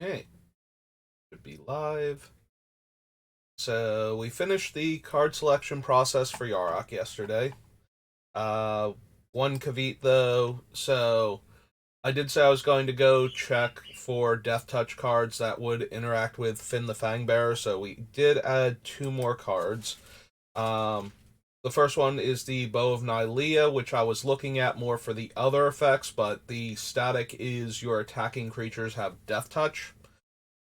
Hey, should be live. So we finished the card selection process for Yarok yesterday. Uh, One Kavit though, so I did say I was going to go check for Death Touch cards that would interact with Finn the Fangbearer. So we did add two more cards. Um, the first one is the Bow of Nylea, which I was looking at more for the other effects, but the static is your attacking creatures have Death Touch.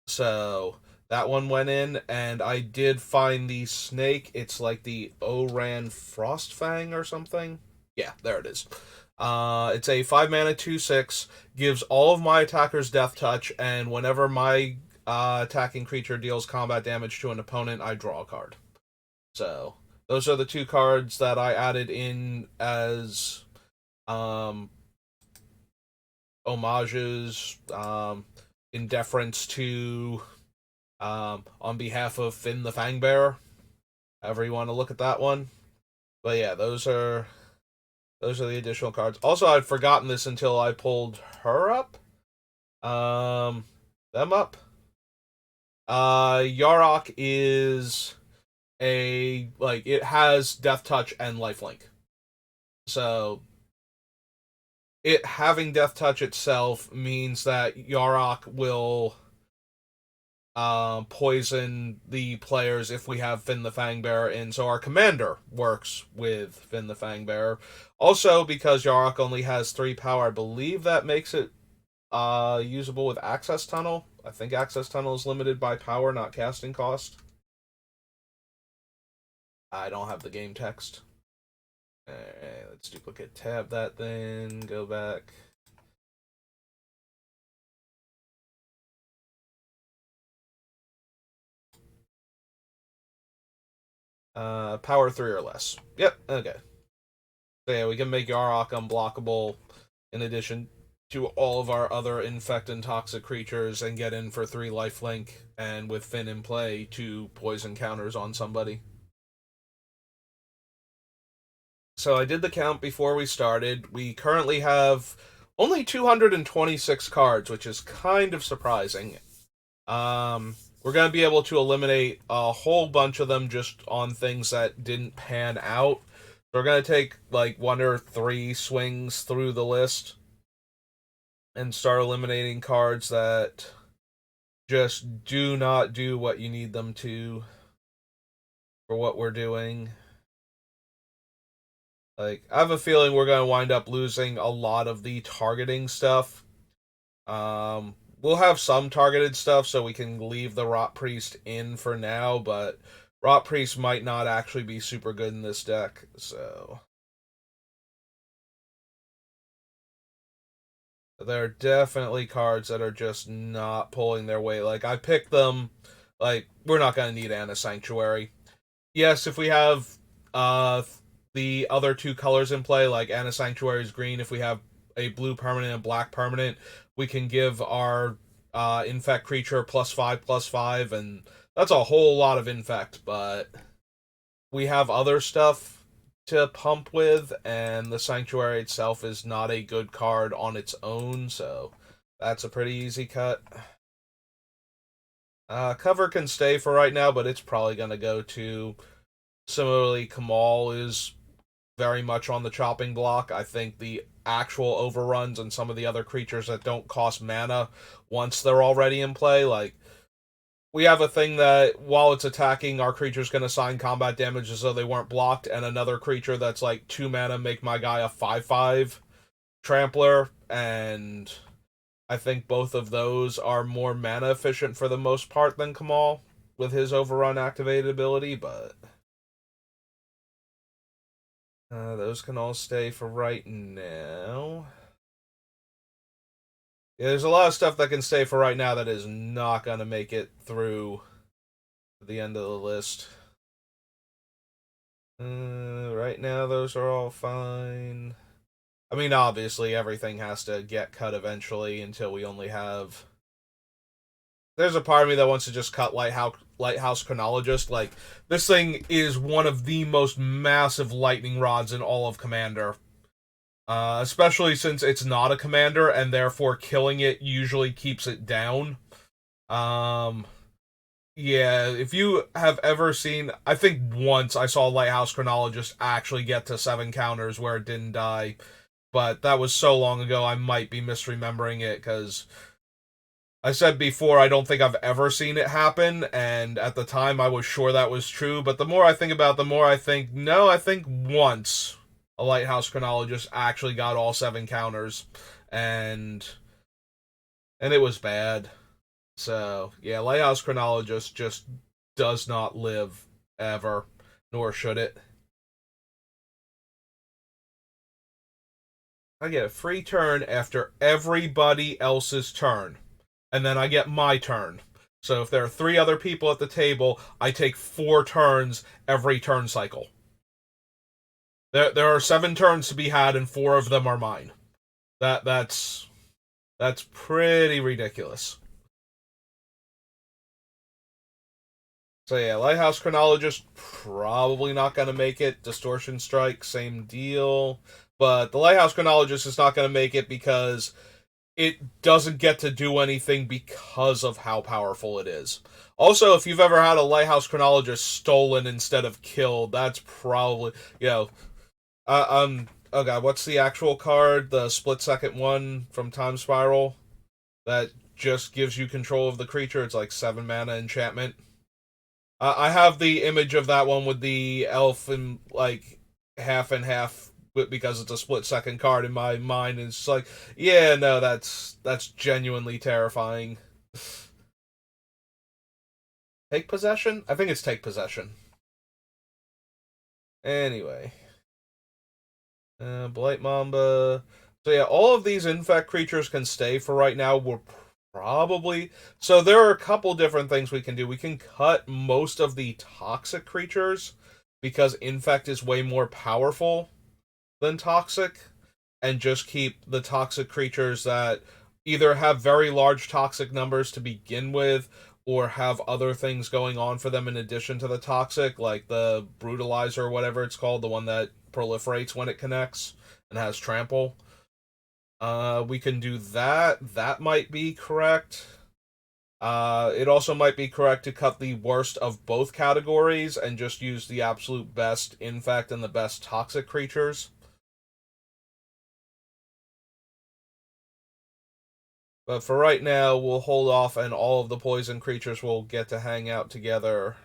So that one went in, and I did find the snake. It's like the Oran Frostfang or something. Yeah, there it is. It's a 5 mana 2/6, gives all of my attackers Death Touch, and whenever my attacking creature deals combat damage to an opponent, I draw a card. So those are the two cards that I added in as um, homages in deference to on behalf of Finn the Fangbearer. However you want to look at that one. But yeah, those are the additional cards. Also, I'd forgotten this until I pulled her up. Them up. Yarok is it has Death Touch and Lifelink. So it having Death Touch itself means that Yarok will poison the players if we have Finn the Fangbearer in. So our commander works with Finn the Fangbearer. Also, because Yarok only has 3 power, I believe that makes it usable with Access Tunnel. I think Access Tunnel is limited by power, not casting cost. I don't have the game text. Alright, let's duplicate tab that then, go back. Power 3 or less. Yep, okay. So yeah, we can make Yarok unblockable in addition to all of our other infect and toxic creatures and get in for 3 lifelink and with Finn in play 2 poison counters on somebody. So I did the count before we started. We currently have only 226 cards, which is kind of surprising. We're going to be able to eliminate a whole bunch of them just on things that didn't pan out. We're going to take like 1 or 3 swings through the list and start eliminating cards that just do not do what you need them to for what we're doing. Like, I have a feeling we're going to wind up losing a lot of the targeting stuff. We'll have some targeted stuff so we can leave the Rot Priest in for now, but Rot Priest might not actually be super good in this deck, so there are definitely cards that are just not pulling their weight. Like, I picked them, like, we're not going to need Anna Sanctuary. Yes, if we have the other 2 colors in play, like Anna Sanctuary is green, if we have a blue permanent and black permanent, we can give our infect creature +5/+5, and that's a whole lot of infect, but we have other stuff to pump with, and the Sanctuary itself is not a good card on its own, so that's a pretty easy cut. Cover can stay for right now, but it's probably going to go to. Similarly, Kamal is very much on the chopping block. I think the actual overruns and some of the other creatures that don't cost mana once they're already in play, like, we have a thing that while it's attacking, our creature's going to assign combat damage as though they weren't blocked, and another creature that's like 2 mana make my guy a 5/5 trampler, and I think both of those are more mana efficient for the most part than Kamal with his overrun activated ability, but those can all stay for right now. Yeah, there's a lot of stuff that can stay for right now that is not going to make it through the end of the list. Right now, those are all fine. I mean, obviously, everything has to get cut eventually until we only have. There's a part of me that wants to just cut Lighthouse Chronologist. Like, this thing is one of the most massive lightning rods in all of Commander. Especially since it's not a commander, and therefore killing it usually keeps it down. Um, yeah, if you have ever seen, I think once I saw Lighthouse Chronologist actually get to 7 counters where it didn't die, but that was so long ago I might be misremembering it because I said before I don't think I've ever seen it happen, and at the time I was sure that was true, but the more I think about it, the more I think, no, I think once a Lighthouse Chronologist actually got all 7 counters, and and it was bad. So, yeah, Lighthouse Chronologist just does not live ever, nor should it. I get a free turn after everybody else's turn, and then I get my turn. So if there are 3 other people at the table, I take 4 turns every turn cycle. There are 7 turns to be had, and 4 of them are mine. That's pretty ridiculous. So yeah, Lighthouse Chronologist probably not gonna make it. Distortion Strike, same deal. But the Lighthouse Chronologist is not gonna make it because it doesn't get to do anything because of how powerful it is. Also, if you've ever had a Lighthouse Chronologist stolen instead of killed, that's probably oh god, what's the actual card? The split second one from Time Spiral that just gives you control of the creature. It's like 7 mana enchantment. I have the image of that one with the elf and like half and half because it's a split second card in my mind. And it's like, yeah, no, that's genuinely terrifying. Take possession? I think it's take possession. Anyway, Blight Mamba. So yeah, all of these infect creatures can stay for right now. We're probably so there are a couple different things we can do. We can cut most of the toxic creatures because infect is way more powerful than toxic, and just keep the toxic creatures that either have very large toxic numbers to begin with or have other things going on for them in addition to the toxic, like the brutalizer or whatever it's called, the one that proliferates when it connects and has trample. We can do that. That might be correct. It also might be correct to cut the worst of both categories and just use the absolute best infect and the best toxic creatures. But for right now, we'll hold off, and all of the poison creatures will get to hang out together.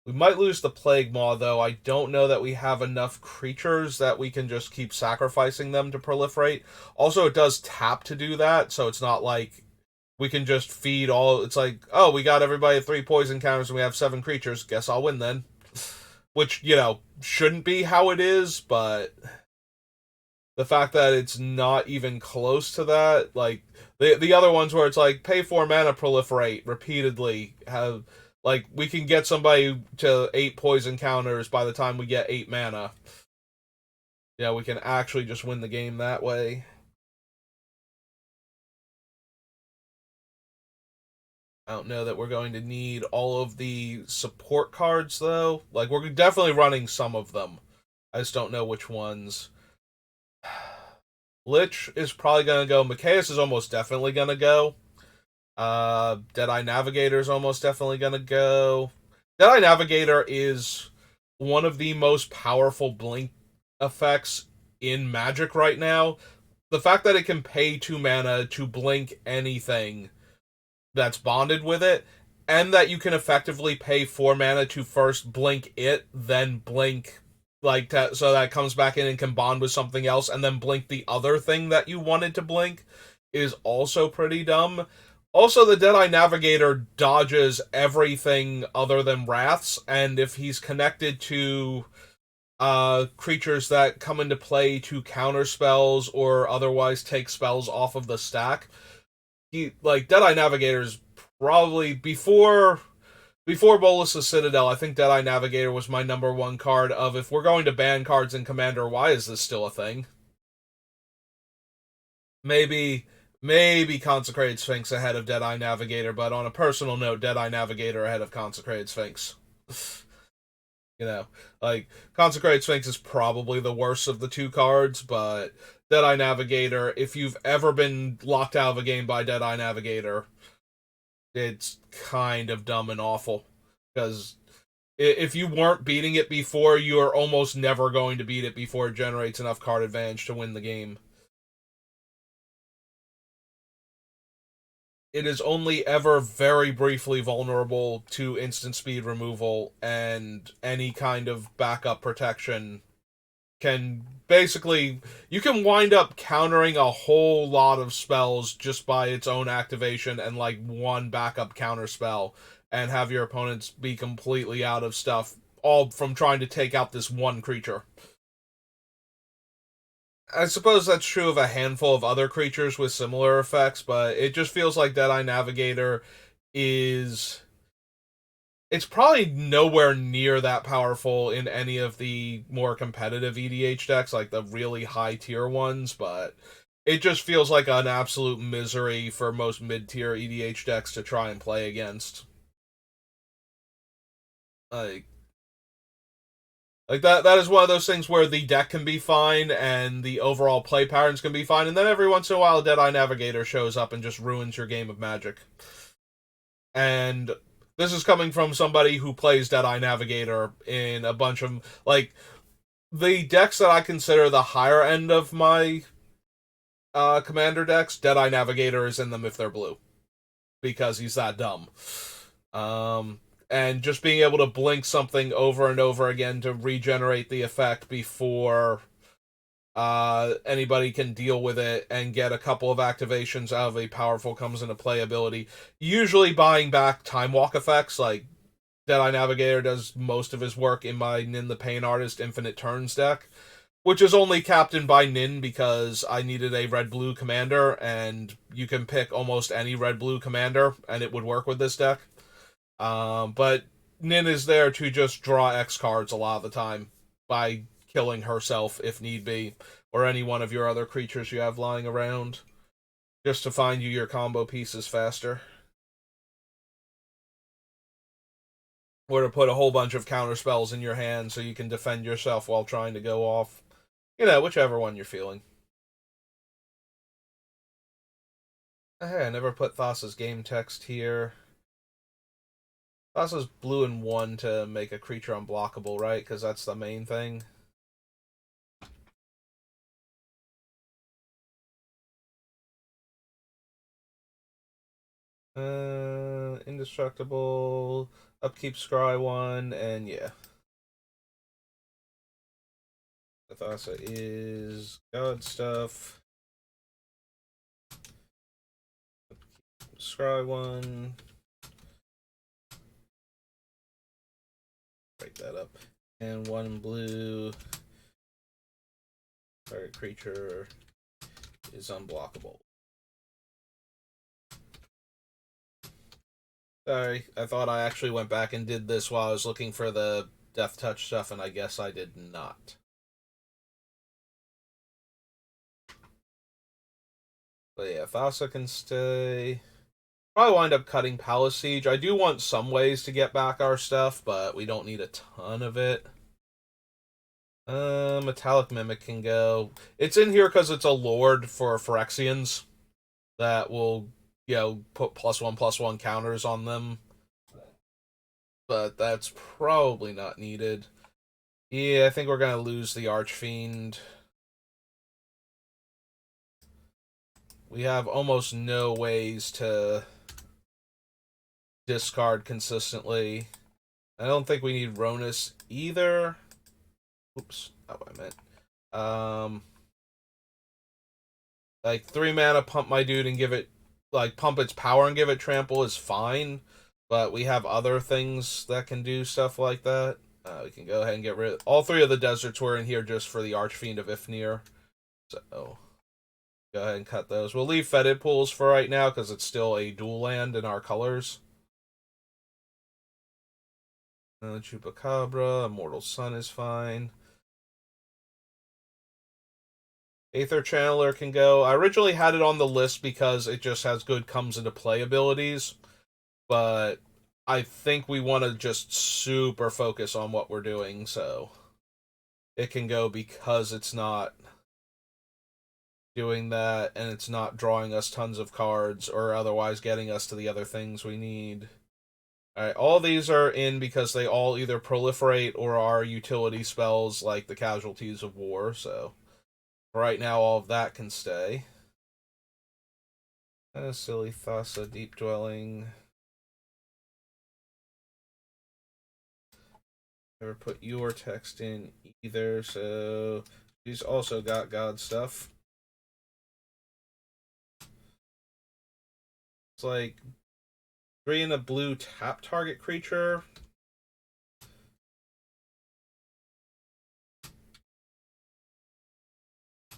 We might lose the Plague Maw, though. I don't know that we have enough creatures that we can just keep sacrificing them to proliferate. Also, it does tap to do that, so it's not like we can just feed all. It's like, oh, we got everybody at 3 poison counters and we have 7 creatures. Guess I'll win then. Which, shouldn't be how it is, but the fact that it's not even close to that, like the other ones where it's like pay 4 mana, proliferate repeatedly, have like we can get somebody to 8 poison counters by the time we get 8 mana. Yeah, we can actually just win the game that way. I don't know that we're going to need all of the support cards though. Like we're definitely running some of them. I just don't know which ones. Lich is probably gonna go. Mikaeus is almost definitely gonna go. Deadeye Navigator is almost definitely gonna go. Deadeye Navigator is one of the most powerful blink effects in Magic right now. The fact that it can pay 2 mana to blink anything that's bonded with it, and that you can effectively pay 4 mana to first blink it, then blink so that it comes back in and can bond with something else, and then blink the other thing that you wanted to blink, is also pretty dumb. Also, the Deadeye Navigator dodges everything other than Wraths, and if he's connected to creatures that come into play to counter spells or otherwise take spells off of the stack, Deadeye Navigator is probably before Bolus's Citadel. I think Deadeye Navigator was my number one card of if we're going to ban cards in Commander, why is this still a thing? Maybe Consecrated Sphinx ahead of Deadeye Navigator, but on a personal note, Deadeye Navigator ahead of Consecrated Sphinx. You know, like Consecrated Sphinx is probably the worst of the two cards, but Deadeye Navigator, if you've ever been locked out of a game by Deadeye Navigator, it's kind of dumb and awful. Because if you weren't beating it before, you are almost never going to beat it before it generates enough card advantage to win the game. It is only ever very briefly vulnerable to instant speed removal, and any kind of backup protection can basically, you can wind up countering a whole lot of spells just by its own activation and like one backup counter spell, and have your opponents be completely out of stuff, all from trying to take out this one creature. I suppose that's true of a handful of other creatures with similar effects, but it just feels like Deadeye Navigator is, it's probably nowhere near that powerful in any of the more competitive EDH decks, like the really high tier ones, but it just feels like an absolute misery for most mid tier EDH decks to try and play against. Like, that is one of those things where the deck can be fine and the overall play patterns can be fine, and then every once in a while Deadeye Navigator shows up and just ruins your game of Magic. And this is coming from somebody who plays Deadeye Navigator in a bunch of, like, the decks that I consider the higher end of my commander decks. Deadeye Navigator is in them if they're blue, because he's that dumb. And just being able to blink something over and over again to regenerate the effect before anybody can deal with it, and get a couple of activations out of a powerful comes into play ability. Usually buying back Time Walk effects, like Deadeye Navigator does most of his work in my Nin the Pain Artist Infinite Turns deck, which is only captained by Nin because I needed a red-blue commander, and you can pick almost any red-blue commander, and it would work with this deck. But Nin is there to just draw X cards a lot of the time by killing herself if need be, or any one of your other creatures you have lying around, just to find you your combo pieces faster. Or to put a whole bunch of counter spells in your hand so you can defend yourself while trying to go off. You know, whichever one you're feeling. Hey, I never put Thassa's game text here. Thassa's blue and 1 to make a creature unblockable, right? Because that's the main thing. Indestructible, upkeep scry 1, and yeah. Thassa is god stuff. Scry 1. Break that up. And 1 blue. Target creature is unblockable. Sorry, I thought I actually went back and did this while I was looking for the Death Touch stuff, and I guess I did not. But yeah, Thassa can stay. Probably wind up cutting Palace Siege. I do want some ways to get back our stuff, but we don't need a ton of it. Metallic Mimic can go. It's in here because it's a Lord for Phyrexians that will, put +1/+1 counters on them. But that's probably not needed. Yeah, I think we're going to lose the Archfiend. We have almost no ways to discard consistently. I don't think we need Ronus either. Oops, not what I meant. Like 3 mana, pump my dude and give it, like, pump its power and give it trample is fine, but we have other things that can do stuff like that. We can go ahead and get rid of all 3 of the deserts were in here just for the Archfiend of Ifnir. So go ahead and cut those. We'll leave Fetid Pools for right now because it's still a dual land in our colors. Chupacabra, Immortal Sun is fine. Aether Channeler can go. I originally had it on the list because it just has good comes into play abilities, but I think we want to just super focus on what we're doing, so it can go because it's not doing that and it's not drawing us tons of cards or otherwise getting us to the other things we need. Alright, all these are in because they all either proliferate or are utility spells like the Casualties of War, so right now all of that can stay. Silly Thassa, Deep Dwelling. Never put your text in either, so she's also got God stuff. It's like 3 and a blue tap target creature.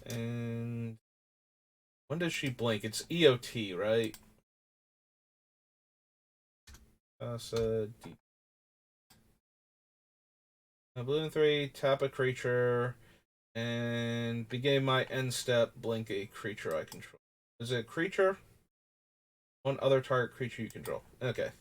And when does she blink? It's EOT, right? Deep. Blue and 3, tap a creature, and begin my end step, blink a creature I control. Is it a creature? One other target creature you control. Okay.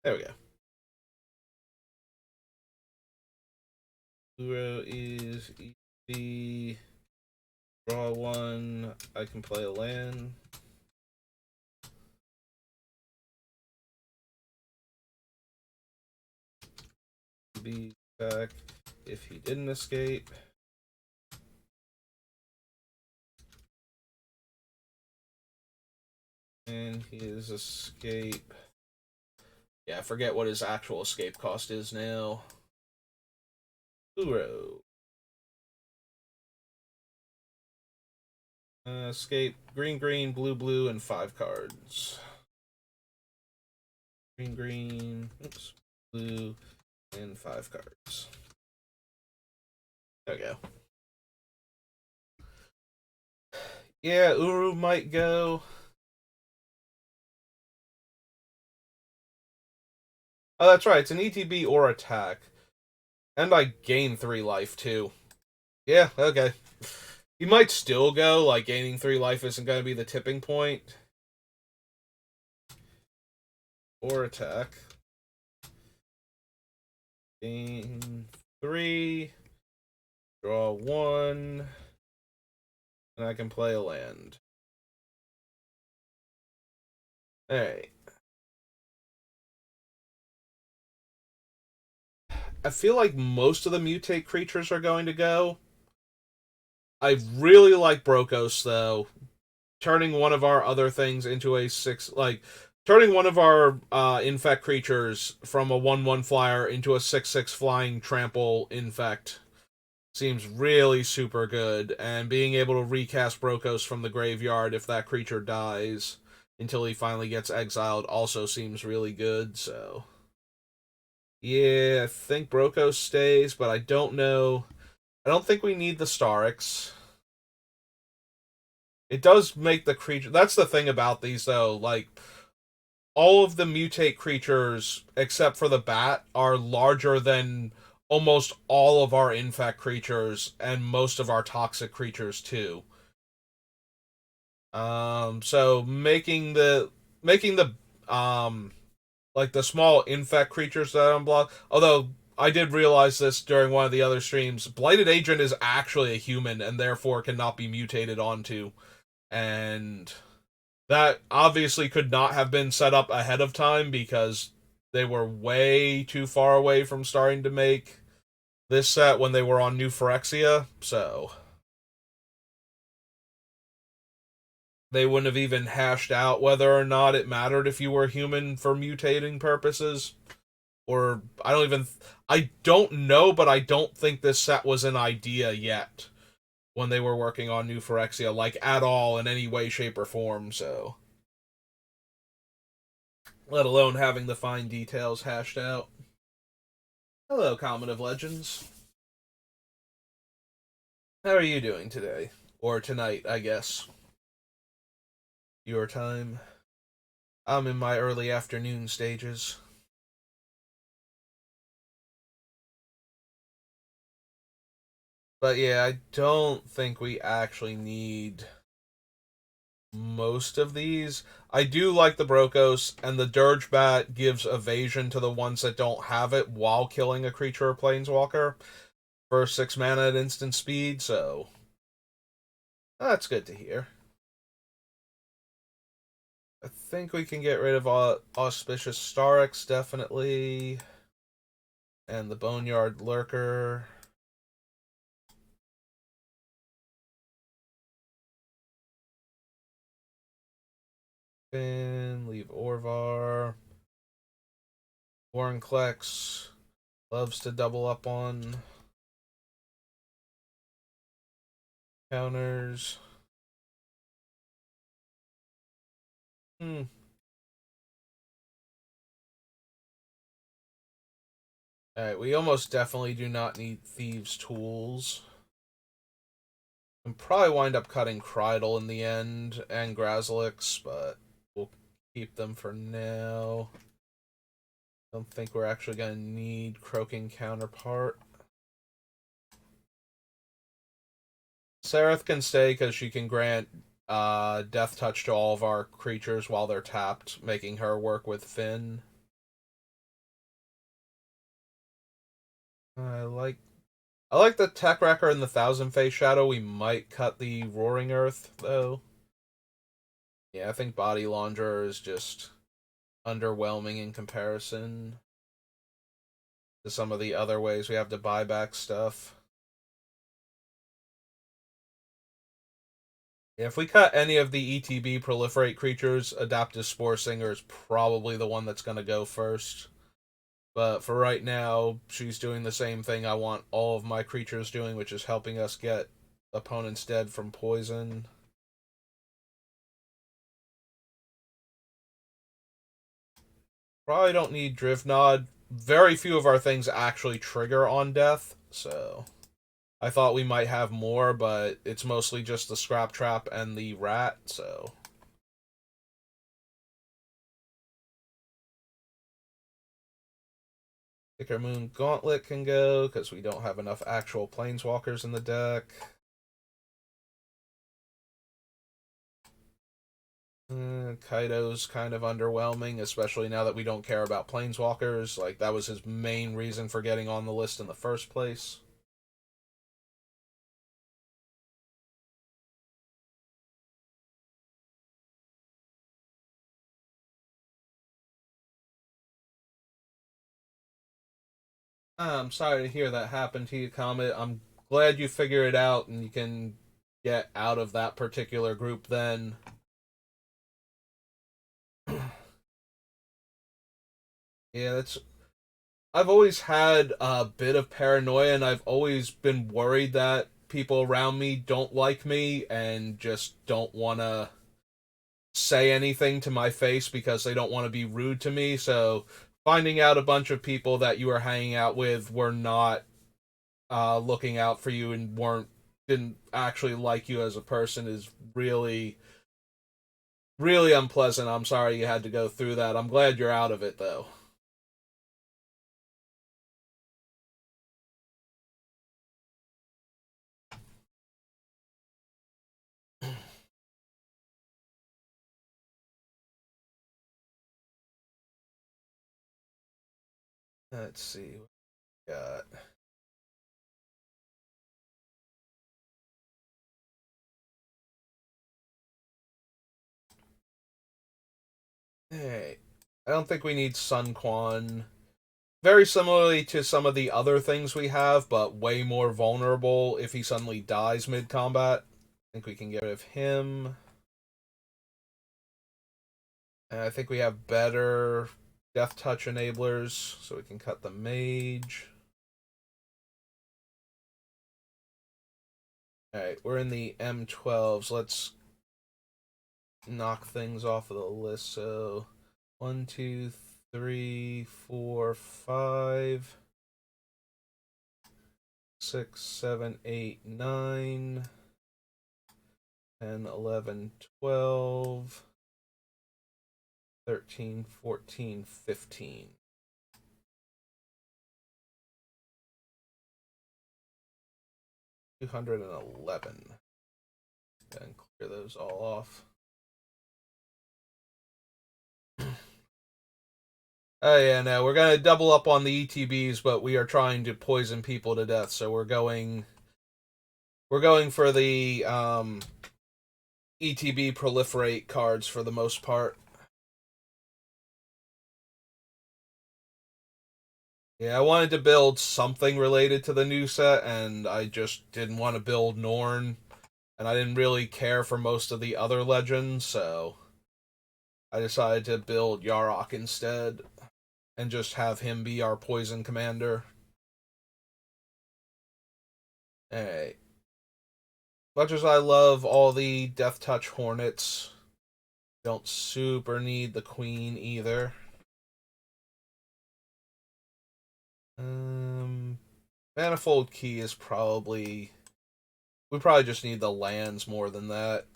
There we go. Uro is easy. Draw 1. I can play a land. Be back if he didn't escape. And his escape. Yeah, I forget what his actual escape cost is now. Uro. Escape green, green, blue, blue, and 5 cards. Green, green, oops, blue, and 5 cards. There we go. Yeah, Uru might go. Oh, that's right. It's an ETB or attack. And I gain 3 life, too. Yeah, okay. You might still go, like, gaining 3 life isn't going to be the tipping point. Or attack. Gain 3. Draw 1. And I can play a land. Alright. I feel like most of the mutate creatures are going to go. I really like Brokos, though. Turning one of our other things into a 6... Like, turning one of our infect creatures from a 1/1 flyer into a 6/6 flying trample infect seems really super good. And being able to recast Brokos from the graveyard if that creature dies until he finally gets exiled also seems really good, so... Yeah, I think Brokos stays, but I don't know. I don't think we need the Starix. It does make the creature... That's the thing about these, though. Like, all of the mutate creatures, except for the bat, are larger than almost all of our infect creatures and most of our toxic creatures, too. So making the like the small infect creatures that unblock. Although I did realize this during one of the other streams, Blighted Agent is actually a human and therefore cannot be mutated onto. And that obviously could not have been set up ahead of time because they were way too far away from starting to make this set when they were on New Phyrexia, so they wouldn't have even hashed out whether or not it mattered if you were human for mutating purposes. Or I don't know, but I don't think this set was an idea yet when they were working on New Phyrexia, like at all in any way, shape, or form, so let alone having the fine details hashed out. Hello, Comet of Legends. How are you doing today? Or tonight, I guess. Your time. I'm in my early afternoon stages. But yeah, I don't think we actually need most of these. I do like the Brokos, and the Dirge Bat gives evasion to the ones that don't have it while killing a creature or planeswalker for 6 mana at instant speed, so that's good to hear. I think we can get rid of Auspicious Starix, definitely, and the Boneyard Lurker. Then leave Orvar. Warrenclex loves to double up on counters. Hmm. Alright, we almost definitely do not need Thieves' Tools. And probably wind up cutting Krydle in the end and Grazilix, but we'll keep them for now. Don't think we're actually going to need Croaking Counterpart. Seraph can stay because she can grant Death Touch to all of our creatures while they're tapped, making her work with Finn. I like the Tech Wrecker and the Thousand Face Shadow. We might cut the Roaring Earth though. Yeah, I think Body Launderer is just underwhelming in comparison to some of the other ways we have to buy back stuff. Yeah, if we cut any of the ETB proliferate creatures, Adaptive Spore Singer is probably the one that's going to go first. But for right now, she's doing the same thing I want all of my creatures doing, which is helping us get opponents dead from poison. Probably don't need Drifnod. Very few of our things actually trigger on death, so I thought we might have more, but it's mostly just the Scrap Trap and the Rat, so. Thicker Moon Gauntlet can go, because we don't have enough actual Planeswalkers in the deck. Kaido's kind of underwhelming, especially now that we don't care about Planeswalkers. Like, that was his main reason for getting on the list in the first place. I'm sorry to hear that happened to you, Comet. I'm glad you figure it out and you can get out of that particular group then. Yeah, that's. I've always had a bit of paranoia, and I've always been worried that people around me don't like me and just don't want to say anything to my face because they don't want to be rude to me. So finding out a bunch of people that you were hanging out with were not looking out for you and didn't actually like you as a person is really really unpleasant. I'm sorry you had to go through that. I'm glad you're out of it though. Let's see what we got. Hey, I don't think we need Sun Quan. Very similarly to some of the other things we have, but way more vulnerable if he suddenly dies mid combat. I think we can get rid of him. And I think we have better Death Touch enablers, so we can cut the Mage. Alright, we're in the M12s. Let's knock things off of the list. So, 1, 2, 3, 4, 5, 6, 7, 8, 9, 10, 11, 12, 13, 14, 15. 211. And clear those all off. Oh yeah, no, we're gonna double up on the ETBs, but we are trying to poison people to death, so we're going for the ETB proliferate cards for the most part. Yeah, I wanted to build something related to the new set, and I just didn't want to build Norn, and I didn't really care for most of the other legends, so I decided to build Yarok instead, and just have him be our poison commander. Alright. Much as I love all the Death Touch Hornets, don't super need the Queen either. Manifold Key is probably... We probably just need the lands more than that.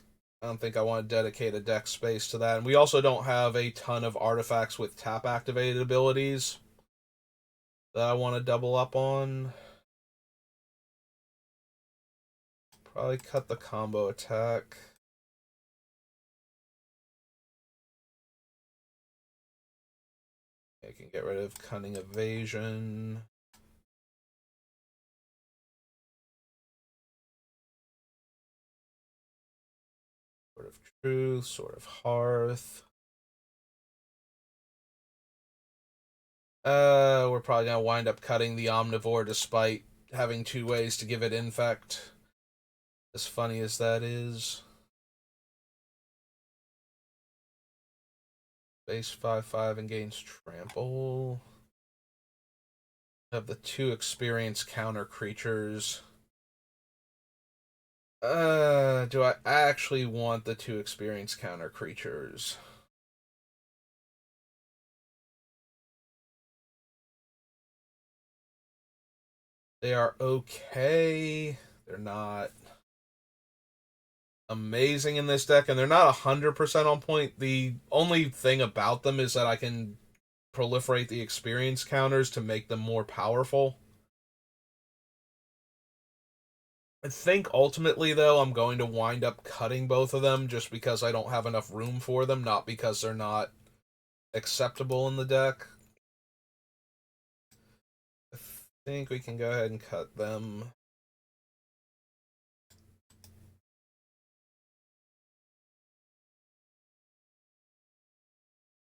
I don't think I want to dedicate a deck space to that. And we also don't have a ton of artifacts with tap activated abilities that I want to double up on. Probably cut the combo attack. I can get rid of Cunning Evasion. Sword of Truth, Sword of Hearth. We're probably gonna wind up cutting the Omnivore despite having 2 ways to give it Infect. As funny as that is. Base 5/5 and gains Trample. Have the 2 experience counter creatures. Do I actually want the 2 experience counter creatures? They are okay. They're not amazing in this deck, and they're not 100% on point. The only thing about them is that I can proliferate the experience counters to make them more powerful. I think ultimately, though, I'm going to wind up cutting both of them just because I don't have enough room for them, not because they're not acceptable in the deck. I think we can go ahead and cut them.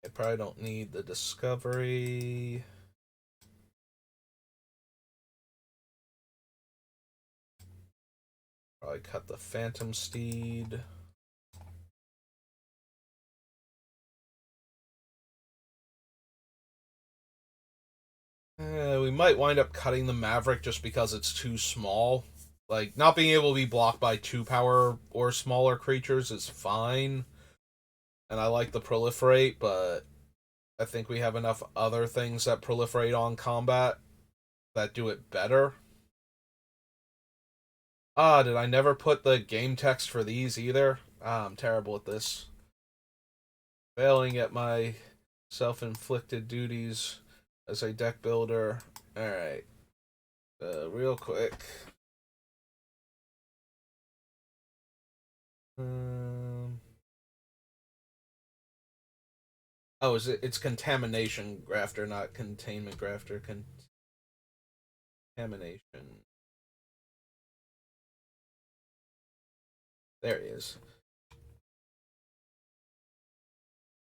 I probably don't need the discovery. Probably cut the Phantom Steed. We might wind up cutting the Maverick just because it's too small. Like, not being able to be blocked by 2 power or smaller creatures is fine. And I like the proliferate, but I think we have enough other things that proliferate on combat that do it better. Did I never put the game text for these either? I'm terrible at this. Failing at my self-inflicted duties as a deck builder. Alright. Real quick. Oh, it's contamination grafter, not containment grafter. Contamination. There he is.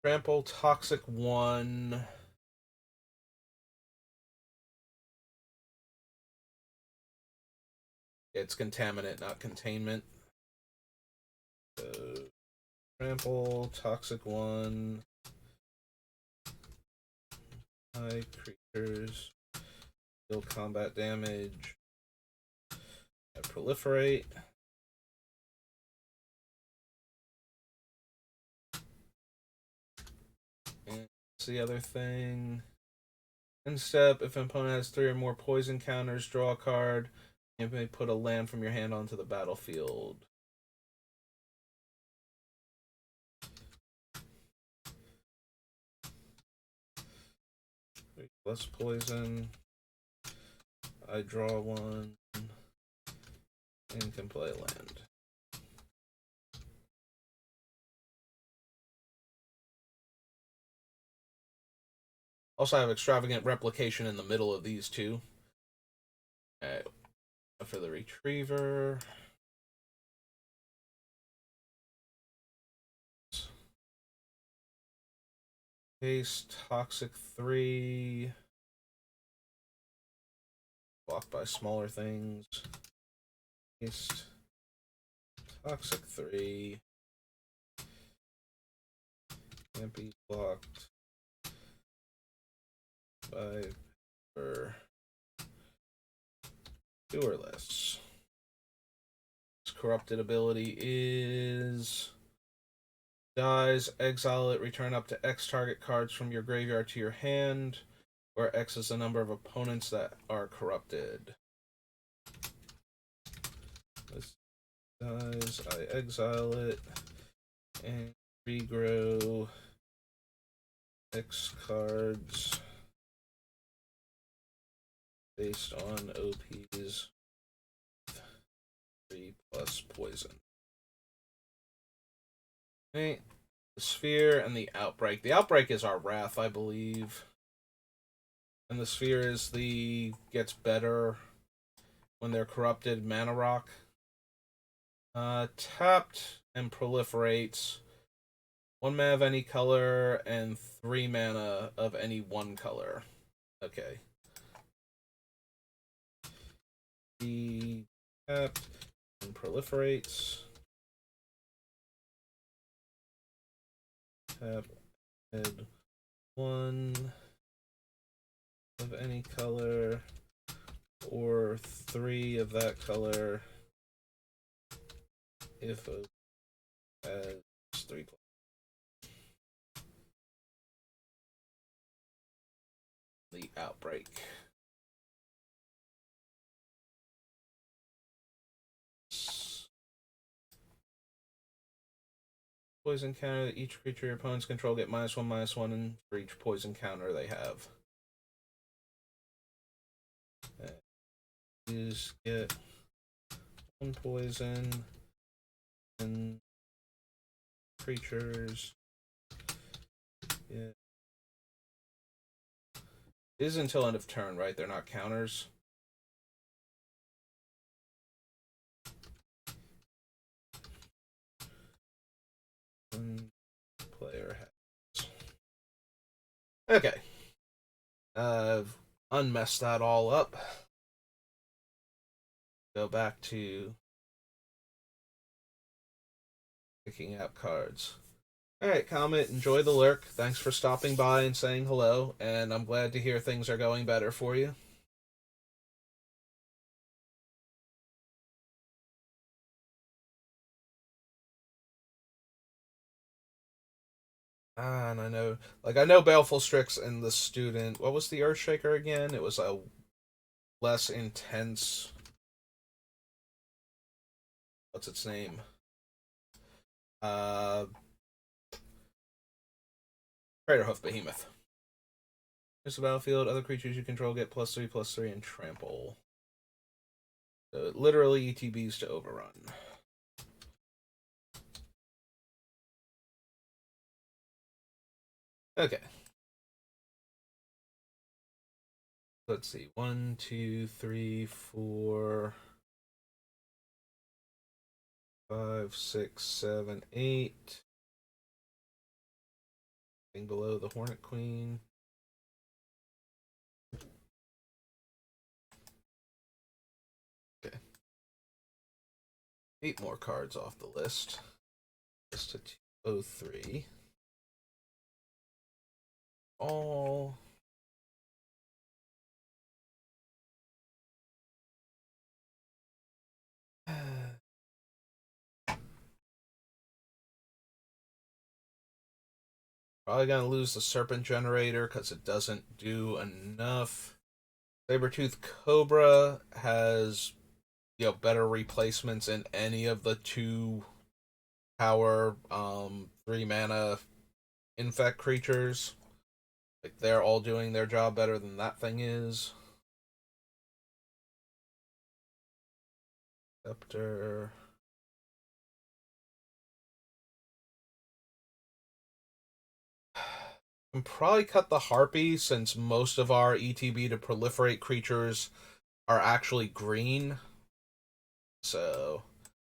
Trample, Toxic 1. It's contaminant, not containment. Trample, Toxic 1. High creatures. Deal combat damage. And proliferate. And that's the other thing. End step, if an opponent has 3 or more poison counters, draw a card. You may put a land from your hand onto the battlefield. Less poison. I draw 1. and can play land. Also, I have Extravagant Replication in the middle of these two. Okay, for the Retriever. Haste, Toxic 3. Blocked by smaller things. Haste, Toxic 3. Can't be blocked by or doerless. Its corrupted ability is dies, exile it, return up to X target cards from your graveyard to your hand, where X is the number of opponents that are corrupted. This dies, I exile it, and regrow X cards based on OP's 3+ poison. Okay. The Sphere and the Outbreak. The Outbreak is our Wrath, I believe. And the Sphere is the gets better when they're corrupted mana rock. Tapped and proliferates 1 mana of any color and 3 mana of any one color. Okay. The tapped and proliferates. Tap head 1 of any color or 3 of that color if it has 3+. The Outbreak. Poison counter. Each creature your opponents control get -1/-1 and for each poison counter they have. These get 1 poison and creatures. Yeah. It is until end of turn, right? They're not counters. Player has. Okay. I've unmessed that all up. Go back to picking out cards. Alright, Comet, enjoy the lurk. Thanks for stopping by and saying hello, and I'm glad to hear things are going better for you. And I know Baleful Strix and the student. What was the Earthshaker again? It was a less intense. What's its name? Craterhoof Behemoth. Here's the battlefield. Other creatures you control get +3/+3 and trample. So it literally ETBs to overrun. Okay. Let's see. 1, 2, 3, 4, 5, 6, 7, 8. Thing below the Hornet Queen. Okay. 8 more cards off the list. Just to 203. All. Probably gonna lose the Serpent Generator because it doesn't do enough. Sabertooth Cobra has better replacements in any of the 2 power 3 mana infect creatures. Like they're all doing their job better than that thing is. Scepter. Can probably cut the Harpy since most of our ETB to proliferate creatures are actually green. So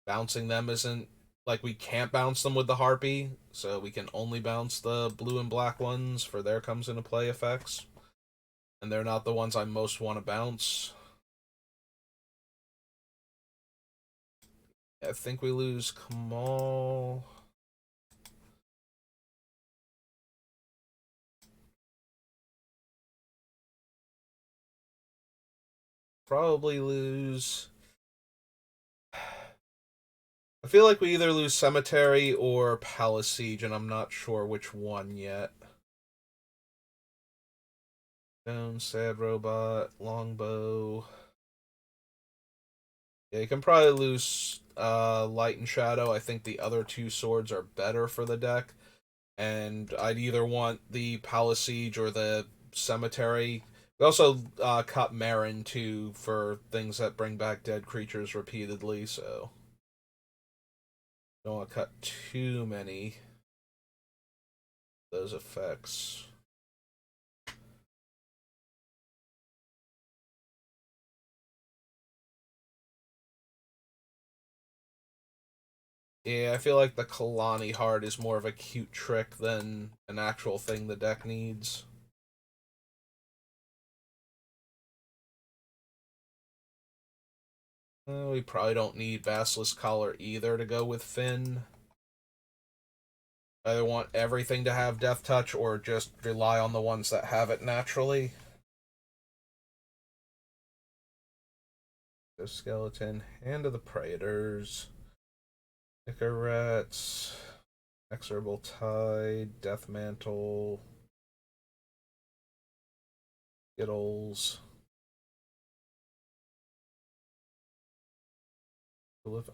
bouncing them isn't like we can't bounce them with the Harpy, so we can only bounce the blue and black ones for their comes into play effects. And they're not the ones I most want to bounce. I think we lose Kamal. Probably lose. I feel like we either lose Cemetery or Palace Siege, and I'm not sure which one yet. Stone, Sad Robot, Longbow. Yeah, you can probably lose Light and Shadow. I think the other two swords are better for the deck. And I'd either want the Palace Siege or the Cemetery. We also cut Marin too for things that bring back dead creatures repeatedly, so don't want to cut too many of those effects. Yeah, I feel like the Kalani Heart is more of a cute trick than an actual thing the deck needs. We probably don't need Basilisk Collar either to go with Finn. Either want everything to have Death Touch or just rely on the ones that have it naturally. The Skeleton, Hand of the Praetors, Icarats, Exorable Tide, Death Mantle, Skittles.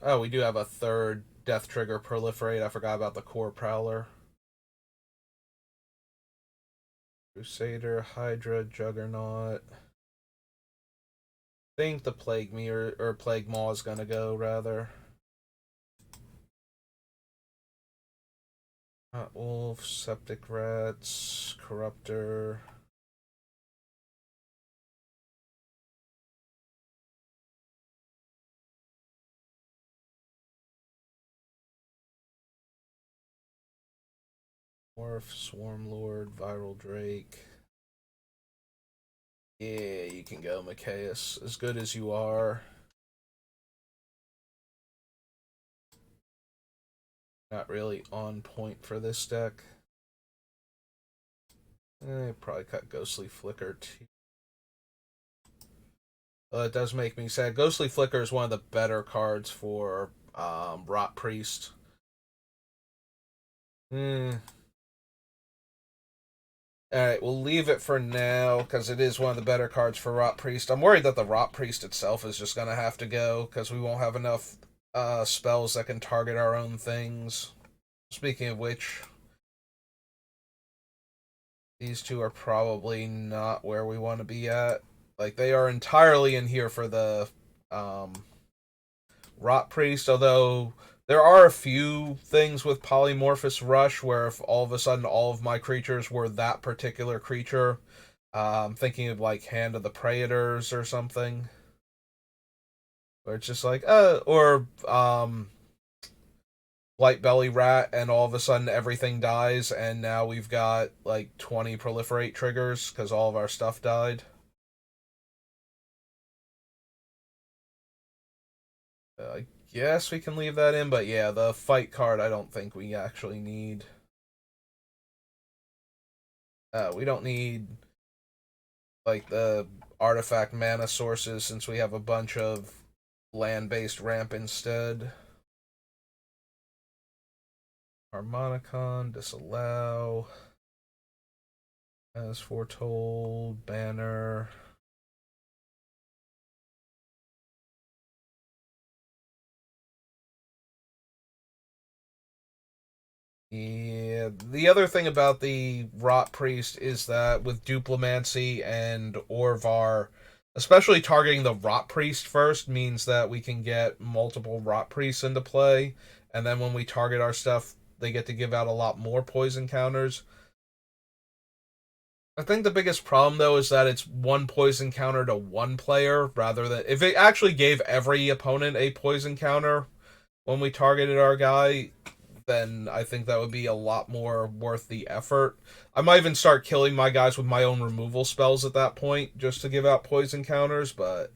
Oh, we do have a third Death Trigger Proliferate. I forgot about the Core Prowler. Crusader, Hydra, Juggernaut. I think the Plague Mirror or Plague Maw is gonna go rather. Hot Wolf, Septic Rats, Corruptor. Morph, Swarmlord, Viral Drake. Yeah, you can go, Macias. As good as you are. Not really on point for this deck. Probably cut Ghostly Flicker too. It does make me sad. Ghostly Flicker is one of the better cards for Rot Priest. Alright, we'll leave it for now, because it is one of the better cards for Rot Priest. I'm worried that the Rot Priest itself is just going to have to go, because we won't have enough spells that can target our own things. Speaking of which, these two are probably not where we want to be at. Like, they are entirely in here for the Rot Priest, although there are a few things with Polymorphous Rush where if all of a sudden all of my creatures were that particular creature, I'm thinking of like Hand of the Praetors or something. Where it's just like, or Light Belly Rat, and all of a sudden everything dies, and now we've got like 20 proliferate triggers because all of our stuff died. I guess we can leave that in, but yeah, the fight card I don't think we actually need. We don't need like the artifact mana sources since we have a bunch of land-based ramp instead. Harmonicon, disallow. As foretold, banner. Yeah, the other thing about the Rot Priest is that with Duplimancy and Orvar, Especially targeting the Rot Priest first means that we can get multiple Rot Priests into play, and then when we target our stuff, they get to give out a lot more poison counters. I think the biggest problem though is that it's one poison counter to one player rather than if it actually gave every opponent a poison counter when we targeted our guy, then I think that would be a lot more worth the effort. I might even start killing my guys with my own removal spells at that point just to give out poison counters, but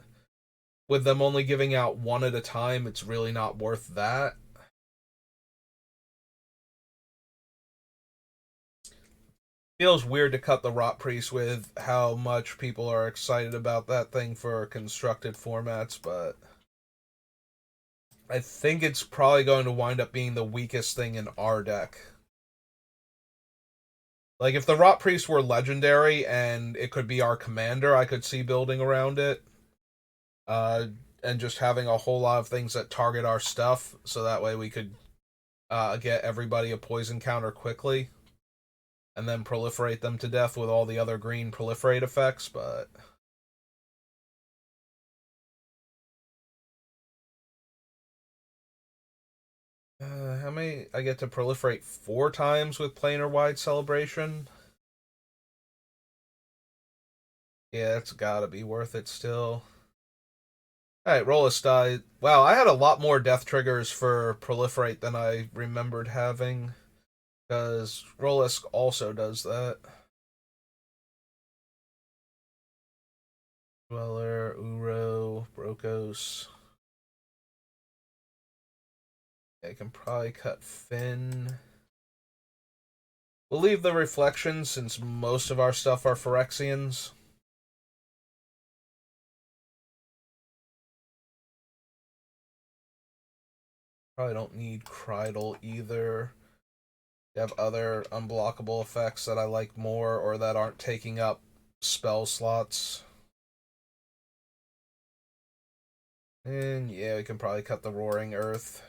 with them only giving out one at a time, it's really not worth that. Feels weird to cut the Rot Priest with how much people are excited about that thing for constructed formats, but I think it's probably going to wind up being the weakest thing in our deck. Like, if the Rot Priest were legendary and it could be our commander, I could see building around it. And just having a whole lot of things that target our stuff, so that way we could get everybody a poison counter quickly, and then proliferate them to death with all the other green proliferate effects, but how many? I get to proliferate 4 times with planar wide celebration. Yeah, it's gotta be worth it still. Alright, Rollis died. Wow, I had a lot more death triggers for proliferate than I remembered having, because Rollis also does that. Dweller, Uro, Brokos. I can probably cut Finn. We'll leave the reflections since most of our stuff are Phyrexians. Probably don't need Krydle either. You have other unblockable effects that I like more or that aren't taking up spell slots. And yeah, we can probably cut the Roaring Earth.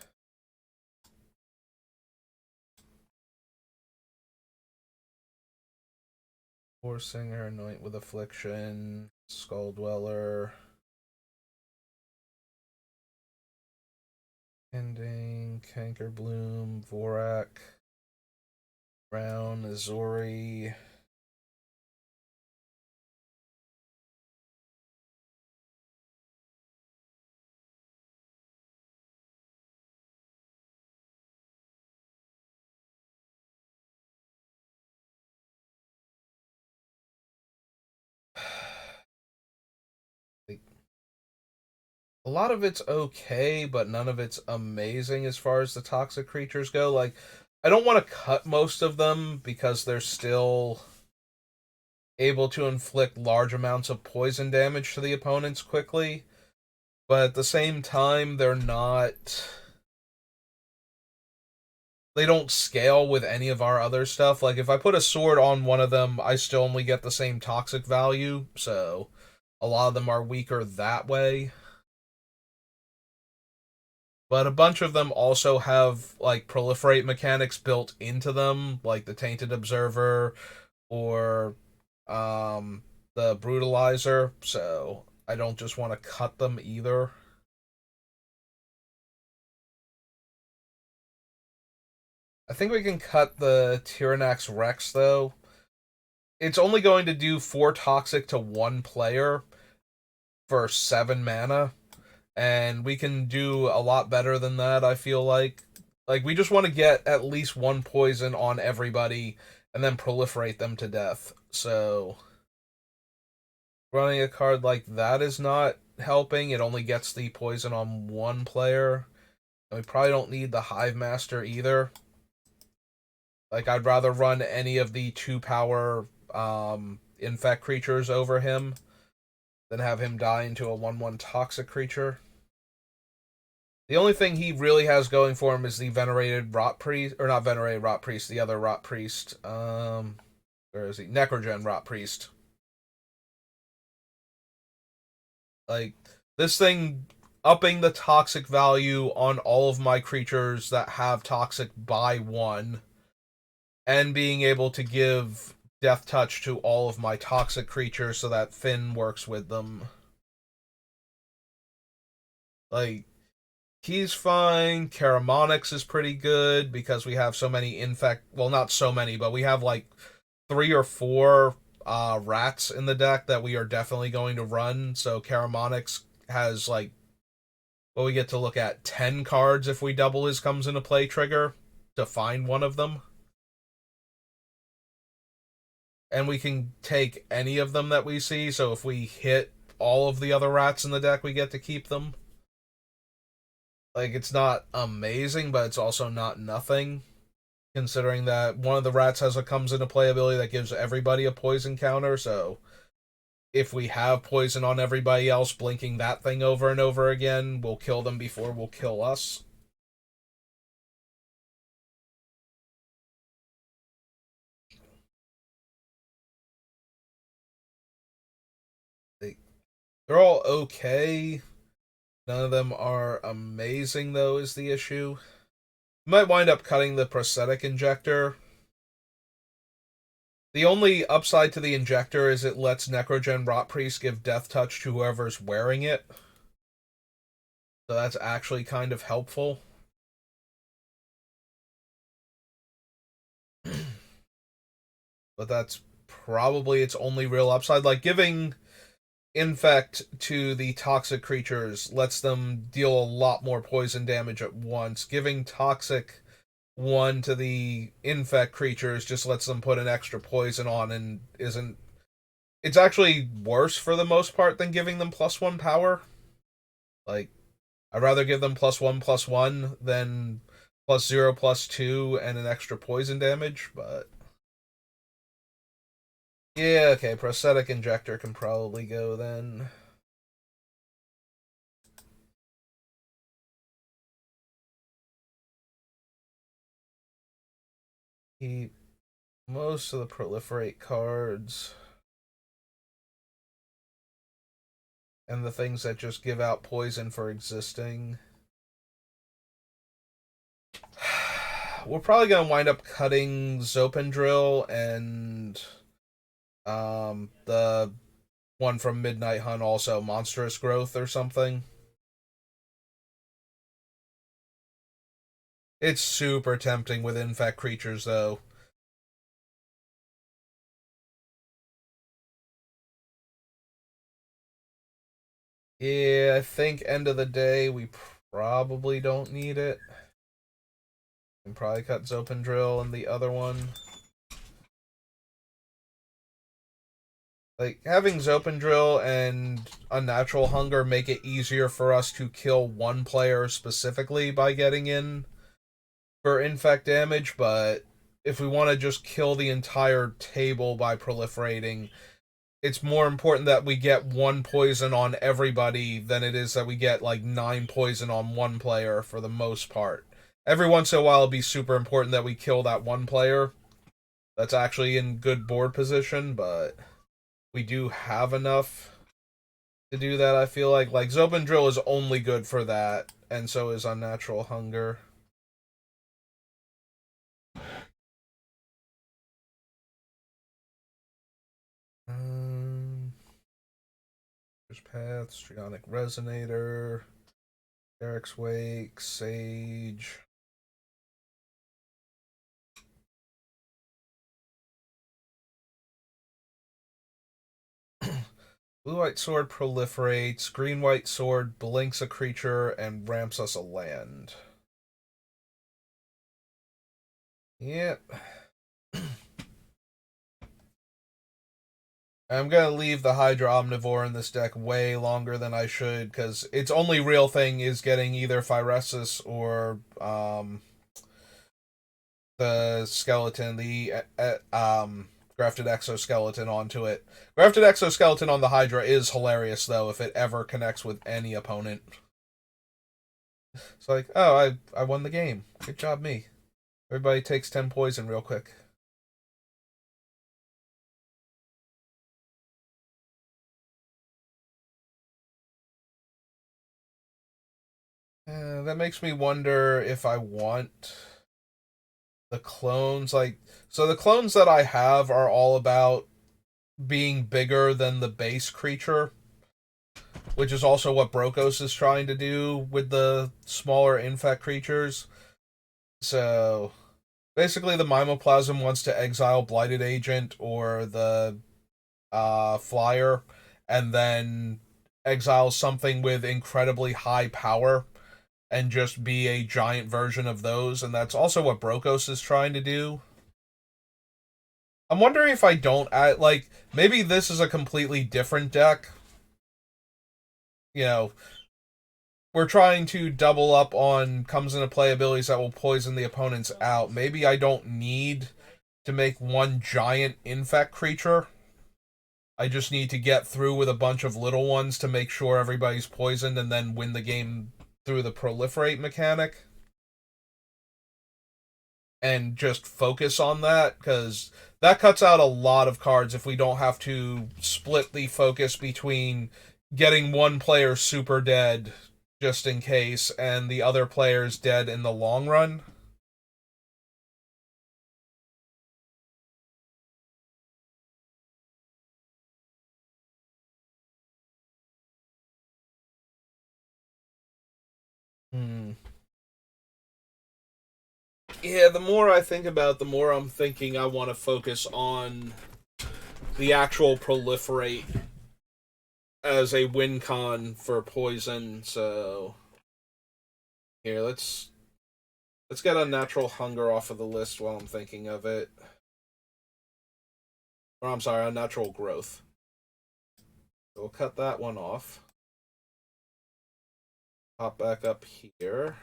Forsinger, Anoint with Affliction, Skull Dweller. Ending, Canker Bloom, Vorak, Brown, Azori. A lot of it's okay, but none of it's amazing as far as the toxic creatures go. Like, I don't want to cut most of them because they're still able to inflict large amounts of poison damage to the opponents quickly, but at the same time, they're not. They don't scale with any of our other stuff. Like, if I put a sword on one of them, I still only get the same toxic value, so a lot of them are weaker that way. But a bunch of them also have like proliferate mechanics built into them, like the Tainted Observer or um, the Brutalizer. So I don't just want to cut them either. I think we can cut the Tyrannax Rex though. It's only going to do 4 toxic to one player for 7 mana, and we can do a lot better than that. I feel like we just want to get at least one poison on everybody and then proliferate them to death. So running a card like that is not helping. It only gets the poison on one player. And we probably don't need the Hive Master either. Like, I'd rather run any of the 2 power infect creatures over him than have him die into a 1/1 toxic creature. The only thing he really has going for him is the venerated Rot Priest, or not venerated Rot Priest, the other Rot Priest. Where is he? Necrogen Rot Priest. Like, this thing upping the toxic value on all of my creatures that have toxic by 1, and being able to give Death Touch to all of my toxic creatures so that Finn works with them. Like, he's fine. Karamonix is pretty good because we have so many infect. Well, not so many, but we have like 3 or 4 rats in the deck that we are definitely going to run. So Karamonix has like, well, we get to look at 10 cards if we double his comes into play trigger to find one of them. And we can take any of them that we see. So if we hit all of the other rats in the deck, we get to keep them. Like, it's not amazing, but it's also not nothing, considering that one of the rats has a comes into play ability that gives everybody a poison counter. So if we have poison on everybody else, blinking that thing over and over again, we'll kill them before we'll kill us. They're all okay. None of them are amazing, though, is the issue. Might wind up cutting the prosthetic injector. The only upside to the injector is it lets Necrogen Rot Priest give Death Touch to whoever's wearing it. So that's actually kind of helpful. But that's probably its only real upside. Like, giving Infect to the toxic creatures lets them deal a lot more poison damage at once. Giving Toxic 1 to the Infect creatures just lets them put an extra poison on and isn't. It's actually worse for the most part than giving them +1 power. Like, I'd rather give them +1/+1 than +0/+2 and an extra poison damage, but. Yeah, okay, prosthetic injector can probably go then. Keep most of the proliferate cards. And the things that just give out poison for existing. We're probably going to wind up cutting Zopendrill and the one from Midnight Hunt, also Monstrous Growth or something. It's super tempting with infect creatures, though. Yeah, I think end of the day, we probably don't need it. We can probably cut Zopendrill and the other one. Like, having Zopendrill and Unnatural Hunger make it easier for us to kill one player specifically by getting in for infect damage, but if we want to just kill the entire table by proliferating, it's more important that we get 1 poison on everybody than it is that we get like 9 poison on one player for the most part. Every once in a while, it'll be super important that we kill that one player that's actually in good board position, but we do have enough to do that, I feel like. Like, Zopendrill is only good for that, and so is Unnatural Hunger. There's Path, Strionic Resonator, Eric's Wake, Sage. Blue-white sword proliferates, green-white sword blinks a creature and ramps us a land. Yep. I'm gonna leave the Hydra Omnivore in this deck way longer than I should, because its only real thing is getting either Phyresis or the skeleton, the grafted exoskeleton onto it. Grafted exoskeleton on the Hydra is hilarious, though, if it ever connects with any opponent. It's like, oh, I won the game. Good job, me. Everybody takes 10 poison real quick. That makes me wonder if I want the clones. Like, so the clones that I have are all about being bigger than the base creature. which is also what Brokos is trying to do with the smaller infect creatures. So basically, the Mimoplasm wants to exile Blighted Agent or the Flyer, and then exile something with incredibly high power and just be a giant version of those, and that's also what Brokos is trying to do. I'm wondering if I don't add, like, maybe this is a completely different deck. You know, we're trying to double up on comes into play abilities that will poison the opponents out. Maybe I don't need to make one giant infect creature. I just need to get through with a bunch of little ones to make sure everybody's poisoned and then win the game through the proliferate mechanic. And just focus on that, because that cuts out a lot of cards if we don't have to split the focus between getting one player super dead just in case and the other player's dead in the long run. Hmm. Yeah, the more I think about it, the more I'm thinking I want to focus on the actual proliferate as a win con for poison. So here, let's get Unnatural Hunger off of the list while I'm thinking of it. Or I'm sorry, Unnatural Growth. So we'll cut that one off. Pop back up here.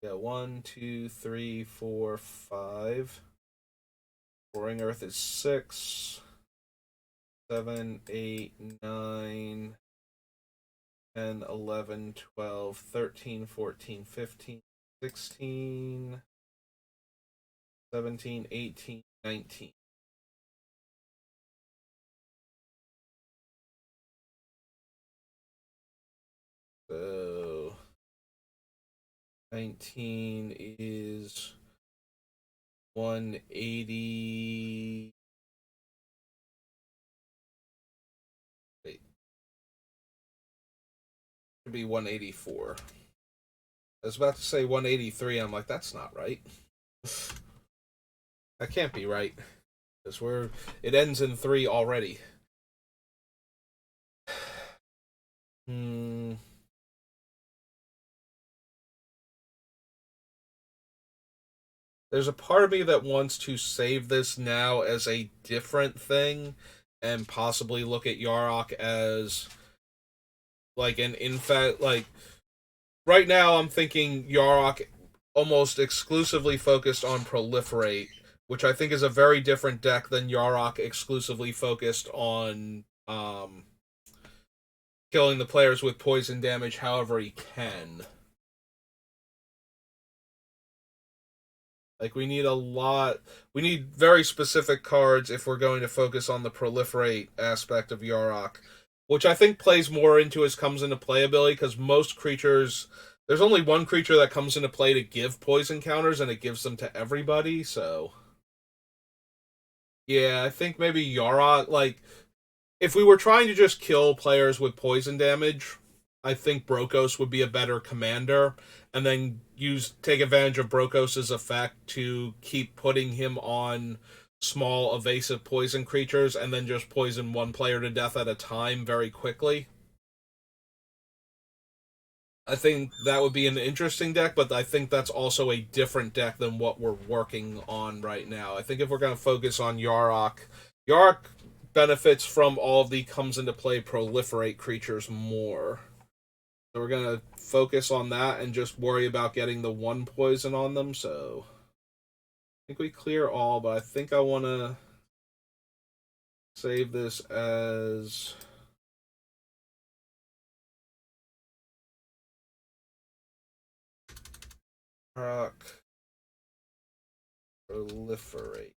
Yeah, 1, 2, 3, 4, 5. Boring Earth is 6. 7, 8, 9, 10, 11, 12, 13, 14, 15, 16, 17, 18, 19. So 19 is 180. Wait. Should be 184. I was about to say 183. I'm like, that's not right. That can't be right. Because it ends in 3 already. Hmm. There's a part of me that wants to save this now as a different thing and possibly look at Yarok as like an infect. Like, right now, I'm thinking Yarok almost exclusively focused on Proliferate, which I think is a very different deck than Yarok exclusively focused on killing the players with poison damage however he can. Like, we need a lot. We need very specific cards if we're going to focus on the proliferate aspect of Yarok, which I think plays more into his comes into play ability, because most creatures. There's only one creature that comes into play to give poison counters, and it gives them to everybody, so. Yeah, I think maybe Yarok. Like, if we were trying to just kill players with poison damage, I think Brokos would be a better commander, and then take advantage of Brokos's effect to keep putting him on small evasive poison creatures, and then just poison one player to death at a time very quickly. I think that would be an interesting deck, but I think that's also a different deck than what we're working on right now. I think if we're going to focus on Yarok, Yarok benefits from all of the comes into play proliferate creatures more. So we're going to focus on that and just worry about getting the one poison on them. So I think we clear all, but I think I want to save this as Rock Proliferate.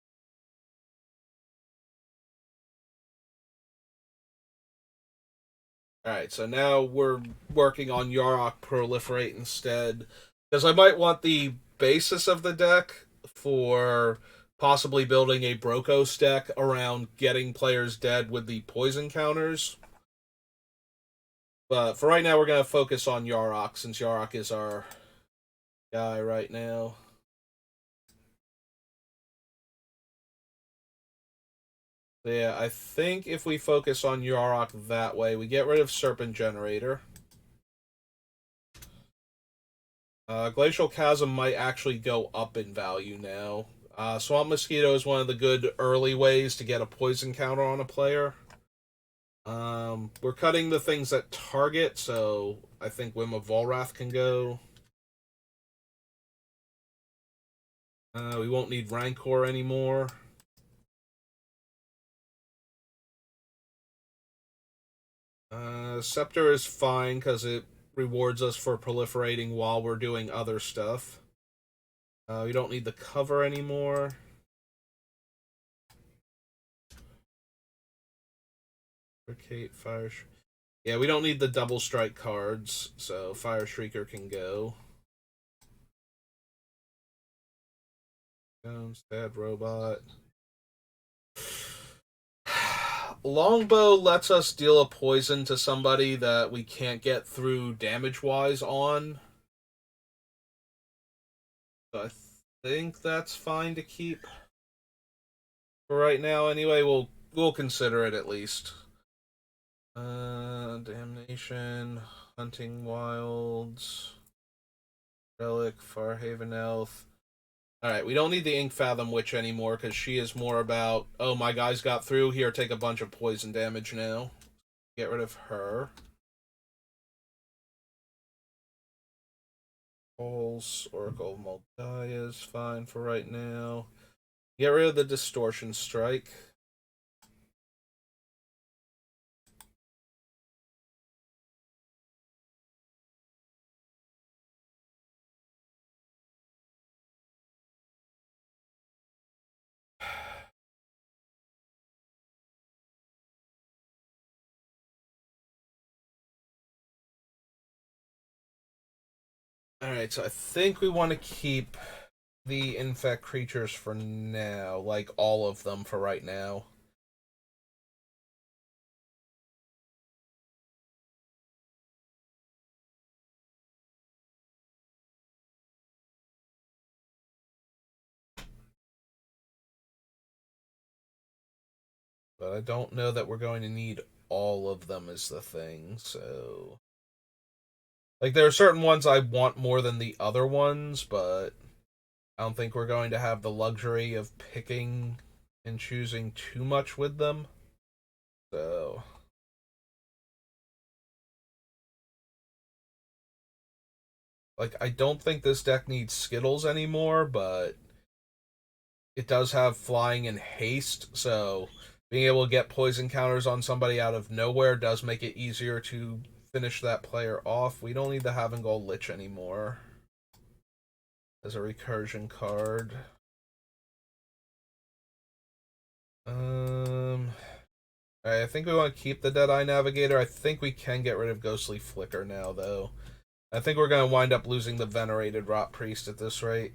Alright, so now we're working on Yarok Proliferate instead. Because I might want the basis of the deck for possibly building a Brokos deck around getting players dead with the poison counters. But for right now, we're going to focus on Yarok, since Yarok is our guy right now. So yeah, I think if we focus on Yarok that way, we get rid of Serpent Generator. Glacial Chasm might actually go up in value now. Swamp Mosquito is one of the good early ways to get a poison counter on a player. We're cutting the things that target, so I think Whim of Volrath can go. We won't need Rancor anymore. Scepter is fine because it rewards us for proliferating while we're doing other stuff. We don't need the cover anymore. Fire. Yeah, we don't need the double strike cards, so Fire Shrieker can go. Sad robot. Longbow lets us deal a poison to somebody that we can't get through damage-wise on. So I think that's fine to keep for right now. Anyway, we'll consider it at least. Damnation, Hunting Wilds, Relic, Farhaven Elf. Alright, we don't need the Ink Fathom Witch anymore because she is more about, oh, my guys got through, here, take a bunch of poison damage now. Get rid of her. Pulse, Oracle of Moldiah is fine for right now. Get rid of the Distortion Strike. Alright, so I think we want to keep the infect creatures for now, like all of them for right now. But I don't know that we're going to need all of them is the thing, so... Like, there are certain ones I want more than the other ones, but I don't think we're going to have the luxury of picking and choosing too much with them. So... Like, I don't think this deck needs Skittles anymore, but it does have flying and haste, so being able to get poison counters on somebody out of nowhere does make it easier to finish that player off. We don't need the Havengol Lich anymore as a recursion card. I think we want to keep the Deadeye Navigator. I think we can get rid of Ghostly Flicker now, though. I think we're going to wind up losing the Venerated Rot Priest at this rate.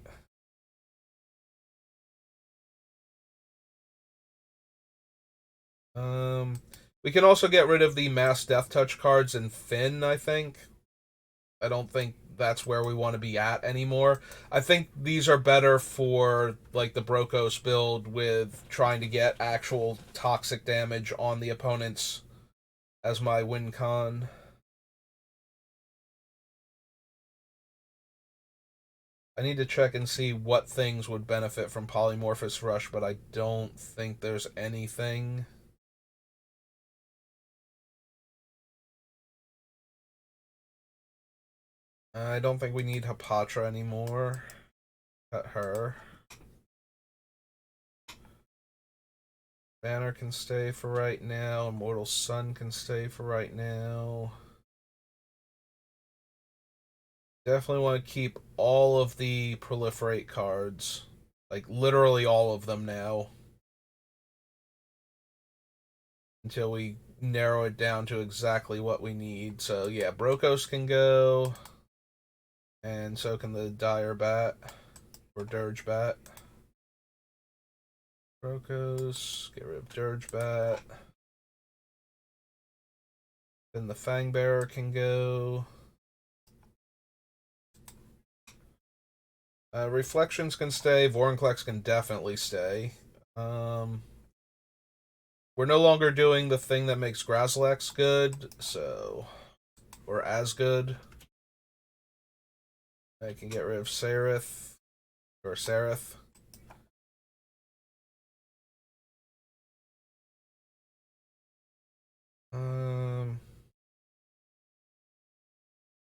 We can also get rid of the Mass Death Touch cards in Finn, I think. I don't think that's where we want to be at anymore. I think these are better for like the Brokos build with trying to get actual toxic damage on the opponents as my win con. I need to check and see what things would benefit from Polymorphous Rush, but I don't think there's anything. I don't think we need Hapatra anymore. Cut her. Banner can stay for right now. Immortal Sun can stay for right now. Definitely want to keep all of the proliferate cards. Like, literally all of them now. Until we narrow it down to exactly what we need. So, yeah, Brokos can go. And so can the Dire Bat. Or Dirge Bat. Brokos. Get rid of Dirge Bat. Then the Fangbearer can go. Reflections can stay. Vorinclex can definitely stay. We're no longer doing the thing that makes Grazilex good, so... Or as good. I can get rid of Sereth. Or Sereth.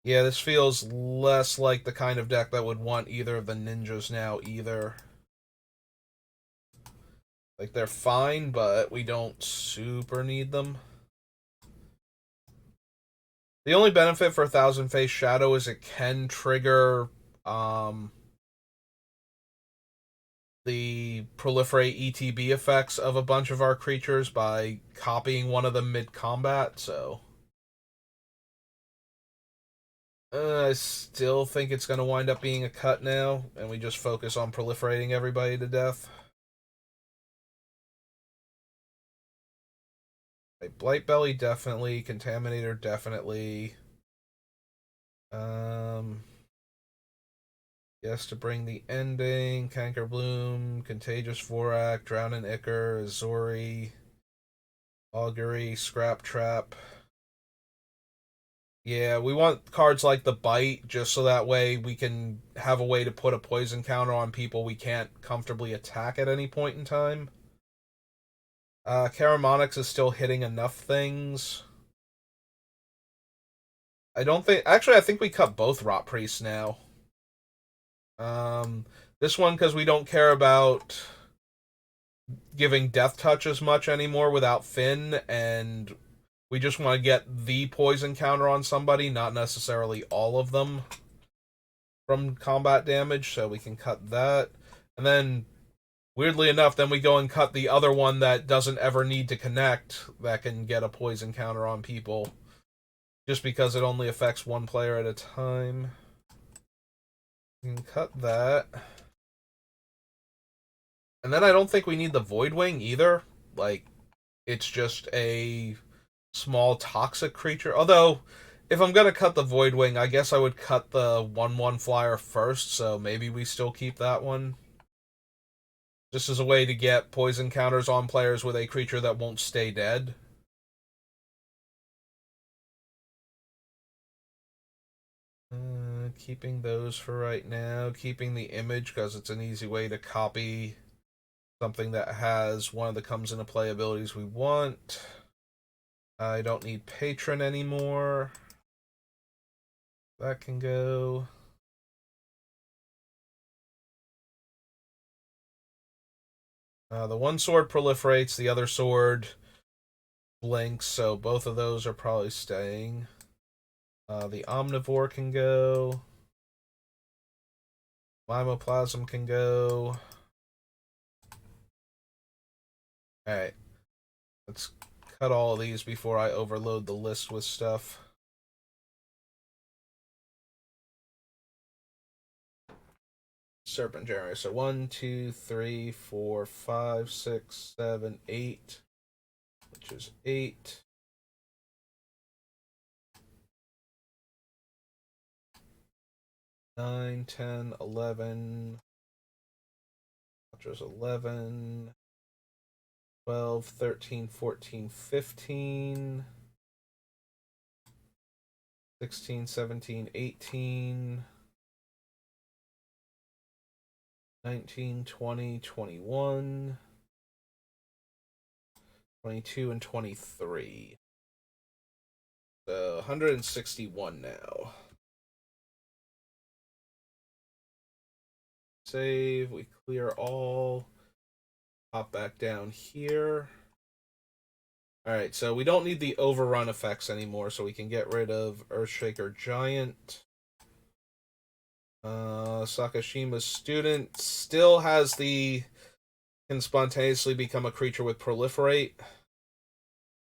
Yeah, this feels less like the kind of deck that would want either of the ninjas now either. Like, they're fine, but we don't super need them. The only benefit for Thousand Face Shadow is it can trigger the proliferate ETB effects of a bunch of our creatures by copying one of them mid-combat, so... I still think it's going to wind up being a cut now, and we just focus on proliferating everybody to death. Blightbelly, definitely. Contaminator, definitely. Yes, to bring the ending. Cankerbloom, Contagious Vorak, Drowning Ichor, Azori, Augury, Scrap Trap. Yeah, we want cards like the Bite, just so that way we can have a way to put a poison counter on people we can't comfortably attack at any point in time. Karamonix is still hitting enough things. I don't think... Actually, I think we cut both Rot Priests now. This one, because we don't care about giving Death Touch as much anymore without Finn, and we just want to get the poison counter on somebody, not necessarily all of them from combat damage, so we can cut that. And then, weirdly enough, then we go and cut the other one that doesn't ever need to connect, that can get a poison counter on people, just because it only affects one player at a time. We can cut that. And then I don't think we need the Voidwing either. Like, it's just a small toxic creature. Although, if I'm gonna cut the Voidwing, I guess I would cut the 1/1 flyer first, so maybe we still keep that one. Just as a way to get poison counters on players with a creature that won't stay dead. Keeping those for right now. Keeping the image, because it's an easy way to copy something that has one of the comes into play abilities we want. I don't need Patron anymore. That can go. The one sword proliferates, the other sword blinks, so both of those are probably staying. The Omnivore can go. Mimoplasm can go. Alright. Let's cut all of these before I overload the list with stuff. Serpent Generator. So 1, 2, 3, 4, 5, 6, 7, 8. Which is 8. 9, 10, 11. Which is 11. 12, 13, 14, 15. 16, 17, 18. 19, 20, 21. 22 and 23. So 161 now. Save, we clear all. Pop back down here. Alright, so we don't need the overrun effects anymore, so we can get rid of Earthshaker Giant. Sakashima's Student still has the... can spontaneously become a creature with Proliferate.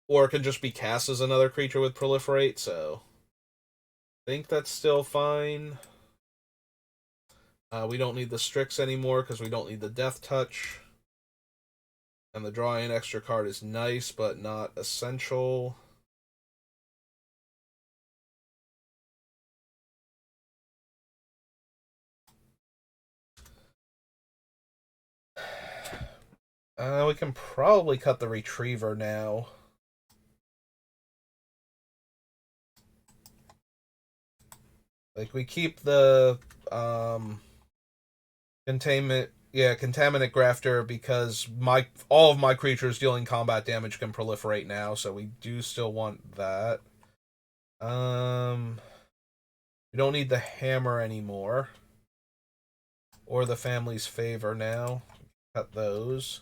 Or it can just be cast as another creature with Proliferate, so... I think that's still fine. We don't need the Strix anymore, because we don't need the Death Touch. And the drawing an extra card is nice, but not essential. We can probably cut the retriever now. Like, we keep the contaminant grafter because all of my creatures dealing combat damage can proliferate now, so we do still want that. We don't need the hammer anymore. Or the family's favor now. Cut those.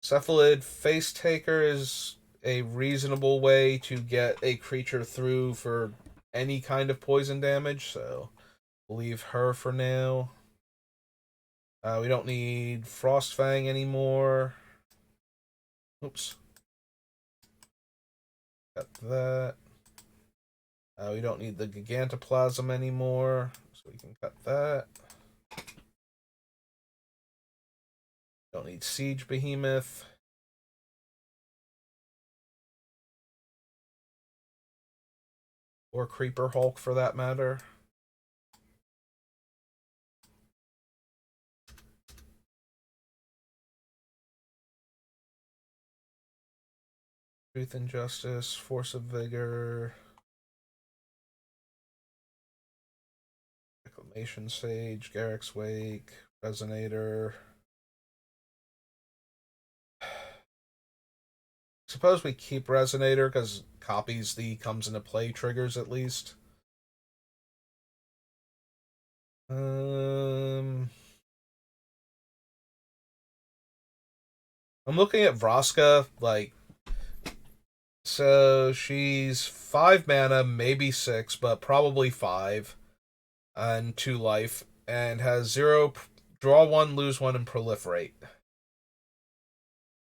Cephalid Face Taker is a reasonable way to get a creature through for any kind of poison damage, so we'll leave her for now. We don't need Frostfang anymore. Oops. Cut that. We don't need the Gigantoplasm anymore, so we can cut that. Don't need Siege Behemoth. Or Creeper Hulk, for that matter. Truth and Justice, Force of Vigor, Reclamation Sage, Garrick's Wake, Resonator. Suppose we keep Resonator because copies the comes into play triggers at least. I'm looking at Vraska, like, so she's 5 mana, maybe 6, but probably 5, and 2 life, and has 0, draw 1, lose 1, and proliferate.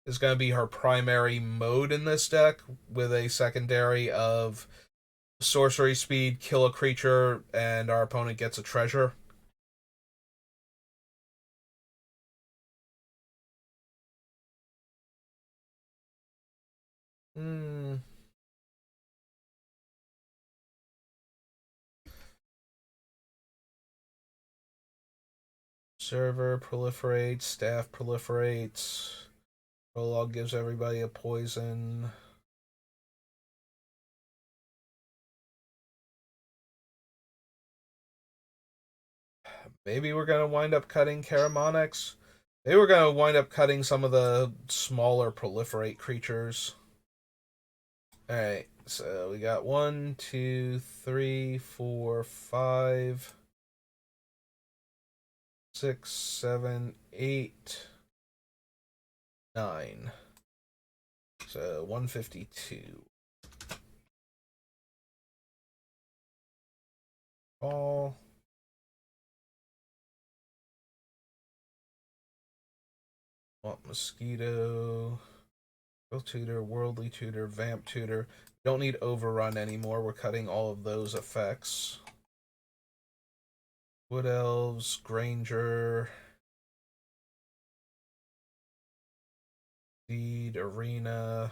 Is going to be her primary mode in this deck, with a secondary of sorcery speed, kill a creature, and our opponent gets a treasure. Hmm. Server proliferates, staff proliferates, prologue gives everybody a poison. Maybe we're going to wind up cutting Karamonix. Maybe we're going to wind up cutting some of the smaller proliferate creatures. Alright, so we got 1, 2, 3, 4, 5, 6, 7, 8, 9. So 152. All. Want Mosquito. Tutor, Worldly Tutor, Vamp Tutor. Don't need Overrun anymore. We're cutting all of those effects. Wood Elves, Granger, Deed, Arena.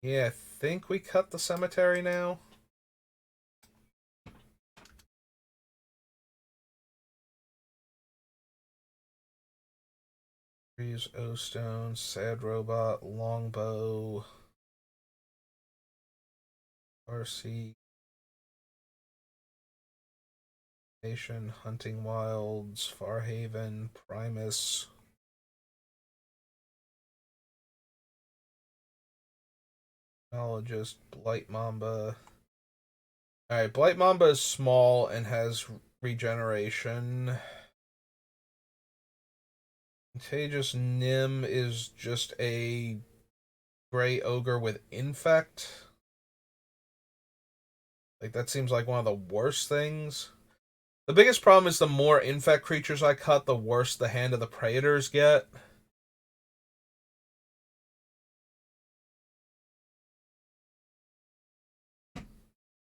Yeah, I think we cut the cemetery now. Trees, O-Stone, Sad Robot, Longbow, RC, Nation, Hunting Wilds, Farhaven, Primus. Technologist, Blight Mamba. Alright, Blight Mamba is small and has regeneration. Contagious Nim is just a gray ogre with infect. Like, that seems like one of the worst things. The biggest problem is the more infect creatures I cut, the worse the Hand of the Praetors get.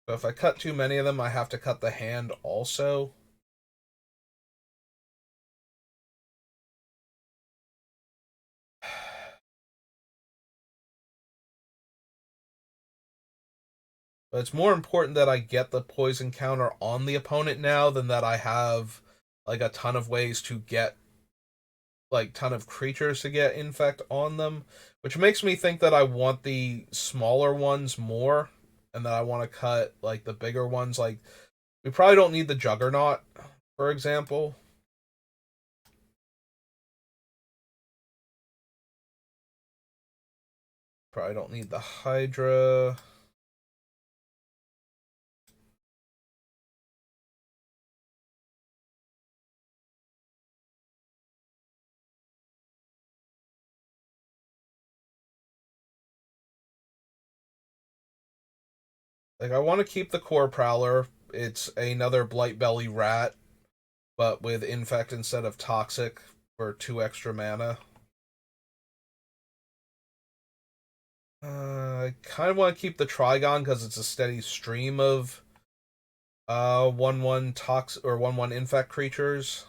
So if I cut too many of them, I have to cut the hand also. But it's more important that I get the poison counter on the opponent now than that I have like a ton of ways to get like ton of creatures to get infect on them, which makes me think that I want the smaller ones more and that I want to cut like the bigger ones. Like we probably don't need the Juggernaut, for example. Probably don't need the Hydra. Like I want to keep the Core Prowler. It's another Blight Belly rat, but with infect instead of toxic for 2 extra mana. I kind of want to keep the Trigon because it's a steady stream of 1/1 tox or 1/1 infect creatures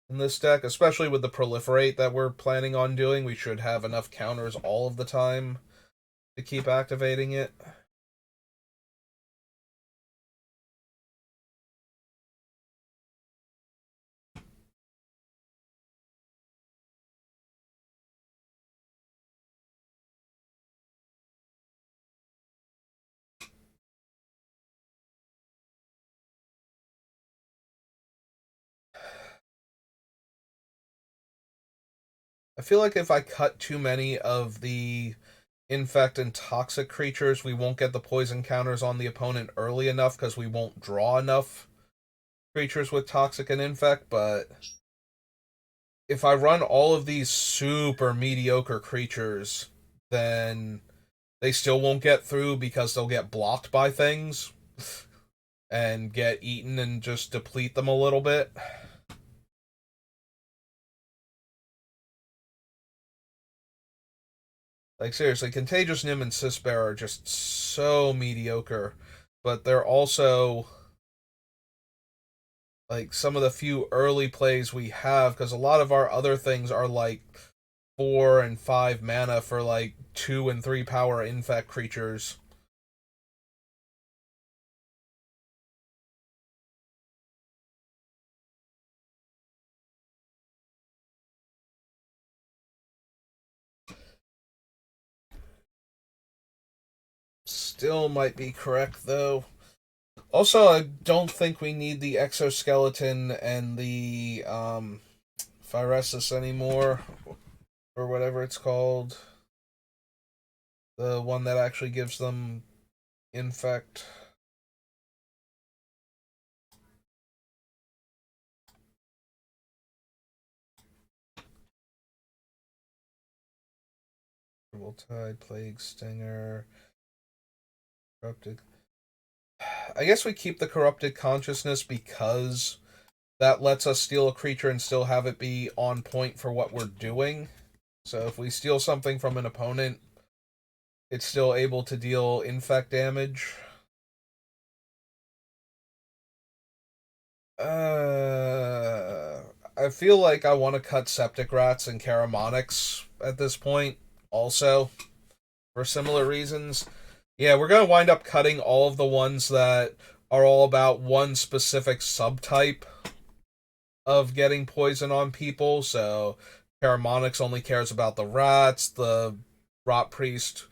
in this deck, especially with the proliferate that we're planning on doing. We should have enough counters all of the time to keep activating it. I feel like if I cut too many of the infect and toxic creatures, we won't get the poison counters on the opponent early enough because we won't draw enough creatures with toxic and infect. But if I run all of these super mediocre creatures, then they still won't get through because they'll get blocked by things and get eaten and just deplete them a little bit. Like seriously, Contagious Nim and Cisbear are just so mediocre, but they're also like some of the few early plays we have because a lot of our other things are like 4 and 5 mana for like 2 and 3 power infect creatures. Still might be correct though. Also, I don't think we need the exoskeleton and the Phyresis anymore, or whatever it's called. The one that actually gives them infect. Tide, Plague, Stinger, Corrupted. I guess we keep the Corrupted Consciousness because that lets us steal a creature and still have it be on point for what we're doing. So if we steal something from an opponent, it's still able to deal infect damage. Uh, I feel like I want to cut Septic Rats and Caramonics at this point, also, for similar reasons. Yeah, we're going to wind up cutting all of the ones that are all about one specific subtype of getting poison on people. So, Caramonics only cares about the rats. The Rot Priest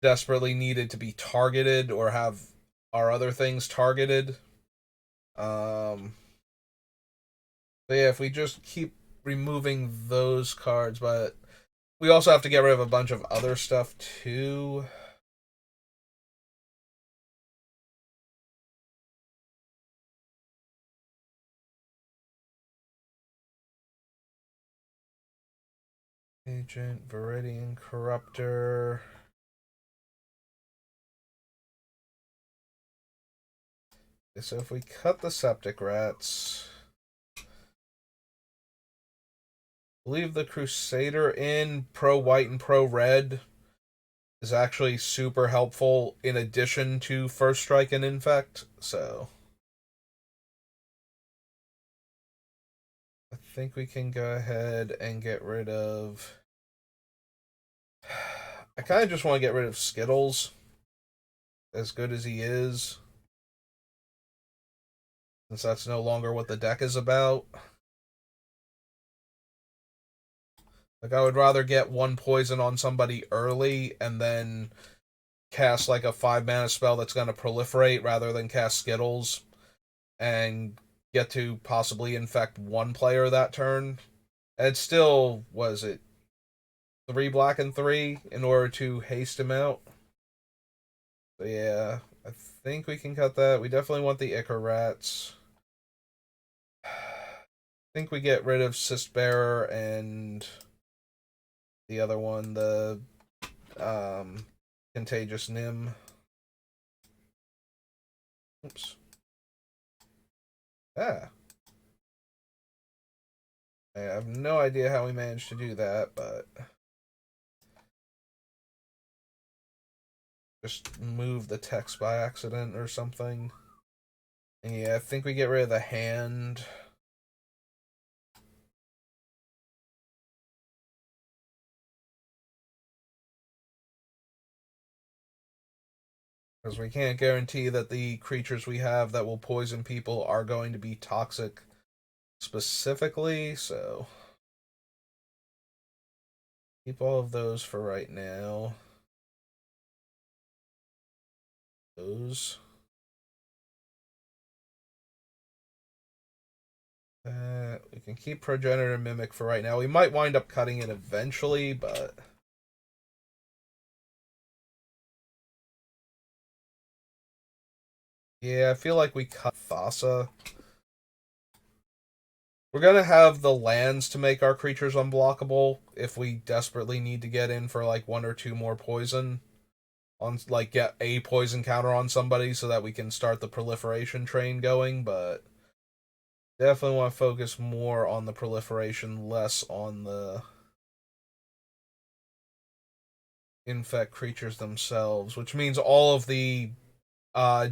desperately needed to be targeted or have our other things targeted. Um, but yeah, if we just keep removing those cards, but we also have to get rid of a bunch of other stuff too. Agent, Viridian Corruptor. Okay, so if we cut the Septic Rats, leave the Crusader in pro white and pro red is actually super helpful in addition to First Strike and Infect. So I think we can go ahead and get rid of. I kind of just want to get rid of Skittles. as good as he is, since that's no longer what the deck is about. Like, I would rather get one poison on somebody early and then cast like a 5 mana spell that's going to proliferate rather than cast Skittles and get to possibly infect one player that turn. And it's still, was it 3 black and 3 in order to haste him out? So yeah, I think we can cut that. We definitely want the Ichor Rats. I think we get rid of Cyst Bearer and the other one, the Contagious Nim. Oops. Ah. I have no idea how we managed to do that, but just move the text by accident or something. And yeah, I think we get rid of the hand. Because we can't guarantee that the creatures we have that will poison people are going to be toxic specifically, so keep all of those for right now. Those. We can keep Progenitor Mimic for right now. We might wind up cutting it eventually, but yeah, I feel like we cut Thassa. We're gonna have the lands to make our creatures unblockable if we desperately need to get in for like 1 or 2 more poison on, like, get a poison counter on somebody so that we can start the proliferation train going, but definitely want to focus more on the proliferation, less on the infect creatures themselves, which means all of the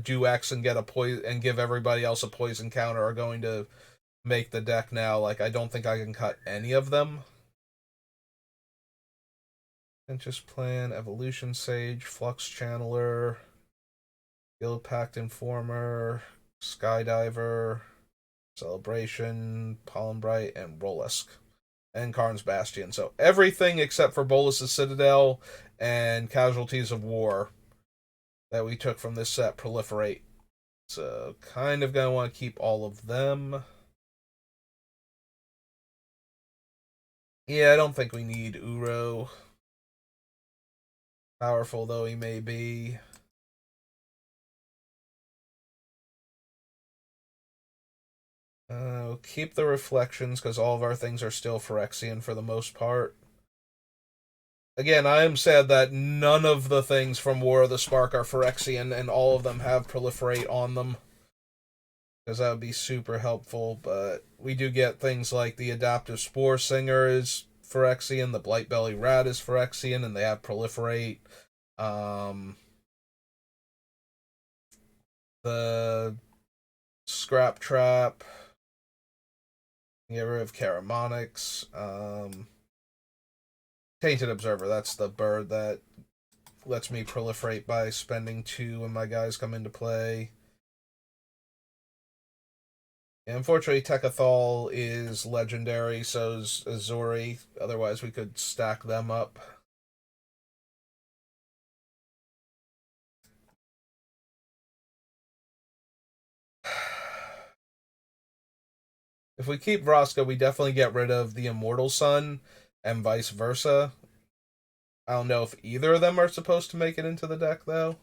do X and get a poison and give everybody else a poison counter are going to make the deck now. Like, I don't think I can cut any of them. And just plan Evolution Sage, Flux Channeler, Guild Pact Informer, Skydiver, Celebration, Pollen Bright, and Rollisk. And Karn's Bastion. So everything except for Bolus's Citadel and Casualties of War that we took from this set proliferate. So kind of gonna want to keep all of them. Yeah, I don't think we need Uro. Powerful though he may be. Keep the reflections because all of our things are still Phyrexian for the most part. Again, I am sad that none of the things from War of the Spark are Phyrexian and all of them have Proliferate on them, because that would be super helpful, but we do get things like the Adaptive Spore Singer is Phyrexian, the Blightbelly Rat is Phyrexian, and they have Proliferate. The Scrap Trap, get rid of Caramonics. Tainted Observer, that's the bird that lets me proliferate by spending 2 when my guys come into play. And unfortunately, Tekathol is legendary, so is Azuri. Otherwise, we could stack them up. If we keep Vraska, we definitely get rid of the Immortal Sun, and vice versa. I don't know if either of them are supposed to make it into the deck, though.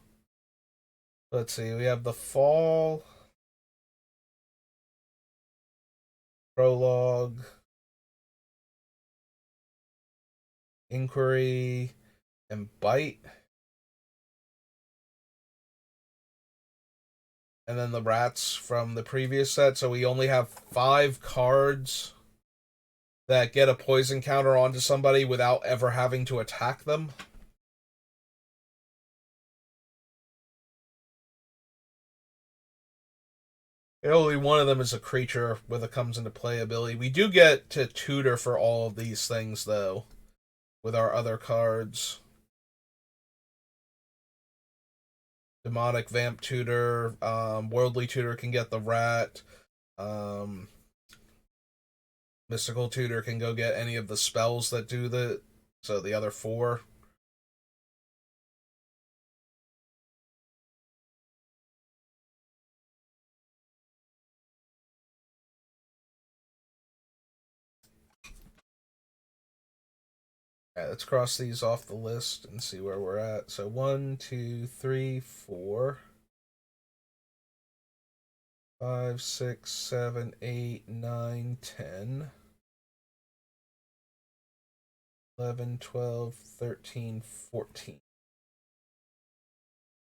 Let's see, we have the Fall, Prologue, Inquiry, and Bite. And then the Rats from the previous set, so we only have 5 cards that get a poison counter onto somebody without ever having to attack them. And only one of them is a creature with a comes into play ability. We do get to tutor for all of these things, though, with our other cards. Demonic Vamp Tutor. Worldly Tutor can get the Rat. Um, Mystical Tutor can go get any of the spells that do the. So the other four. Alright, let's cross these off the list and see where we're at. So 1, 2, 3, 4, 5, 6, 7, 8, 9, 10, 11, 12, 13, 14.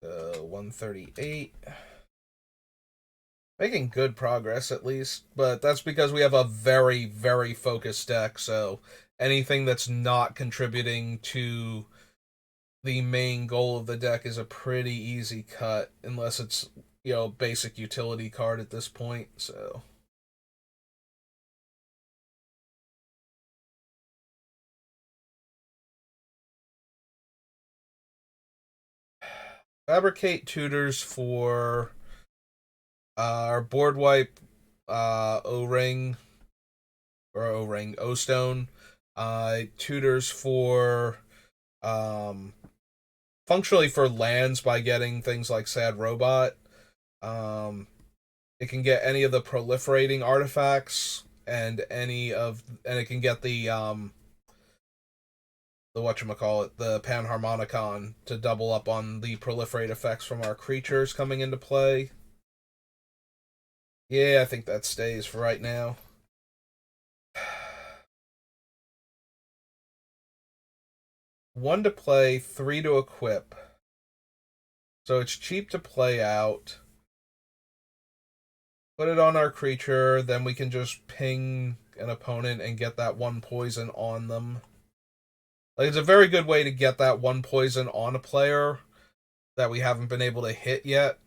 138. Making good progress at least, but that's because we have a very, very focused deck, so anything that's not contributing to the main goal of the deck is a pretty easy cut, unless it's, basic utility card at this point, so. Fabricate tutors for our board wipe, O-Ring, or O-Ring, O-Stone, tutors for, functionally for lands by getting things like Sad Robot. It can get any of the proliferating artifacts and it can get the whatchamacallit, the Panharmonicon to double up on the proliferate effects from our creatures coming into play. Yeah, I think that stays for right now. One to play, 3 to equip. So it's cheap to play out. Put it on our creature, then we can just ping an opponent and get that 1 poison on them. Like, it's a very good way to get that 1 poison on a player that we haven't been able to hit yet.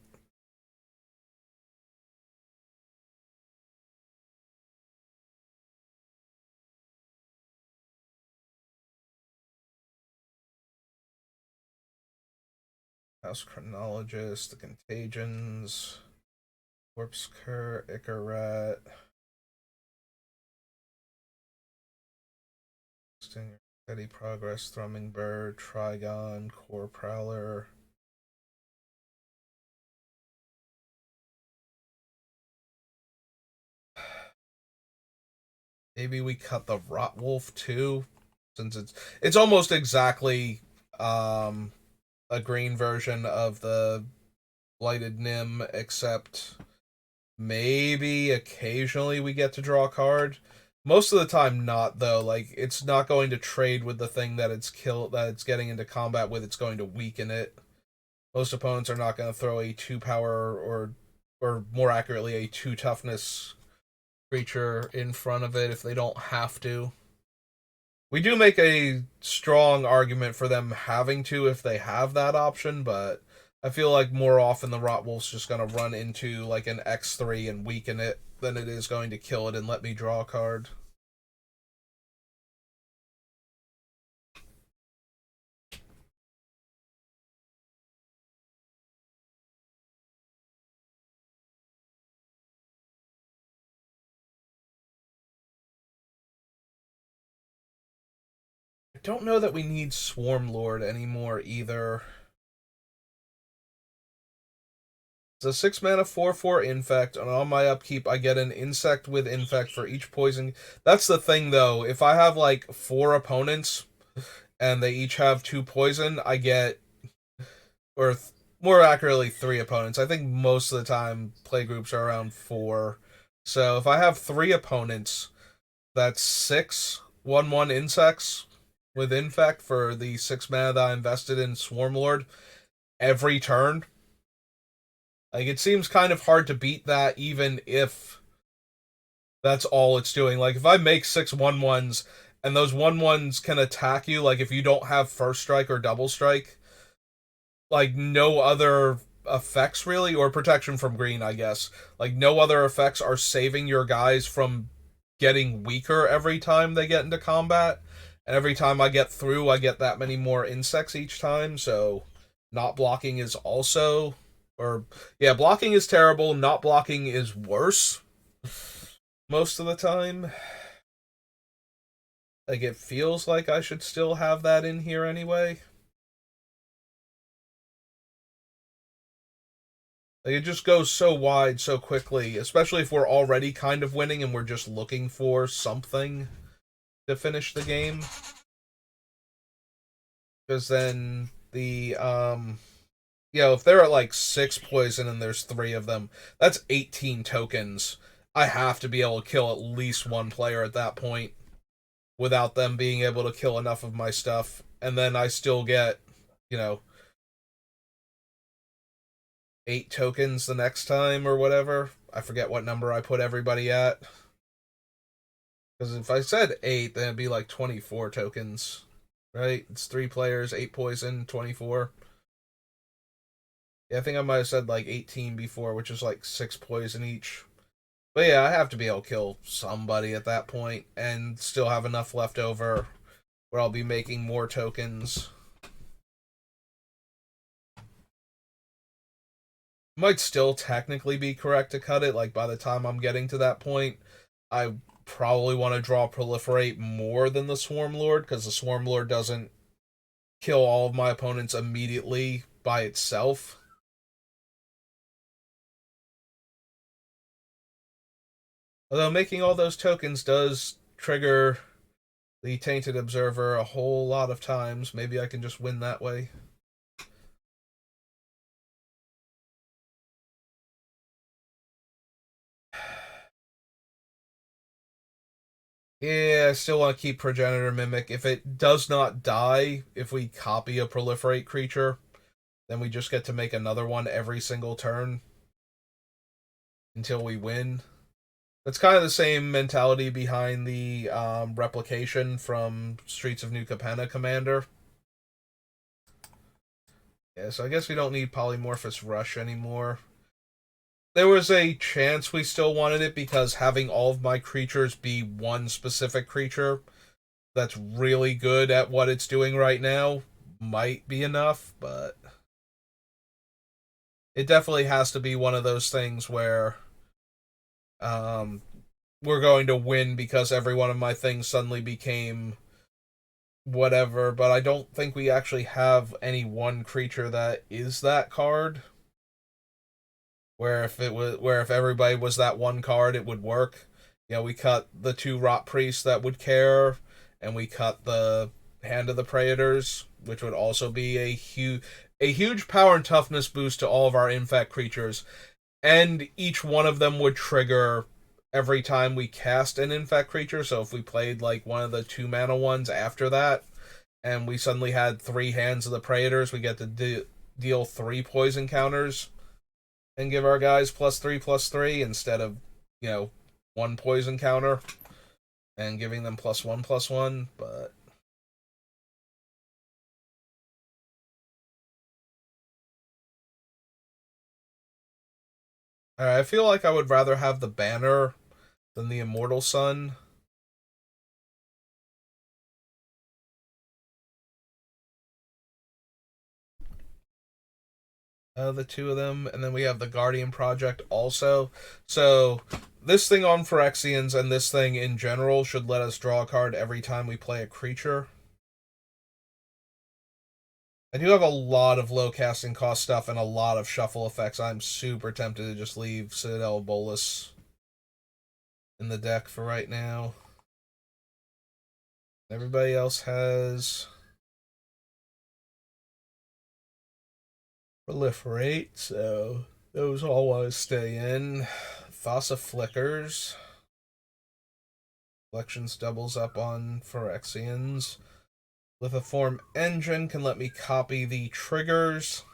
House Chronologist, the Contagions, Corpse Cur, Icarat, Stinger, Steady Progress, Thrumming Bird, Trigon, Core Prowler. Maybe we cut the Rotwolf too, since it's almost exactly a green version of the Blighted Nim, except maybe occasionally we get to draw a card. Most of the time not, though. Like, it's not going to trade with the thing that it's getting into combat with. It's going to weaken it. Most opponents are not going to throw a 2 power or more accurately a 2 toughness creature in front of it if they don't have to. We do make a strong argument for them having to if they have that option, but I feel like more often the Rotwolf's just going to run into like an X3 and weaken it than it is going to kill it and let me draw a card. I don't know that we need Swarm Lord anymore either. It's a 6 mana 4/4 infect, and on my upkeep, I get an insect with infect for each poison. That's the thing, though. If I have like 4 opponents and they each have 2 poison, I get, or more accurately, 3 opponents. I think most of the time play groups are around 4. So if I have 3 opponents, that's 6 1/1 insects with infect for the 6 mana that I invested in Swarmlord every turn. Like, it seems kind of hard to beat that, even if that's all it's doing. Like, if I make 6 1/1s and those 1/1s can attack you, like if you don't have first strike or double strike, like no other effects really, or protection from green, I guess. Like, no other effects are saving your guys from getting weaker every time they get into combat. And every time I get that many more insects each time, so not blocking is also Or, yeah, blocking is terrible. Not blocking is worse most of the time. Like, it feels like I should still have that in here anyway. Like, it just goes so wide so quickly, especially if we're already kind of winning and we're just looking for something to finish the game. Because then if they're at like 6 poison and there's 3 of them, that's 18 tokens. I have to be able to kill at least one player at that point without them being able to kill enough of my stuff. And then I still get, you know, 8 tokens the next time or whatever. I forget what number I put everybody at. Because if I said 8, then it'd be like 24 tokens, right? It's 3 players, 8 poison, 24. Yeah, I think I might have said like 18 before, which is like 6 poison each. But yeah, I have to be able to kill somebody at that point and still have enough left over where I'll be making more tokens. Might still technically be correct to cut it. Like, by the time I'm getting to that point, I probably want to draw Proliferate more than the Swarm Lord, because the Swarm Lord doesn't kill all of my opponents immediately by itself. Although making all those tokens does trigger the Tainted Observer a whole lot of times. Maybe I can just win that way. Yeah, I still want to keep Progenitor Mimic. If it does not die, if we copy a Proliferate creature, then we just get to make another one every single turn until we win. That's kind of the same mentality behind the replication from Streets of New Capenna Commander. Yeah, so I guess we don't need Polymorphous Rush anymore. There was a chance we still wanted it because having all of my creatures be one specific creature that's really good at what it's doing right now might be enough, but it definitely has to be one of those things where um, we're going to win because every one of my things suddenly became whatever, but I don't think we actually have any one creature that is that card. Where if everybody was that one card, it would work. We cut the 2 Rot Priests that would care, and we cut the Hand of the Praetors, which would also be a huge power and toughness boost to all of our infect creatures, and each one of them would trigger every time we cast an infect creature. So if we played like one of the 2 mana ones after that, and we suddenly had 3 Hands of the Praetors, we get to deal 3 poison counters and give our guys +3/+3 instead of, 1 poison counter and giving them +1/+1. But I feel like I would rather have the banner than the Immortal Sun. The 2 of them, and then we have the Guardian Project also. So this thing on Phyrexians and this thing in general should let us draw a card every time we play a creature. I do have a lot of low casting cost stuff and a lot of shuffle effects. I'm super tempted to just leave Citadel Bolus in the deck for right now. Everybody else has Proliferate, so those all want to stay in. Thassa Flickers. Collections doubles up on Phyrexians. Lithoform Engine can let me copy the triggers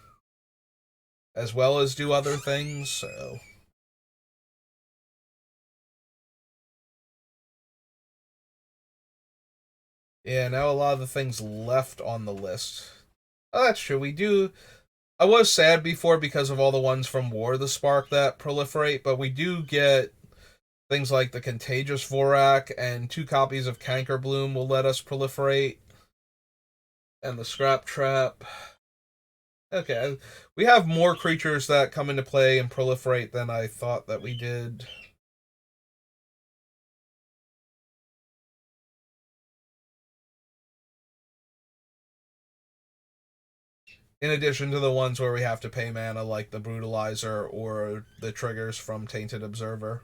as well as do other things, so yeah, now a lot of the things left on the list. Oh, that's true. We do. I was sad before because of all the ones from War of the Spark that proliferate, but we do get things like the Contagious Vorak, and 2 copies of Cankerbloom will let us proliferate, and the Scrap Trap. Okay, we have more creatures that come into play and proliferate than I thought that we did. In addition to the ones where we have to pay mana, like the Brutalizer or the triggers from Tainted Observer.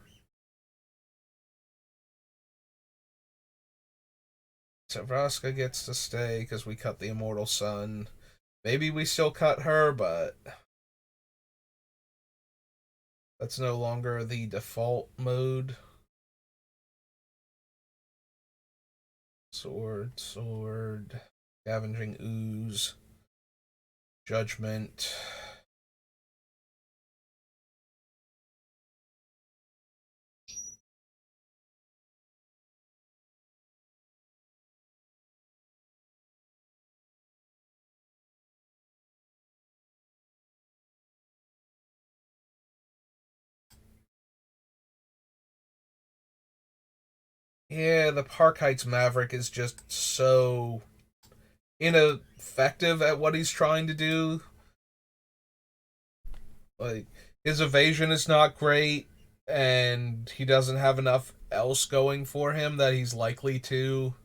So Vraska gets to stay because we cut the Immortal Sun. Maybe we still cut her, but that's no longer the default mode. Sword, sword, Scavenging Ooze, Judgment. Yeah, the Park Heights Maverick is just so ineffective at what he's trying to do. Like, his evasion is not great, and he doesn't have enough else going for him that he's likely to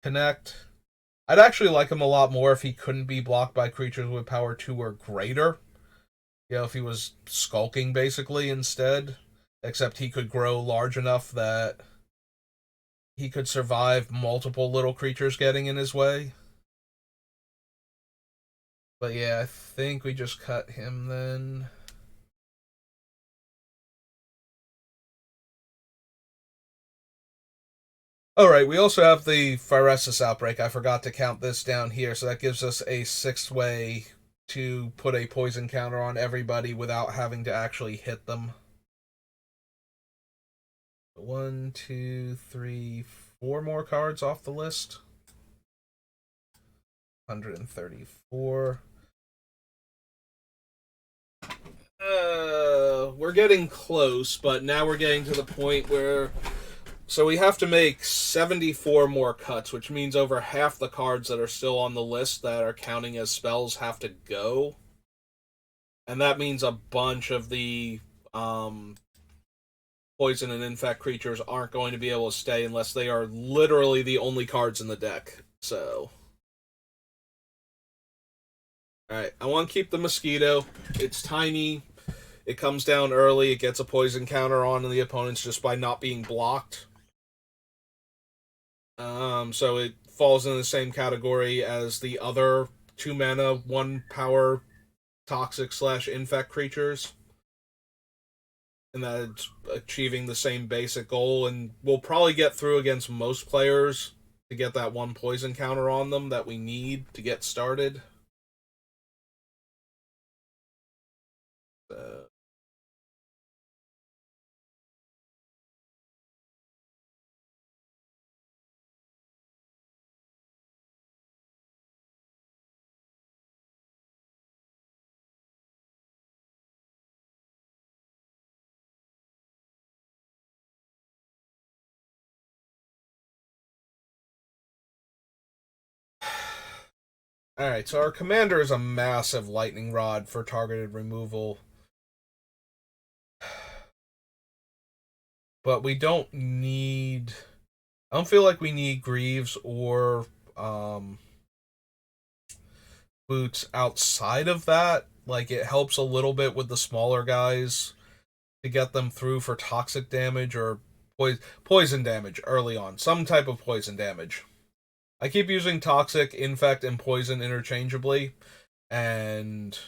connect. I'd actually like him a lot more if he couldn't be blocked by creatures with power 2 or greater. You know, if he was skulking basically instead. Except he could grow large enough that he could survive multiple little creatures getting in his way. But yeah, I think we just cut him then. Alright, we also have the Phyresis outbreak. I forgot to count this down here, so that gives us a sixth way to put a poison counter on everybody without having to actually hit them. 1, 2, 3, 4 more cards off the list. 134. We're getting close, but now we're getting to the point where. So we have to make 74 more cuts, which means over half the cards that are still on the list that are counting as spells have to go. And that means a bunch of the poison and infect creatures aren't going to be able to stay unless they are literally the only cards in the deck. So. Alright, I want to keep the Mosquito. It's tiny. It comes down early. It gets a poison counter on the opponents just by not being blocked. So it falls in the same category as the other 2 mana, 1 power toxic / infect creatures. And that's achieving the same basic goal. And we'll probably get through against most players to get that 1 poison counter on them that we need to get started. Uh, Alright, so our commander is a massive lightning rod for targeted removal. But we don't need. I don't feel like we need Greaves or Boots outside of that. Like, it helps a little bit with the smaller guys to get them through for toxic damage or poison damage early on. Some type of poison damage. I keep using toxic, infect, and poison interchangeably, and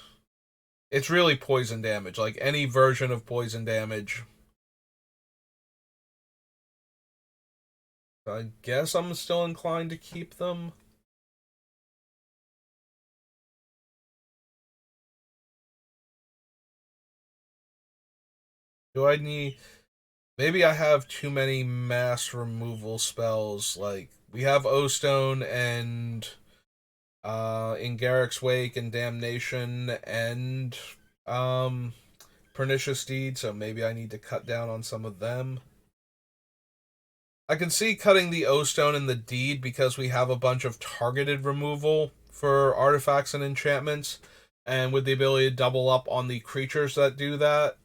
it's really poison damage. Like, any version of poison damage. I guess I'm still inclined to keep them. Do I need. Maybe I have too many mass removal spells. Like, we have O-Stone and in Garrick's Wake and Damnation and Pernicious Deed, so maybe I need to cut down on some of them. I can see cutting the O-Stone and the Deed because we have a bunch of targeted removal for artifacts and enchantments, And with the ability to double up on the creatures that do that,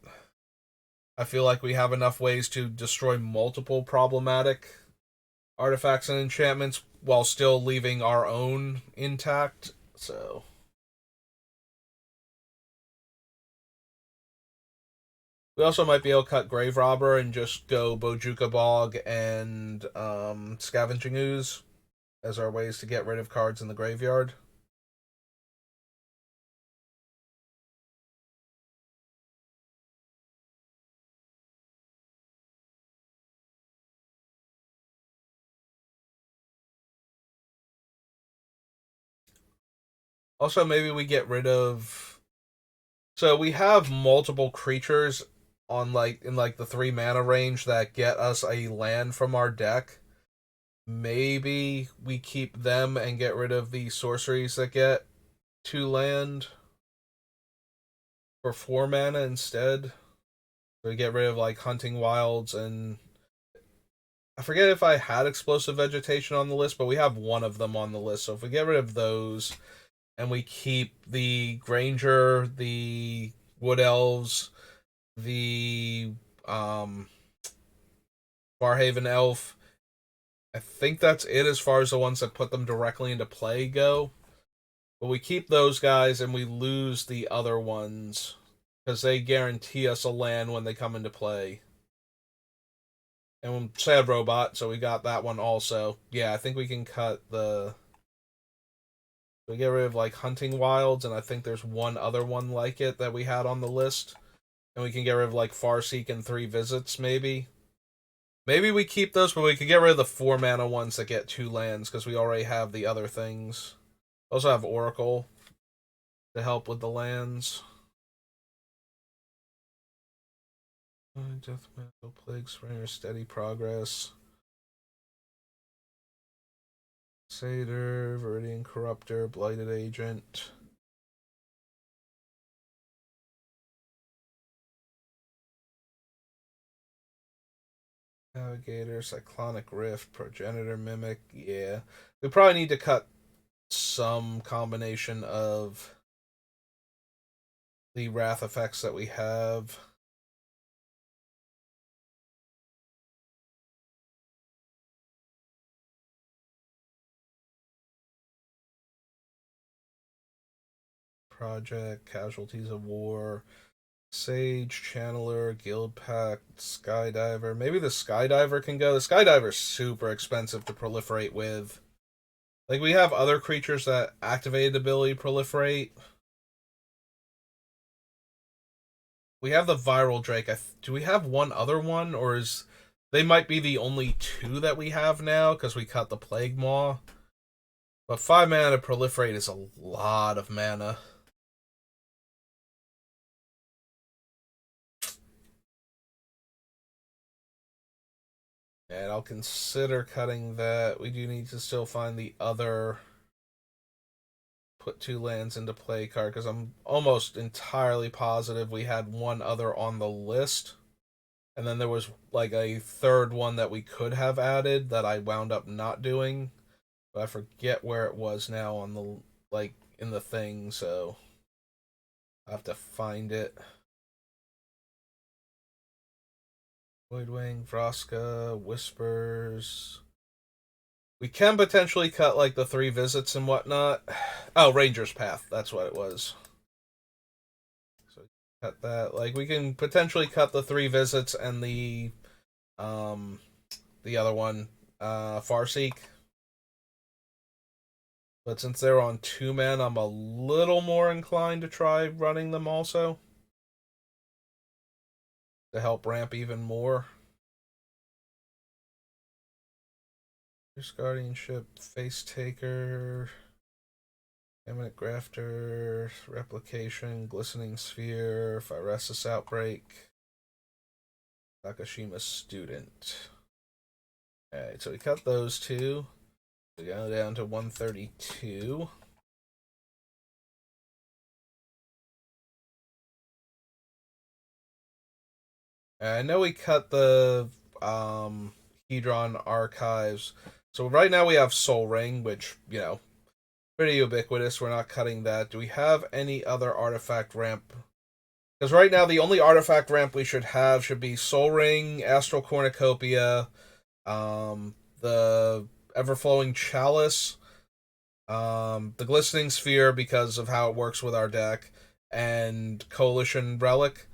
I feel like we have enough ways to destroy multiple problematic artifacts and enchantments while still leaving our own intact. So we also might be able to cut Grave Robber and just go Bojuka Bog and Scavenging Ooze as our ways to get rid of cards in the graveyard. Also, maybe we get rid of. So we have multiple creatures on like the 3 mana range that get us a land from our deck. Maybe we keep them and get rid of the sorceries that get 2 land for 4 mana instead. So we get rid of like Hunting Wilds and I forget if I had Explosive Vegetation on the list, but we have one of them on the list. So if we get rid of those and we keep the Granger, the Wood Elves, the um Barhaven Elf, I think that's it as far as the ones that put them directly into play go. But we keep those guys and we lose the other ones because they guarantee us a land when they come into play. And Sad Robot, so we got that one also. Yeah, I think we can cut the. We get rid of like Hunting Wilds, and I think there's one other one like it that we had on the list. And we can get rid of like Farseek and 3 visits, maybe. Maybe we keep those, but we could get rid of the 4 mana ones that get 2 lands because we already have the other things. Also have Oracle to help with the lands. Death Metal, Plague Springer, Steady Progress. Satyr, Viridian Corruptor, Blighted Agent. Navigator, Cyclonic Rift, Progenitor Mimic. Yeah. We probably need to cut some combination of the wrath effects that we have. Project, Casualties of War, Sage, Channeler, Guild Pact, Skydiver. Maybe the Skydiver can go. The Skydiver's super expensive to proliferate with. Like, we have other creatures that activated ability proliferate. We have the Viral Drake. Do we have one other one? Or is. They might be the only 2 that we have now because we cut the Plague Maw. But 5 mana to proliferate is a lot of mana. And I'll consider cutting that. We do need to still find the other put 2 lands into play card because I'm almost entirely positive we had one other on the list. And then there was like a third one that we could have added that I wound up not doing. But I forget where it was now on the like in the thing, so I have to find it. Voidwing, Vraska, Whispers. We can potentially cut like the 3 visits and whatnot. Oh, Ranger's Path. That's what it was. So cut that. Like we can potentially cut the 3 visits and the other one, Farseek. But since they're on 2 men, I'm a little more inclined to try running them also to help ramp even more. Fierce Guardianship, Face Taker, Eminent Grafter, Replication, Glistening Sphere, Phyresis Outbreak, Takashima Student. Alright, so we cut those 2. We go down to 132. I know we cut the Hedron Archives. So right now we have Soul Ring, which, pretty ubiquitous. We're not cutting that. Do we have any other artifact ramp? Because right now the only artifact ramp we should have should be Soul Ring, Astral Cornucopia, the Everflowing Chalice, the Glistening Sphere because of how it works with our deck, and Coalition Relic.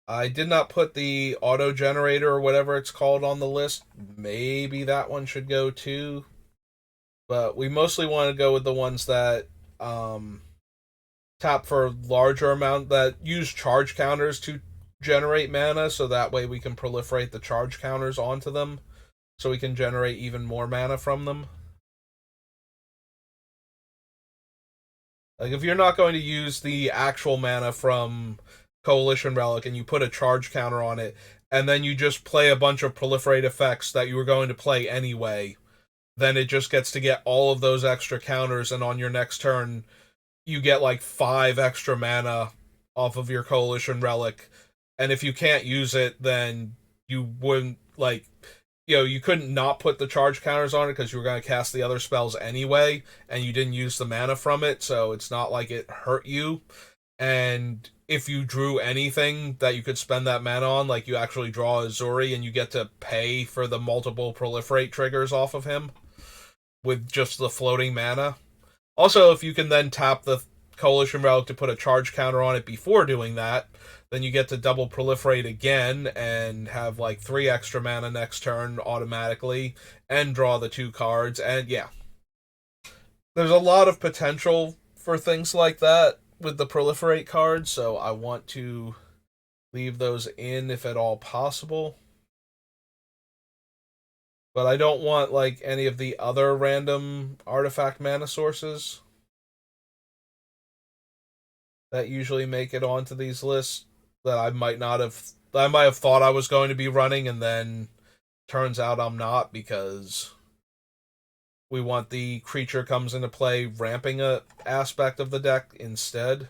I did not put the auto generator or whatever it's called on the list. Maybe that one should go too. But we mostly want to go with the ones that um, tap for larger amount that use charge counters to generate mana, so that way we can proliferate the charge counters onto them, so we can generate even more mana from them. Like if you're not going to use the actual mana from Coalition Relic and you put a charge counter on it, and then you just play a bunch of proliferate effects that you were going to play anyway, then it just gets to get all of those extra counters, and on your next turn, you get like 5 extra mana off of your Coalition Relic. And if you can't use it, then you wouldn't, like, you couldn't not put the charge counters on it because you were going to cast the other spells anyway, and you didn't use the mana from it, so it's not like it hurt you. And if you drew anything that you could spend that mana on, like you actually draw Azuri and you get to pay for the multiple proliferate triggers off of him with just the floating mana. Also, if you can then tap the Coalition Relic to put a charge counter on it before doing that, then you get to double proliferate again and have like 3 extra mana next turn automatically and draw the 2 cards. And yeah, there's a lot of potential for things like that with the proliferate cards, so I want to leave those in if at all possible. But I don't want like any of the other random artifact mana sources that usually make it onto these lists that I might have thought I was going to be running, and then turns out I'm not, because we want the creature comes into play ramping a aspect of the deck instead.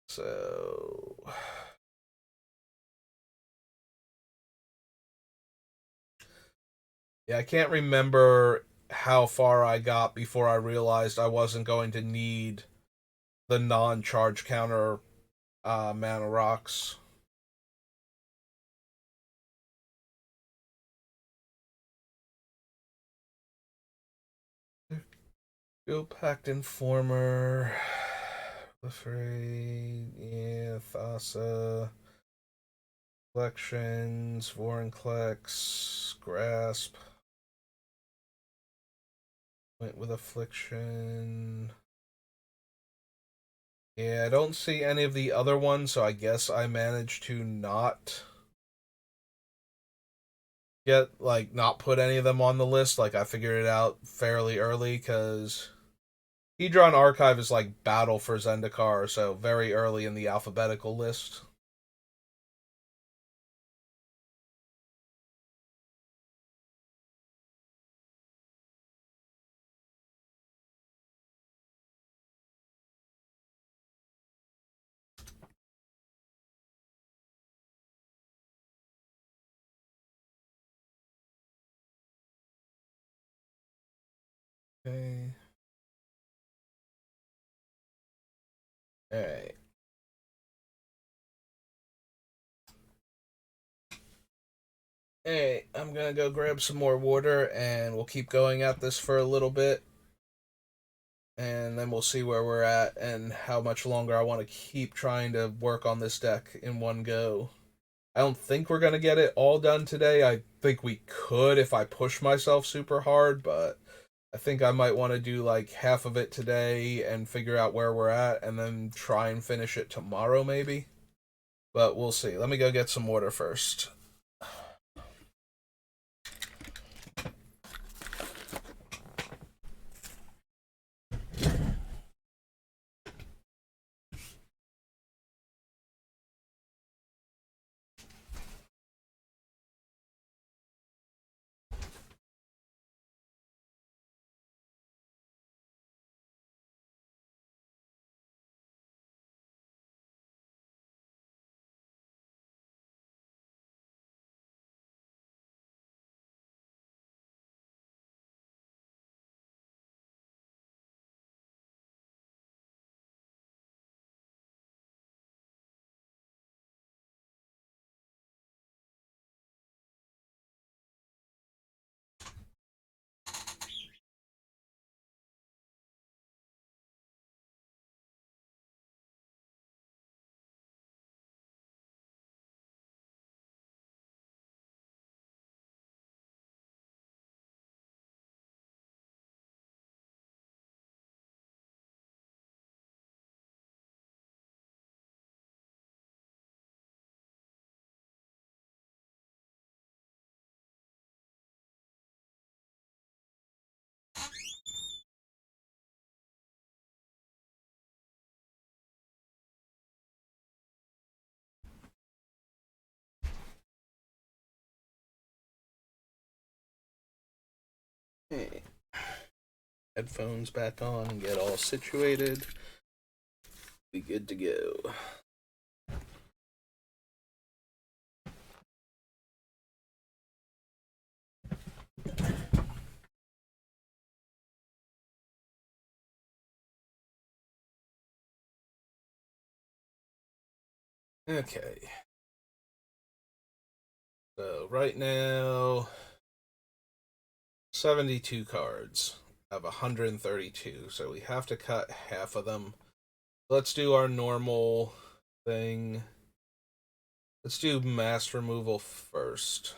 So yeah, I can't remember how far I got before I realized I wasn't going to need the non-charge counter mana rocks. Go Pact Informer. Proliferate. Yeah, Thassa. Collections. Vorinclex. Grasp. Went with Affliction. Yeah, I don't see any of the other ones, so I guess I managed to not not put any of them on the list. Like, I figured it out fairly early, because Hedron Archive is like Battle for Zendikar, so very early in the alphabetical list. Okay. Alright. Hey, I'm gonna go grab some more water, and we'll keep going at this for a little bit, and then we'll see where we're at and how much longer I want to keep trying to work on this deck in one go. I don't think we're gonna get it all done today. I think we could if I push myself super hard, but I think I might want to do like half of it today and figure out where we're at, and then try and finish it tomorrow maybe. But we'll see. Let me go get some water first. Okay. Headphones back on and get all situated. Be good to go. Okay. So right now, 72 cards. I have 132, so we have to cut half of them. Let's do our normal thing. Let's do mass removal first.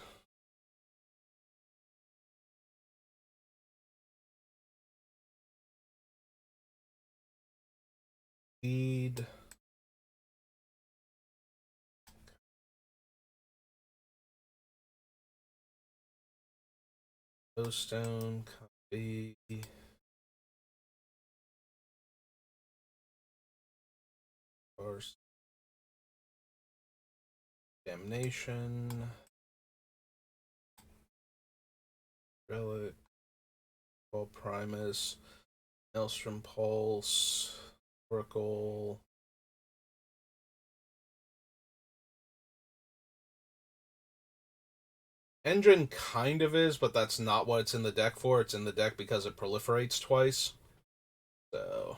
Need glowstone, copy. Course. Damnation. Relic. Ball Primus. Maelstrom Pulse. Oracle. Engine kind of is, but that's not what it's in the deck for. It's in the deck because it proliferates twice. So.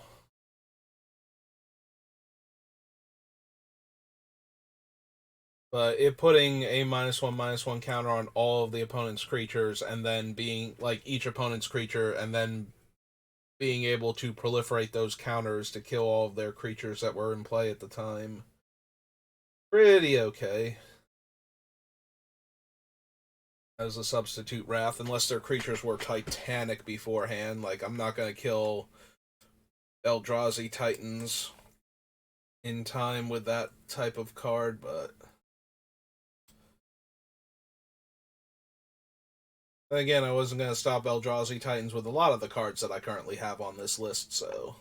But it putting a -1/-1 counter on all of the opponent's creatures, and then being like each opponent's creature, and then being able to proliferate those counters to kill all of their creatures that were in play at the time. Pretty okay. As a substitute Wrath, unless their creatures were Titanic beforehand. Like, I'm not going to kill Eldrazi Titans in time with that type of card, but. Again, I wasn't going to stop Eldrazi Titans with a lot of the cards that I currently have on this list, so.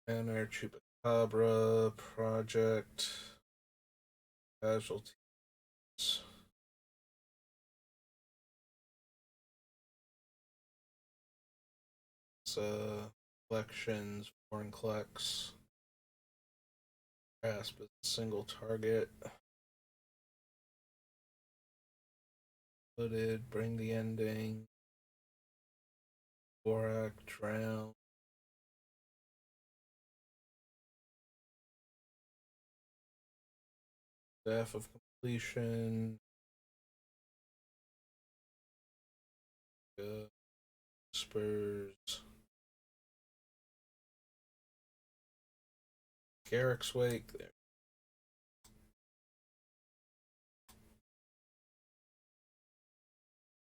Banner, Chupacabra, Project, Casualties. Collections, Foreign Collects. Grasp is a single target. Hooded, Bring the Ending. Borak, Drown. Staff of Completion. Spurs. Garrick's Wake. There.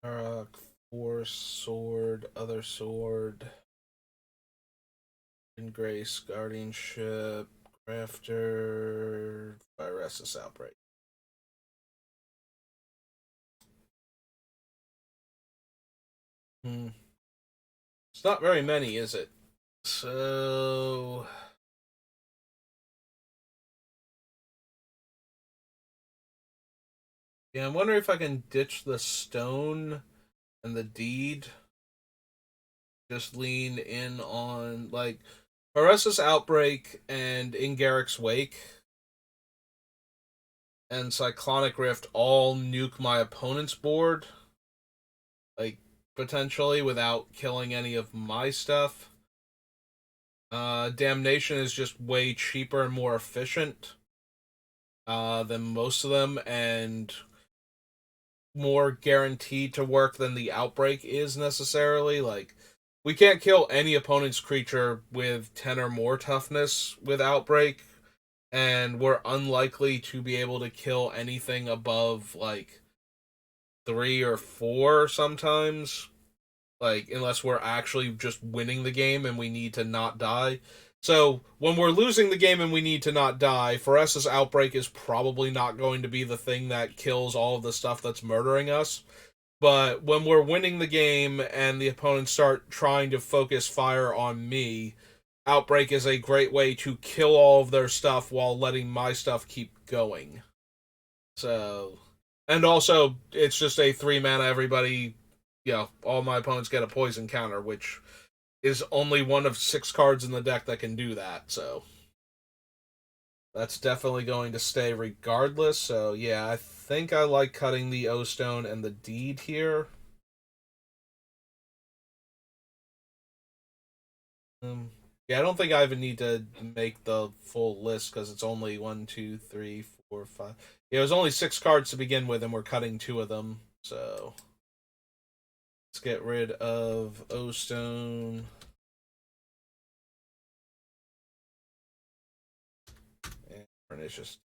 Yarok, Force, Sword, Other Sword. Grace, Guardianship, Grafter, Viruses Outbreak. It's not very many, is it? So. Yeah, I'm wondering if I can ditch the stone and the deed. Just lean in on, like, Viruses Outbreak and In Garrick's Wake and Cyclonic Rift all nuke my opponent's board. Like, potentially without killing any of my stuff. Damnation is just way cheaper and more efficient than most of them, and more guaranteed to work than the Outbreak is necessarily. Like, we can't kill any opponent's creature with 10 or more toughness with Outbreak, and we're unlikely to be able to kill anything above, like, 3 or 4 sometimes. Like, unless we're actually just winning the game and we need to not die. So, when we're losing the game and we need to not die, Pharessa's Outbreak is probably not going to be the thing that kills all of the stuff that's murdering us. But when we're winning the game and the opponents start trying to focus fire on me, Outbreak is a great way to kill all of their stuff while letting my stuff keep going. So, and also it's just a 3 mana. Everybody, all my opponents get a poison counter, which is only one of 6 cards in the deck that can do that. So that's definitely going to stay regardless. So yeah, I think I like cutting the O Stone and the Deed here. Yeah, I don't think I even need to make the full list because it's only 1, 2, 3, 4, 5. Yeah, it was only 6 cards to begin with, and we're cutting 2 of them. So let's get rid of O Stone. And Pernicious.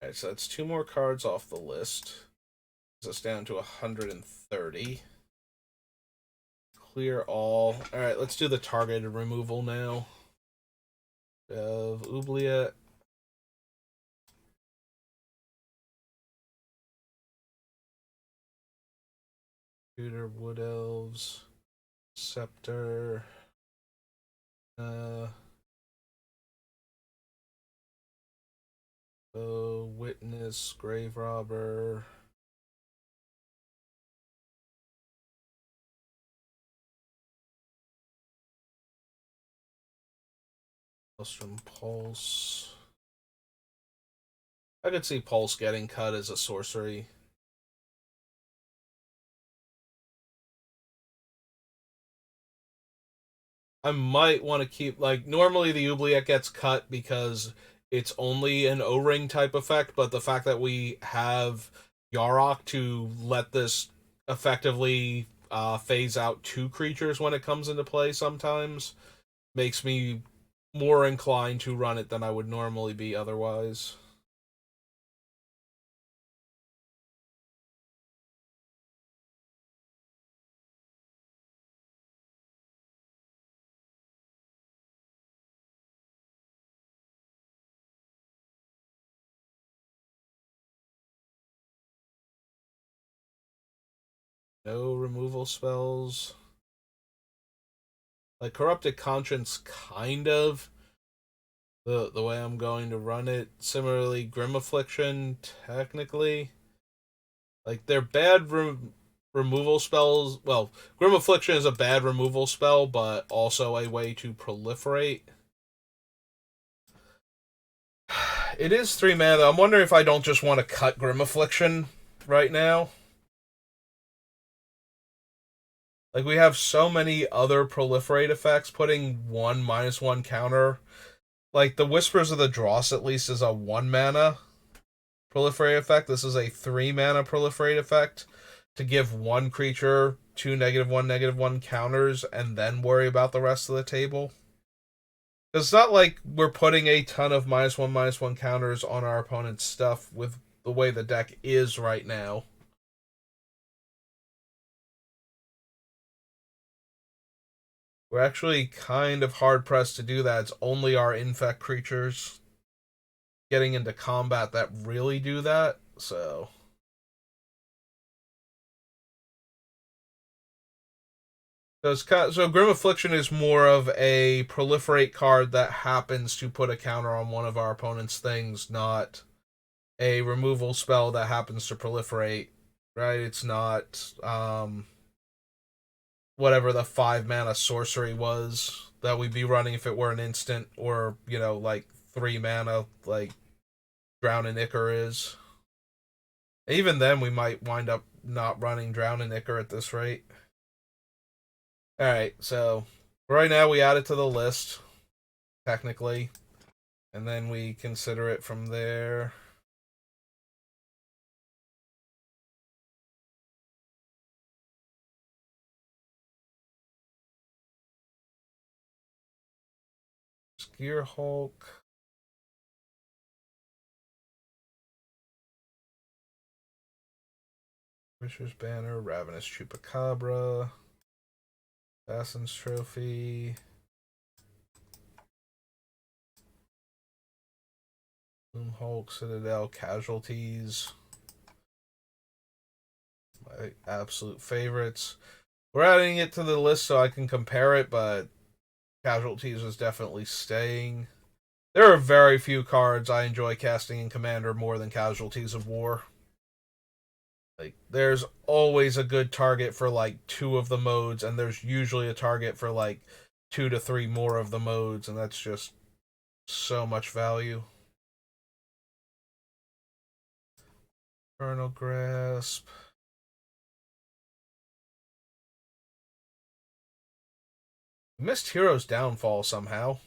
Alright, so that's 2 more cards off the list. Brings us down to 130. Clear all. Alright, let's do the targeted removal now. Of Oubliette. Tutor Wood Elves. Scepter. Witness, Grave Robber. From Pulse. I could see Pulse getting cut as a sorcery. I might want to keep, like, normally the Oubliette gets cut because it's only an O-ring type effect, but the fact that we have Yarok to let this effectively phase out 2 creatures when it comes into play sometimes makes me more inclined to run it than I would normally be otherwise. No removal spells. Like Corrupted Conscience, kind of the way I'm going to run it. Similarly, Grim Affliction, technically, like they're bad removal spells. Well, Grim Affliction is a bad removal spell, but also a way to proliferate. It is 3 mana. I'm wondering if I don't just want to cut Grim Affliction right now. Like, we have so many other proliferate effects. Putting 1/-1 counter, like the Whispers of the Dross, at least is a 1 mana proliferate effect. This is a 3 mana proliferate effect to give one creature 2 -1/-1 counters and then worry about the rest of the table. It's not like we're putting a ton of -1/-1 counters on our opponent's stuff with the way the deck is right now. We're actually kind of hard pressed to do that. It's only our infect creatures getting into combat that really do that. So Grim Affliction is more of a proliferate card that happens to put a counter on one of our opponent's things, not a removal spell that happens to proliferate. Right? It's not whatever the 5 mana sorcery was that we'd be running if it were an instant, or like 3 mana like Drown and Ichor is. Even then, we might wind up not running Drown and Ichor at this rate. All right, so right now we add it to the list technically, and then we consider it from there. Gear Hulk. Wish's Banner, Ravenous Chupacabra, Assassin's Trophy, Hulk, Citadel, Casualties, My absolute favorites. We're adding it to the list so I can compare it, but Casualties is definitely staying. There are very few cards I enjoy casting in Commander more than Casualties of War. Like, there's always a good target for like two of the modes, and there's usually a target for like 2 to 3 more of the modes, and that's just so much value. Infernal Grasp. Missed Hero's Downfall somehow.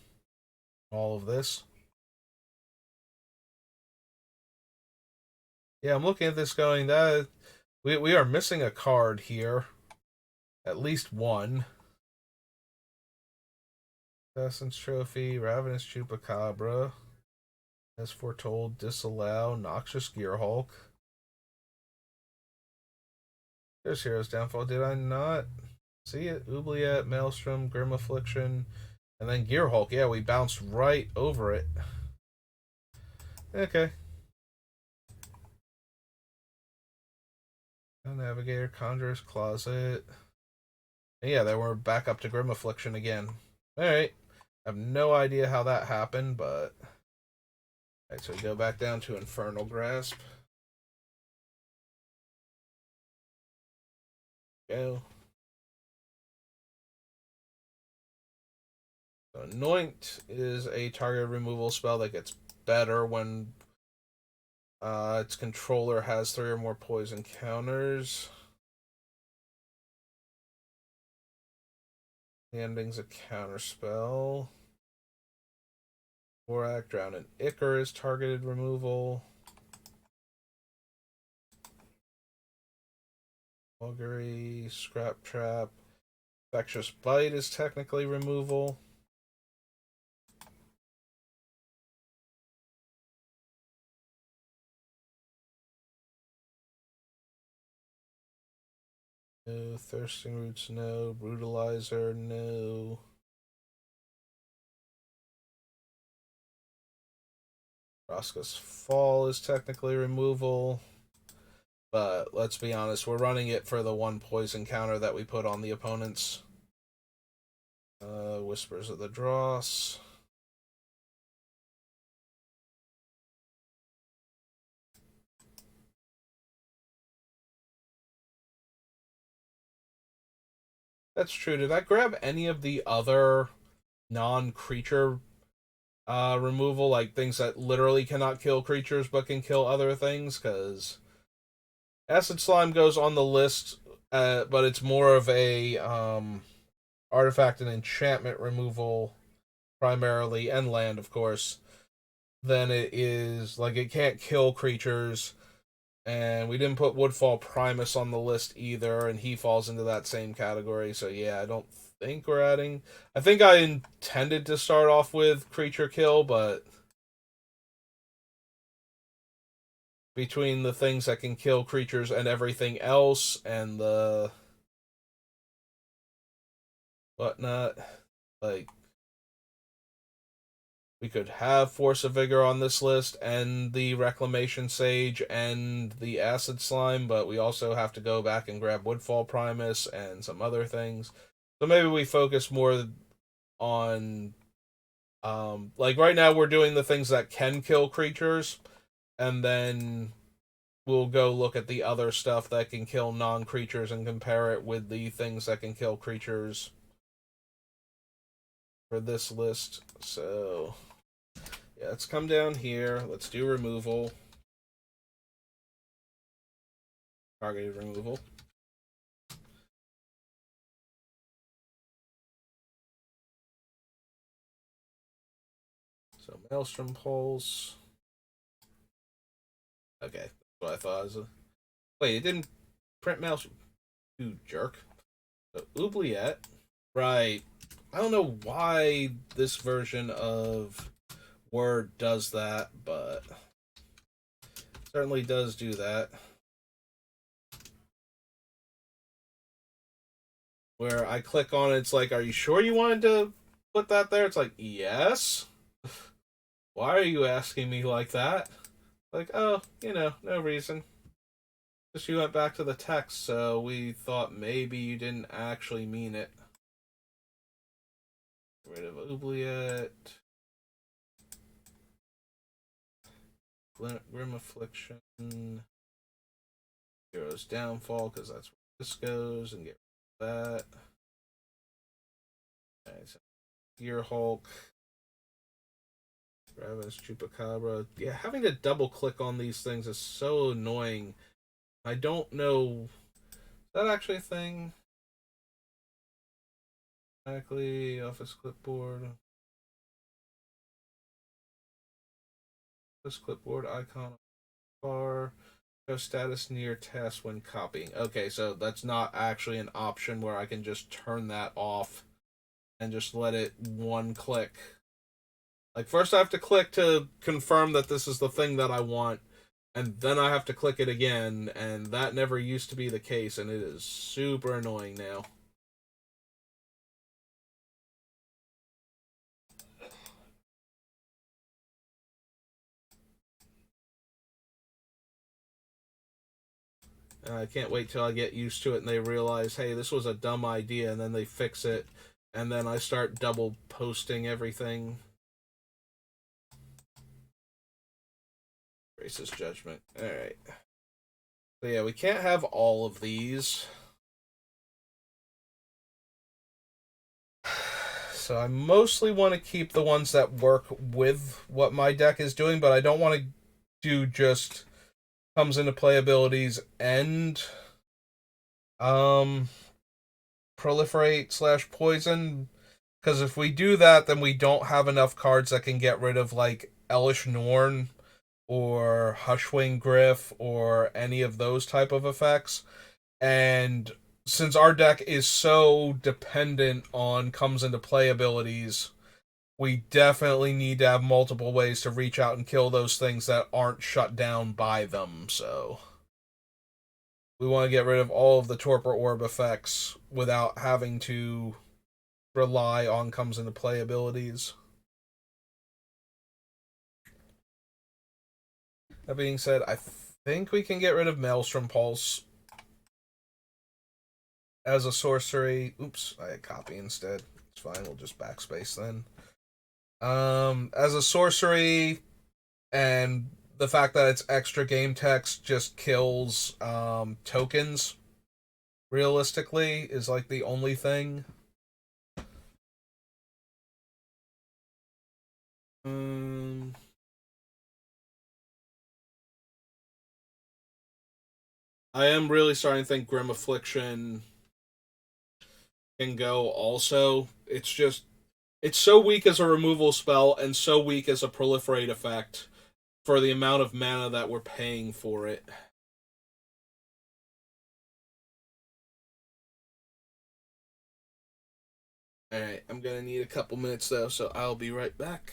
All of this. Yeah, I'm looking at this going, that we are missing a card here. At least one. Assassin's Trophy, Ravenous Chupacabra. As foretold, disallow, Noxious Gearhulk. There's Hero's Downfall. Did I not see it? Oubliette, Maelstrom, Grim Affliction, and then Gearhulk. Yeah, we bounced right over it. Okay. Navigator, Conjurer's Closet. And yeah, then we're back up to Grim Affliction again. Alright. I have no idea how that happened, but... Alright, so we go back down to Infernal Grasp. Go. So Anoint is a target removal spell that gets better when its controller has 3 or more poison counters. The ending's a counter spell. Borak, Drown and Icarus targeted removal. Augury, Scrap Trap. Infectious Bite is technically removal. No. Thirsting Roots, no. Brutalizer, no. Roscoe's Fall is technically removal. But let's be honest, we're running it for the 1 poison counter that we put on the opponents. Whispers of the Dross. That's true. Did I grab any of the other non-creature removal, like things that literally cannot kill creatures but can kill other things? Because Acid Slime goes on the list, but it's more of a artifact and enchantment removal primarily, and land, of course, than it is, like, it can't kill creatures. And we didn't put Woodfall Primus on the list either, and he falls into that same category. So yeah, I don't think we're adding. I think I intended to start off with Creature Kill, but between the things that can kill creatures and everything else, and the whatnot, like, we could have Force of Vigor on this list, and the Reclamation Sage, and the Acid Slime, but we also have to go back and grab Woodfall Primus and some other things. So maybe we focus more on, like, right now we're doing the things that can kill creatures, and then we'll go look at the other stuff that can kill non-creatures and compare it with the things that can kill creatures for this list. So yeah, let's come down here. Let's do removal. Targeted removal. So Maelstrom Pulse. Okay, that's what I thought. Wait, it didn't print Maelstrom. You jerk. So Oubliette. Right. I don't know why this version of Word does that, but certainly does do that. Where I click on it, it's like, are you sure you wanted to put that there? It's like, yes. Why are you asking me like that? Like, oh, no reason. She went back to the text, so we thought maybe you didn't actually mean it. Get rid of Oubliette. Grim Affliction. Hero's Downfall, because that's where this goes, and get rid of that. Alright, so Gear Hulk. Ravenous Chupacabra. Yeah, having to double click on these things is so annoying. I don't know. Is that actually a thing? Exactly. Office clipboard. Office clipboard icon bar. Show status near test when copying. Okay, so that's not actually an option where I can just turn that off and just let it one click. Like, first I have to click to confirm that this is the thing that I want, and then I have to click it again, and that never used to be the case, and it is super annoying now. I can't wait till I get used to it and they realize, hey, this was a dumb idea, and then they fix it, and then I start double posting everything. Racist judgment. Alright. So yeah, we can't have all of these. So I mostly want to keep the ones that work with what my deck is doing, but I don't want to do just comes into play abilities and um proliferate slash poison, because if we do that, then we don't have enough cards that can get rid of like Elish Norn or Hushwing Griff or any of those type of effects. And since our deck is so dependent on comes into play abilities, we definitely need to have multiple ways to reach out and kill those things that aren't shut down by them. So we want to get rid of all of the Torpor Orb effects without having to rely on comes into play abilities. That being said, I think we can get rid of Maelstrom Pulse as a sorcery. Oops, I had copy instead. It's fine, we'll just backspace then. As a sorcery, and the fact that it's extra game text just kills tokens, realistically, is like the only thing. Um, I am really starting to think Grim Affliction can go also. It's just, it's so weak as a removal spell and so weak as a proliferate effect for the amount of mana that we're paying for it. Alright, I'm gonna need a couple minutes though, so I'll be right back.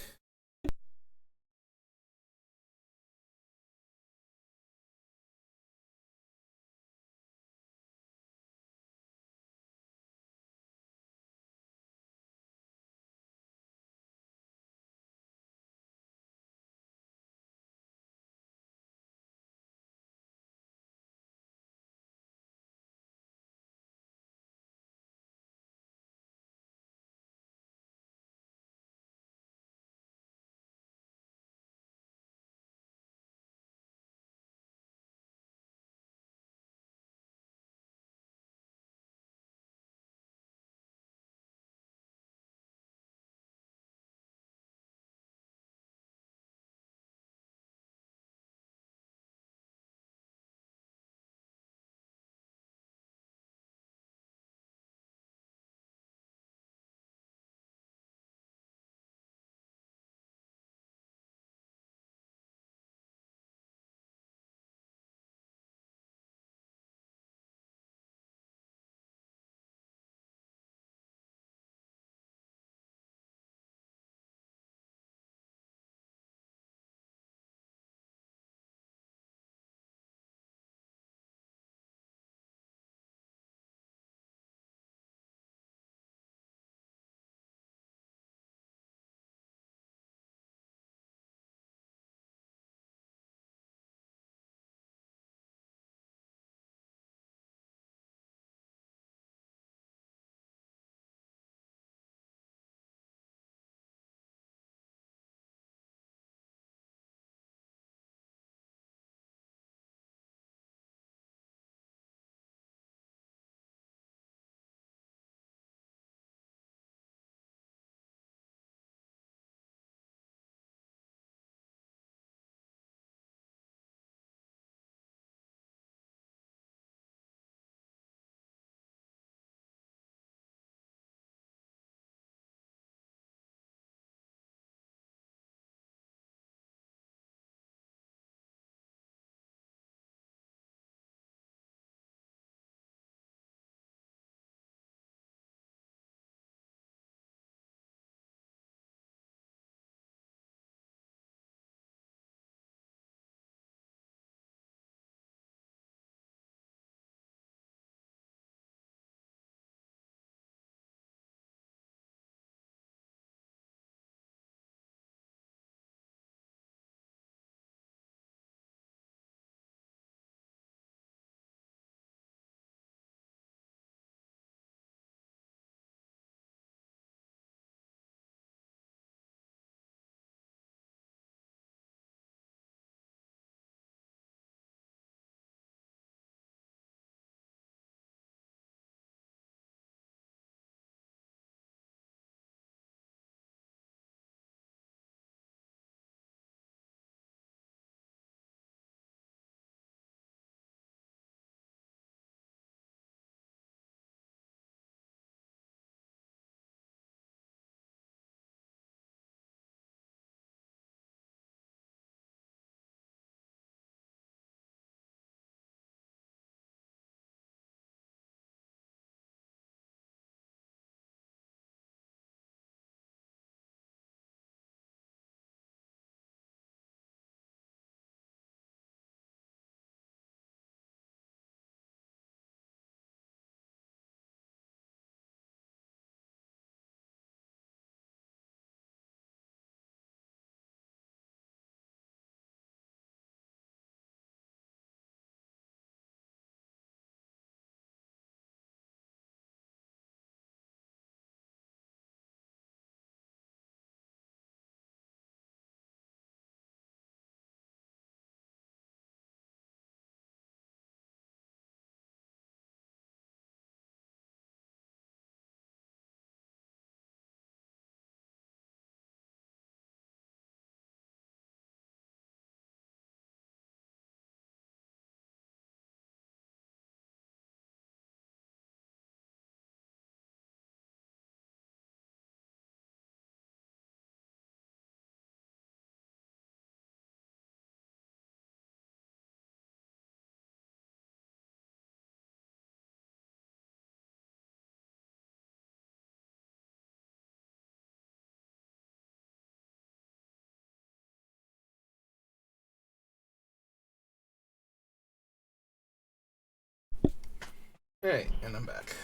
Hey, and I'm back.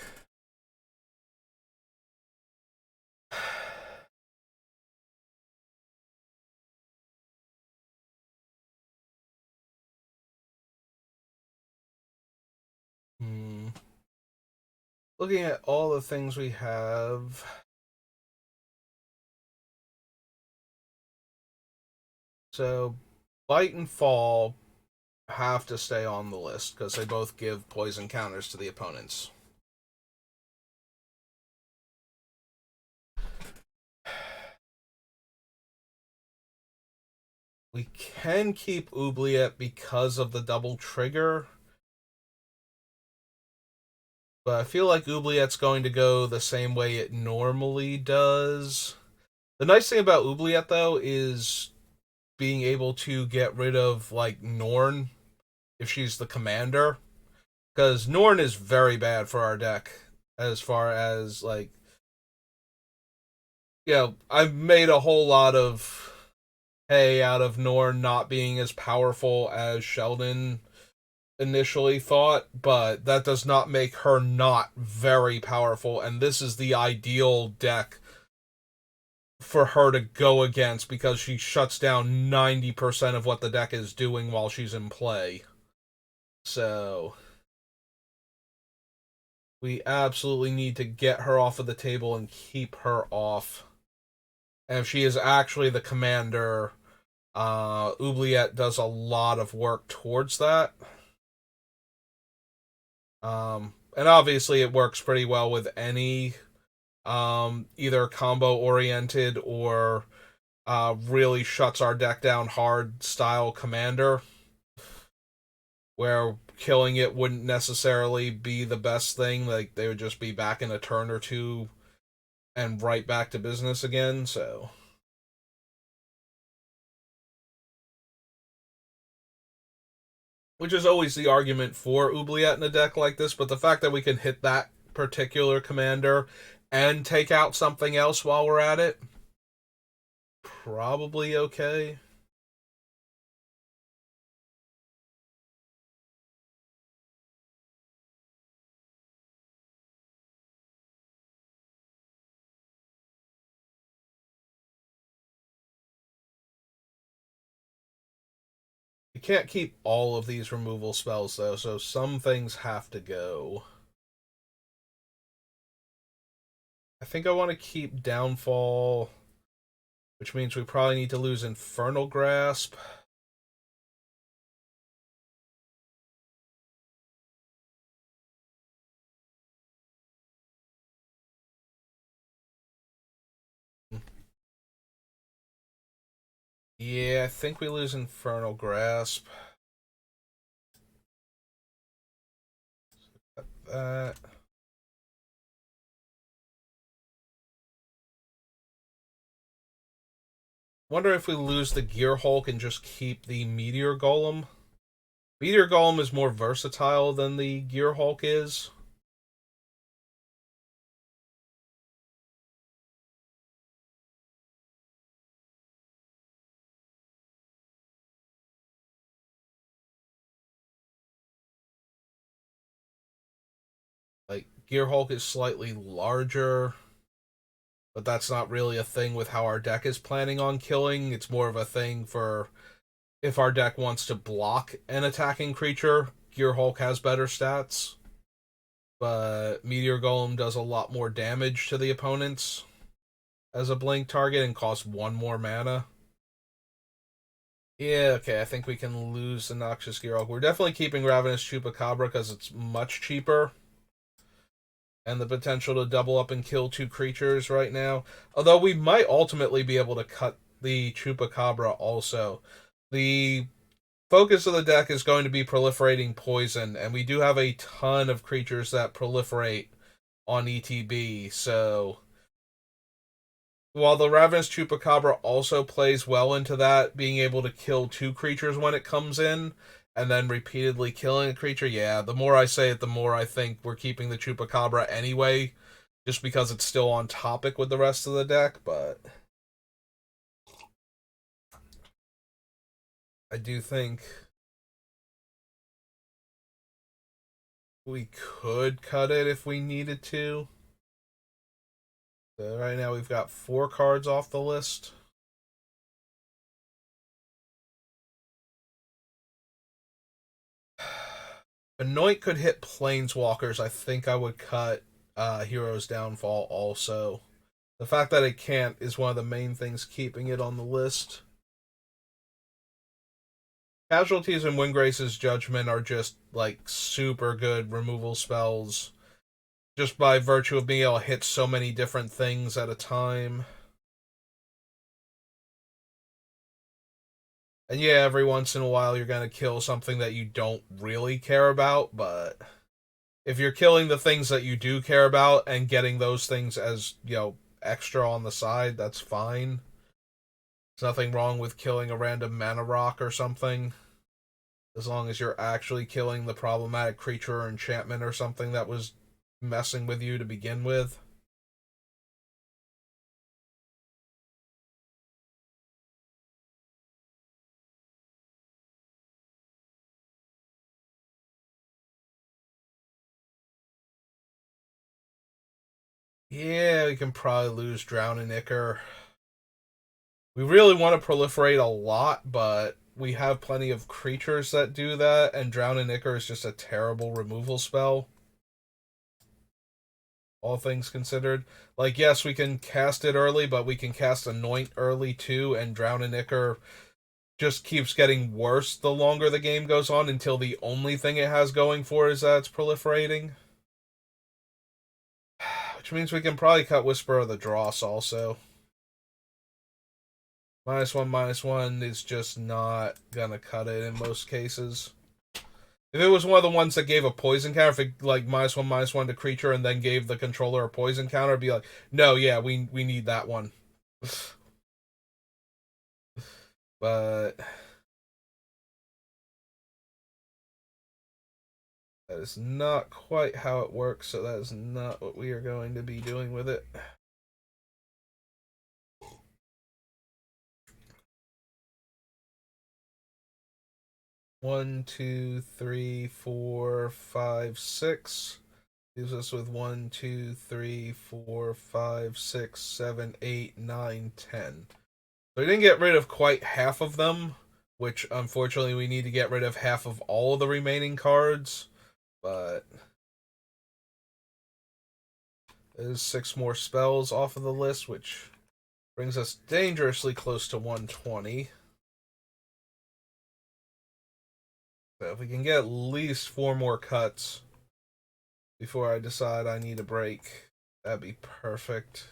Hmm. Looking at all the things we have. So, Bite and Fall have to stay on the list because they both give poison counters to the opponents. We can keep Oubliette because of the double trigger, but I feel like Oubliette's going to go the same way it normally does. The nice thing about Oubliette, though, is being able to get rid of, like, Norn if she's the commander. Because Norn is very bad for our deck as far as, like, I've made a whole lot of hay out of Norn not being as powerful as Sheldon initially thought, but that does not make her not very powerful, and this is the ideal deck for her to go against because she shuts down 90% of what the deck is doing while she's in play. So, we absolutely need to get her off of the table and keep her off. And if she is actually the commander, Oubliette does a lot of work towards that. And obviously it works pretty well with any either combo oriented or really shuts our deck down hard style commander, where killing it wouldn't necessarily be the best thing. Like, they would just be back in a turn or two and right back to business again. So, which is always the argument for Oubliette in a deck like this, but the fact that we can hit that particular commander and take out something else while we're at it, probably okay. You can't keep all of these removal spells, though, so some things have to go. I think I want to keep Downfall, which means we probably need to lose Infernal Grasp. Yeah, I think we lose Infernal Grasp. That. Wonder if we lose the Gear Hulk and just keep the Meteor Golem. Meteor Golem is more versatile than the Gear Hulk is. Like, Gear Hulk is slightly larger, but that's not really a thing with how our deck is planning on killing. It's more of a thing for if our deck wants to block an attacking creature. Gear Hulk has better stats, but Meteor Golem does a lot more damage to the opponents as a blink target and costs one more mana. Yeah, okay, I think we can lose the Noxious Gear Hulk. We're definitely keeping Ravenous Chupacabra because it's much cheaper and the potential to double up and kill two creatures right now. Although we might ultimately be able to cut the Chupacabra also. The focus of the deck is going to be proliferating poison, and we do have a ton of creatures that proliferate on ETB, so while the Ravenous Chupacabra also plays well into that, being able to kill two creatures when it comes in, and then repeatedly killing a creature, yeah, the more I say it, the more I think we're keeping the Chupacabra anyway, just because it's still on topic with the rest of the deck, but I do think We could cut it if we needed to. So right now we've got 4 cards off the list. Anoint could hit Planeswalkers. I think I would cut Hero's Downfall also. The fact that it can't is one of the main things keeping it on the list. Casualties and Windgrace's Judgment are just like super good removal spells, just by virtue of being able to hit so many different things at a time. And yeah, every once in a while you're gonna kill something that you don't really care about, but if you're killing the things that you do care about and getting those things as, extra on the side, that's fine. There's nothing wrong with killing a random mana rock or something, as long as you're actually killing the problematic creature or enchantment or something that was messing with you to begin with. Yeah, we can probably lose Drowning Ichor. We really want to proliferate a lot, but we have plenty of creatures that do that, and Drowning Ichor is just a terrible removal spell. All things considered. Like, yes, we can cast it early, but we can cast Anoint early too, and Drowning Ichor just keeps getting worse the longer the game goes on until the only thing it has going for it is that it's proliferating. Which means we can probably cut Whisper of the Dross also. -1/-1 is just not gonna cut it in most cases. If it was one of the ones that gave a poison counter, if it like -1/-1 to creature and then gave the controller a poison counter, it'd be like, no, yeah, we need that one. But that is not quite how it works, so that is not what we are going to be doing with it. One, two, three, four, five, six. Leaves us with 1, 2, 3, 4, 5, 6, 7, 8, 9, 10. So we didn't get rid of quite half of them, which unfortunately we need to get rid of half of all of the remaining cards. But there's 6 more spells off of the list, which brings us dangerously close to 120. So if we can get at least 4 more cuts before I decide I need a break, that'd be perfect.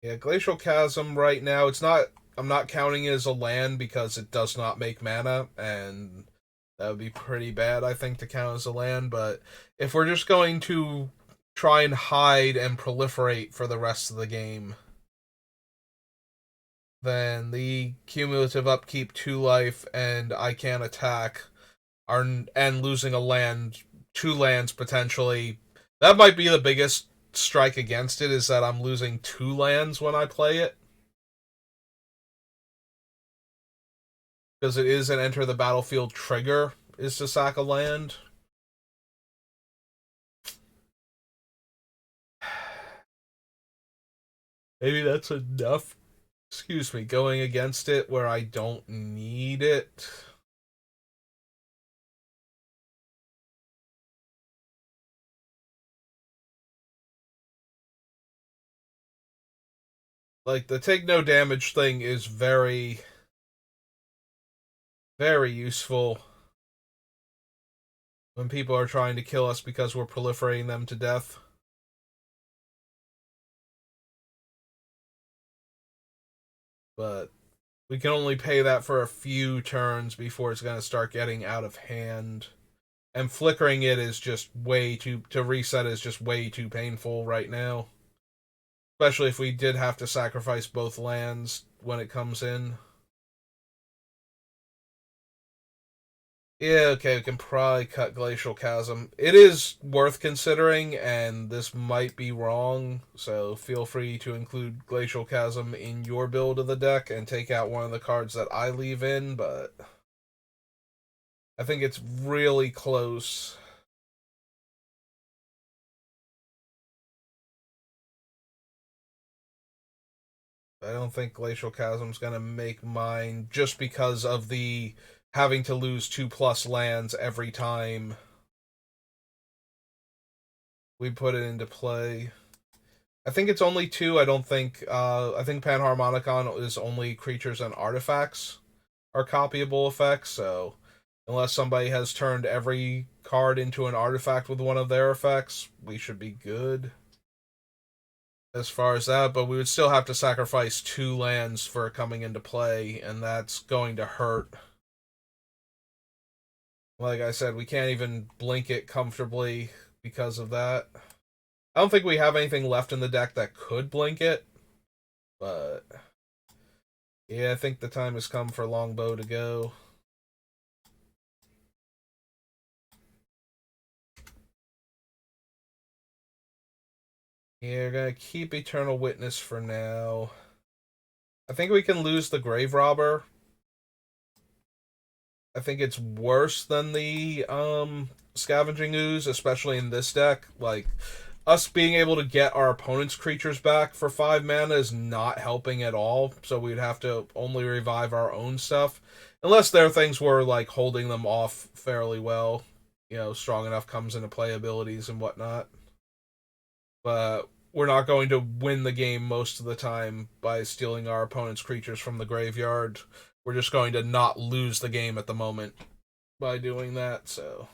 Yeah, Glacial Chasm right now, it's not. I'm not counting it as a land because it does not make mana, and that would be pretty bad, I think, to count as a land. But if we're just going to try and hide and proliferate for the rest of the game, then the cumulative upkeep 2 life and I can't attack are and losing a land, 2 lands potentially. That might be the biggest strike against it, is that I'm losing 2 lands when I play it. Because it is an enter the battlefield trigger, is to sack a land. Maybe that's enough. Excuse me, going against it where I don't need it. Like, the take no damage thing is very, very useful when people are trying to kill us because we're proliferating them to death. But we can only pay that for a few turns before it's going to start getting out of hand. And flickering it is just way too. To reset is just way too painful right now. Especially if we did have to sacrifice both lands when it comes in. Yeah, okay, we can probably cut Glacial Chasm. It is worth considering, and this might be wrong, so feel free to include Glacial Chasm in your build of the deck and take out one of the cards that I leave in, but I think it's really close. I don't think Glacial Chasm's gonna make mine just because of the having to lose 2+ lands every time we put it into play. I think it's only two. I think Panharmonicon is only creatures and artifacts are copyable effects, so unless somebody has turned every card into an artifact with one of their effects, we should be good as far as that, but we would still have to sacrifice 2 lands for coming into play, and that's going to hurt. Like I said, we can't even blink it comfortably because of that. I don't think we have anything left in the deck that could blink it, but yeah, I think the time has come for Longbow to go. Yeah, we're gonna keep Eternal Witness for now. I think we can lose the Grave Robber. I think it's worse than the Scavenging Ooze, especially in this deck. Like, us being able to get our opponent's creatures back for 5 mana is not helping at all, so we'd have to only revive our own stuff. Unless their things were, like, holding them off fairly well. You know, strong enough comes into play abilities and whatnot. But we're not going to win the game most of the time by stealing our opponent's creatures from the graveyard. We're just going to not lose the game at the moment by doing that, so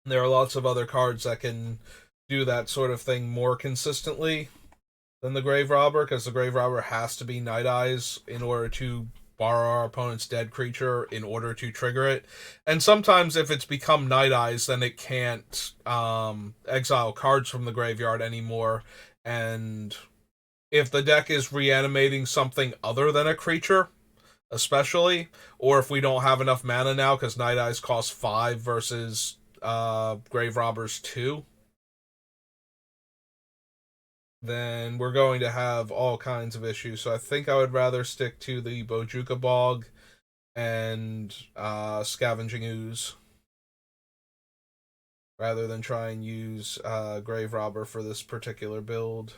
there are lots of other cards that can do that sort of thing more consistently than the Grave Robber, because the Grave Robber has to be Night Eyes in order to borrow our opponent's dead creature in order to trigger it. And sometimes if it's become Night Eyes, then it can't exile cards from the graveyard anymore. And if the deck is reanimating something other than a creature, especially, or if we don't have enough mana now because Night Eyes costs 5 versus Grave Robbers 2, then we're going to have all kinds of issues. So I think I would rather stick to the Bojuka Bog and Scavenging Ooze rather than try and use Grave Robber for this particular build.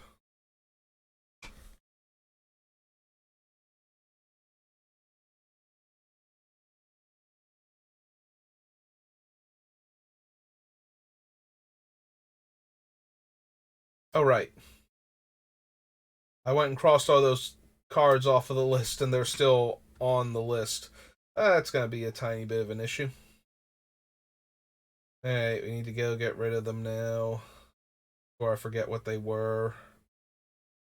Oh, right. I went and crossed all those cards off of the list and they're still on the list. That's going to be a tiny bit of an issue. Alright, we need to go get rid of them now before I forget what they were.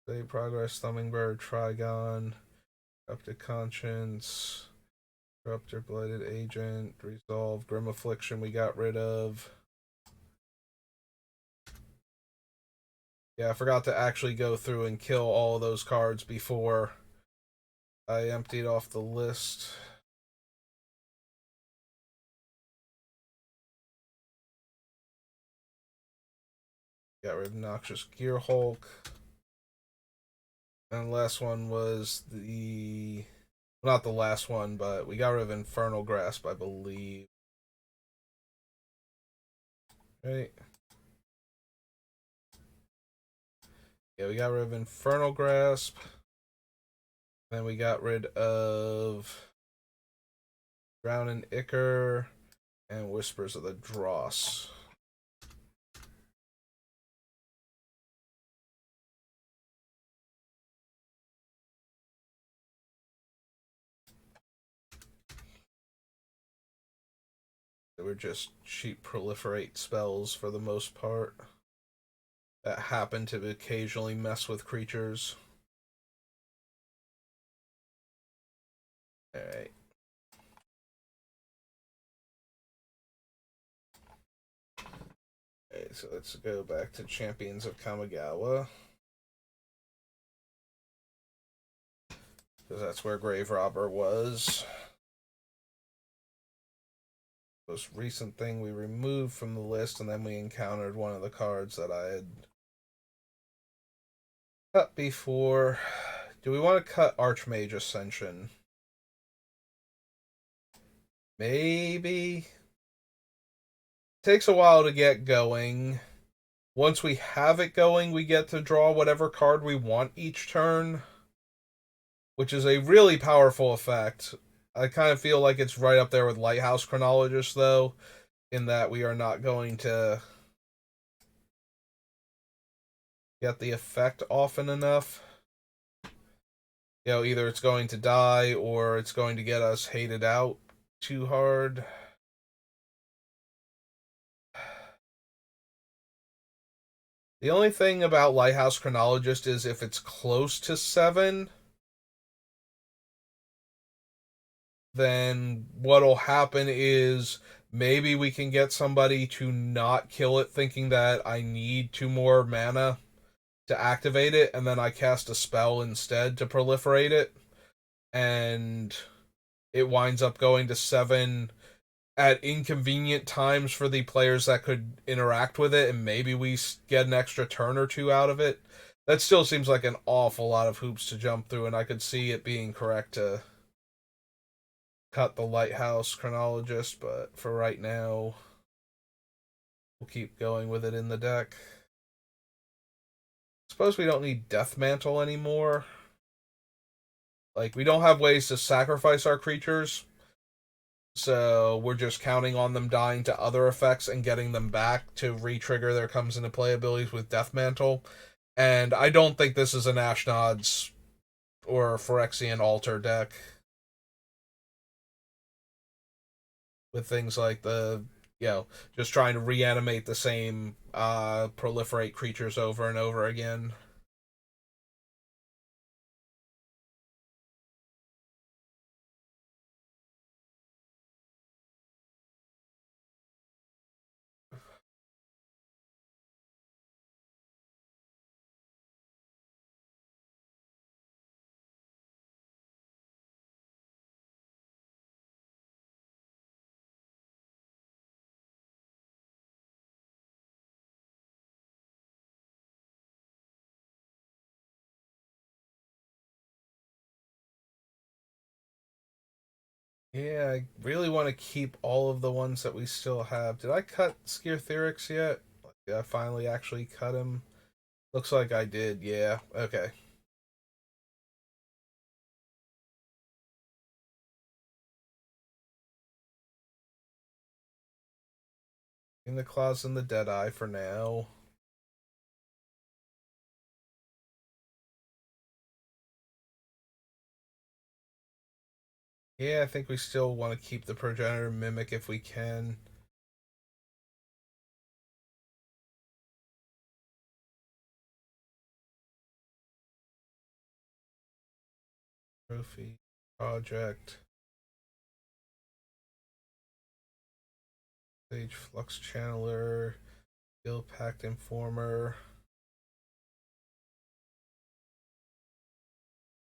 Save Progress, Thummingbird, Trigon, Corrupted Conscience, Corruptor, Blighted Agent, Resolve, Grim Affliction we got rid of. Yeah, I forgot to actually go through and kill all of those cards before I emptied off the list. Got rid of Noxious Gearhulk. And the last one was the... Well, not the last one, but we got rid of Infernal Grasp, I believe. Right? Yeah, we got rid of Infernal Grasp. Then we got rid of Drowning Ichor and Whispers of the Dross. They were just cheap proliferate spells for the most part that happen to occasionally mess with creatures. Alright. Alright, so let's go back to Champions of Kamigawa. because that's where Grave Robber was. Most recent thing we removed from the list, and then we encountered one of the cards that I had cut before. Do we want to cut Archmage Ascension? Maybe. Takes a while to get going. Once we have it going, we get to draw whatever card we want each turn, which is a really powerful effect. I kind of feel like it's right up there with Lighthouse Chronologist, though, in that we are not going to get the effect often enough. Either it's going to die or it's going to get us hated out too hard. The only thing about Lighthouse Chronologist is if it's close to 7, then what'll happen is maybe we can get somebody to not kill it thinking that I need 2 more mana to activate it, and then I cast a spell instead to proliferate it, and it winds up going to 7 at inconvenient times for the players that could interact with it, and maybe we get an extra turn or 2 out of it. That still seems like an awful lot of hoops to jump through, and I could see it being correct to cut the Lighthouse Chronologist, but for right now, we'll keep going with it in the deck. Suppose we don't need Death Mantle anymore. Like, we don't have ways to sacrifice our creatures, so we're just counting on them dying to other effects and getting them back to re-trigger their comes into play abilities with Death Mantle. And I don't think this is an Ashnod's or Phyrexian Altar deck with things like just trying to reanimate the same proliferate creatures over and over again. Yeah, I really want to keep all of the ones that we still have. Did I cut Skirthyrix yet? Did I finally actually cut him? Looks like I did, yeah. Okay. In the Claws and the Deadeye for now. Yeah, I think we still want to keep the Progenitor Mimic if we can. Trophy. Project. Sage Flux Channeler. Guild Pact Informer.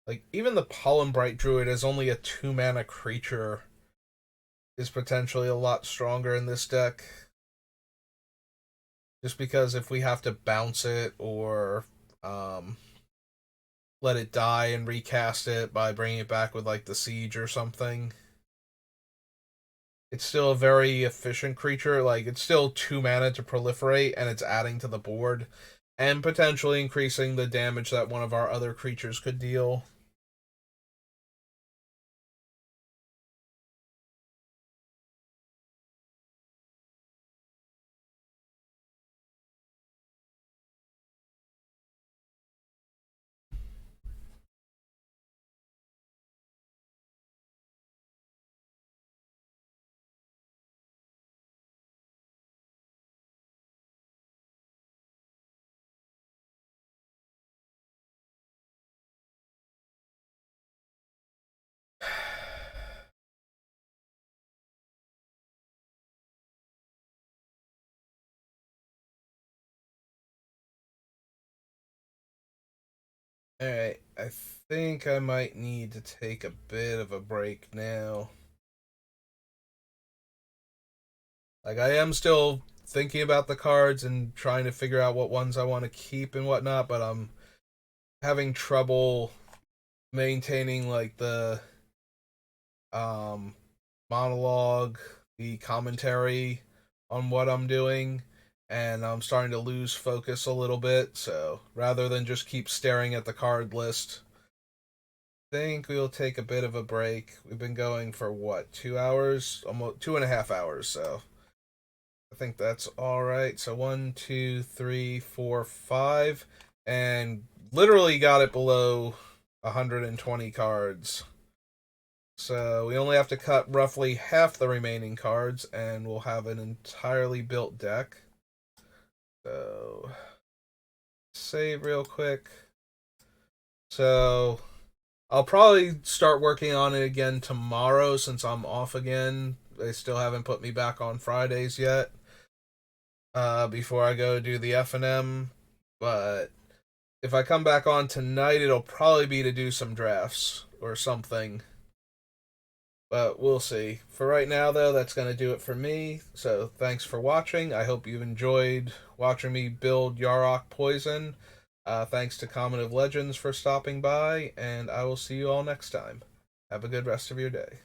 Like, even the Pollen Bright Druid is only a 2 mana creature, is potentially a lot stronger in this deck. Just because if we have to bounce it or let it die and recast it by bringing it back with like the Siege or something, it's still a very efficient creature. Like, it's still 2 mana to proliferate, and it's adding to the board and potentially increasing the damage that one of our other creatures could deal. Alright, I think I might need to take a bit of a break now. Like, I am still thinking about the cards and trying to figure out what ones I want to keep and whatnot, but I'm having trouble maintaining, like, the um, monologue, the commentary on what I'm doing, and I'm starting to lose focus a little bit. So rather than just keep staring at the card list, I think we'll take a bit of a break. We've been going for what, 2 hours? Almost 2.5 hours, so I think that's all right. So one, two, three, four, five, and literally got it below 120 cards. So we only have to cut roughly half the remaining cards, and we'll have an entirely built deck. So save real quick. So I'll probably start working on it again tomorrow since I'm off again. They still haven't put me back on Fridays yet. Before I go do the F&M, but if I come back on tonight, it'll probably be to do some drafts or something. But we'll see. For right now, though, that's going to do it for me. So thanks for watching. I hope you enjoyed watching me build Yarok Poison. Thanks to Common of Legends for stopping by, and I will see you all next time. Have a good rest of your day.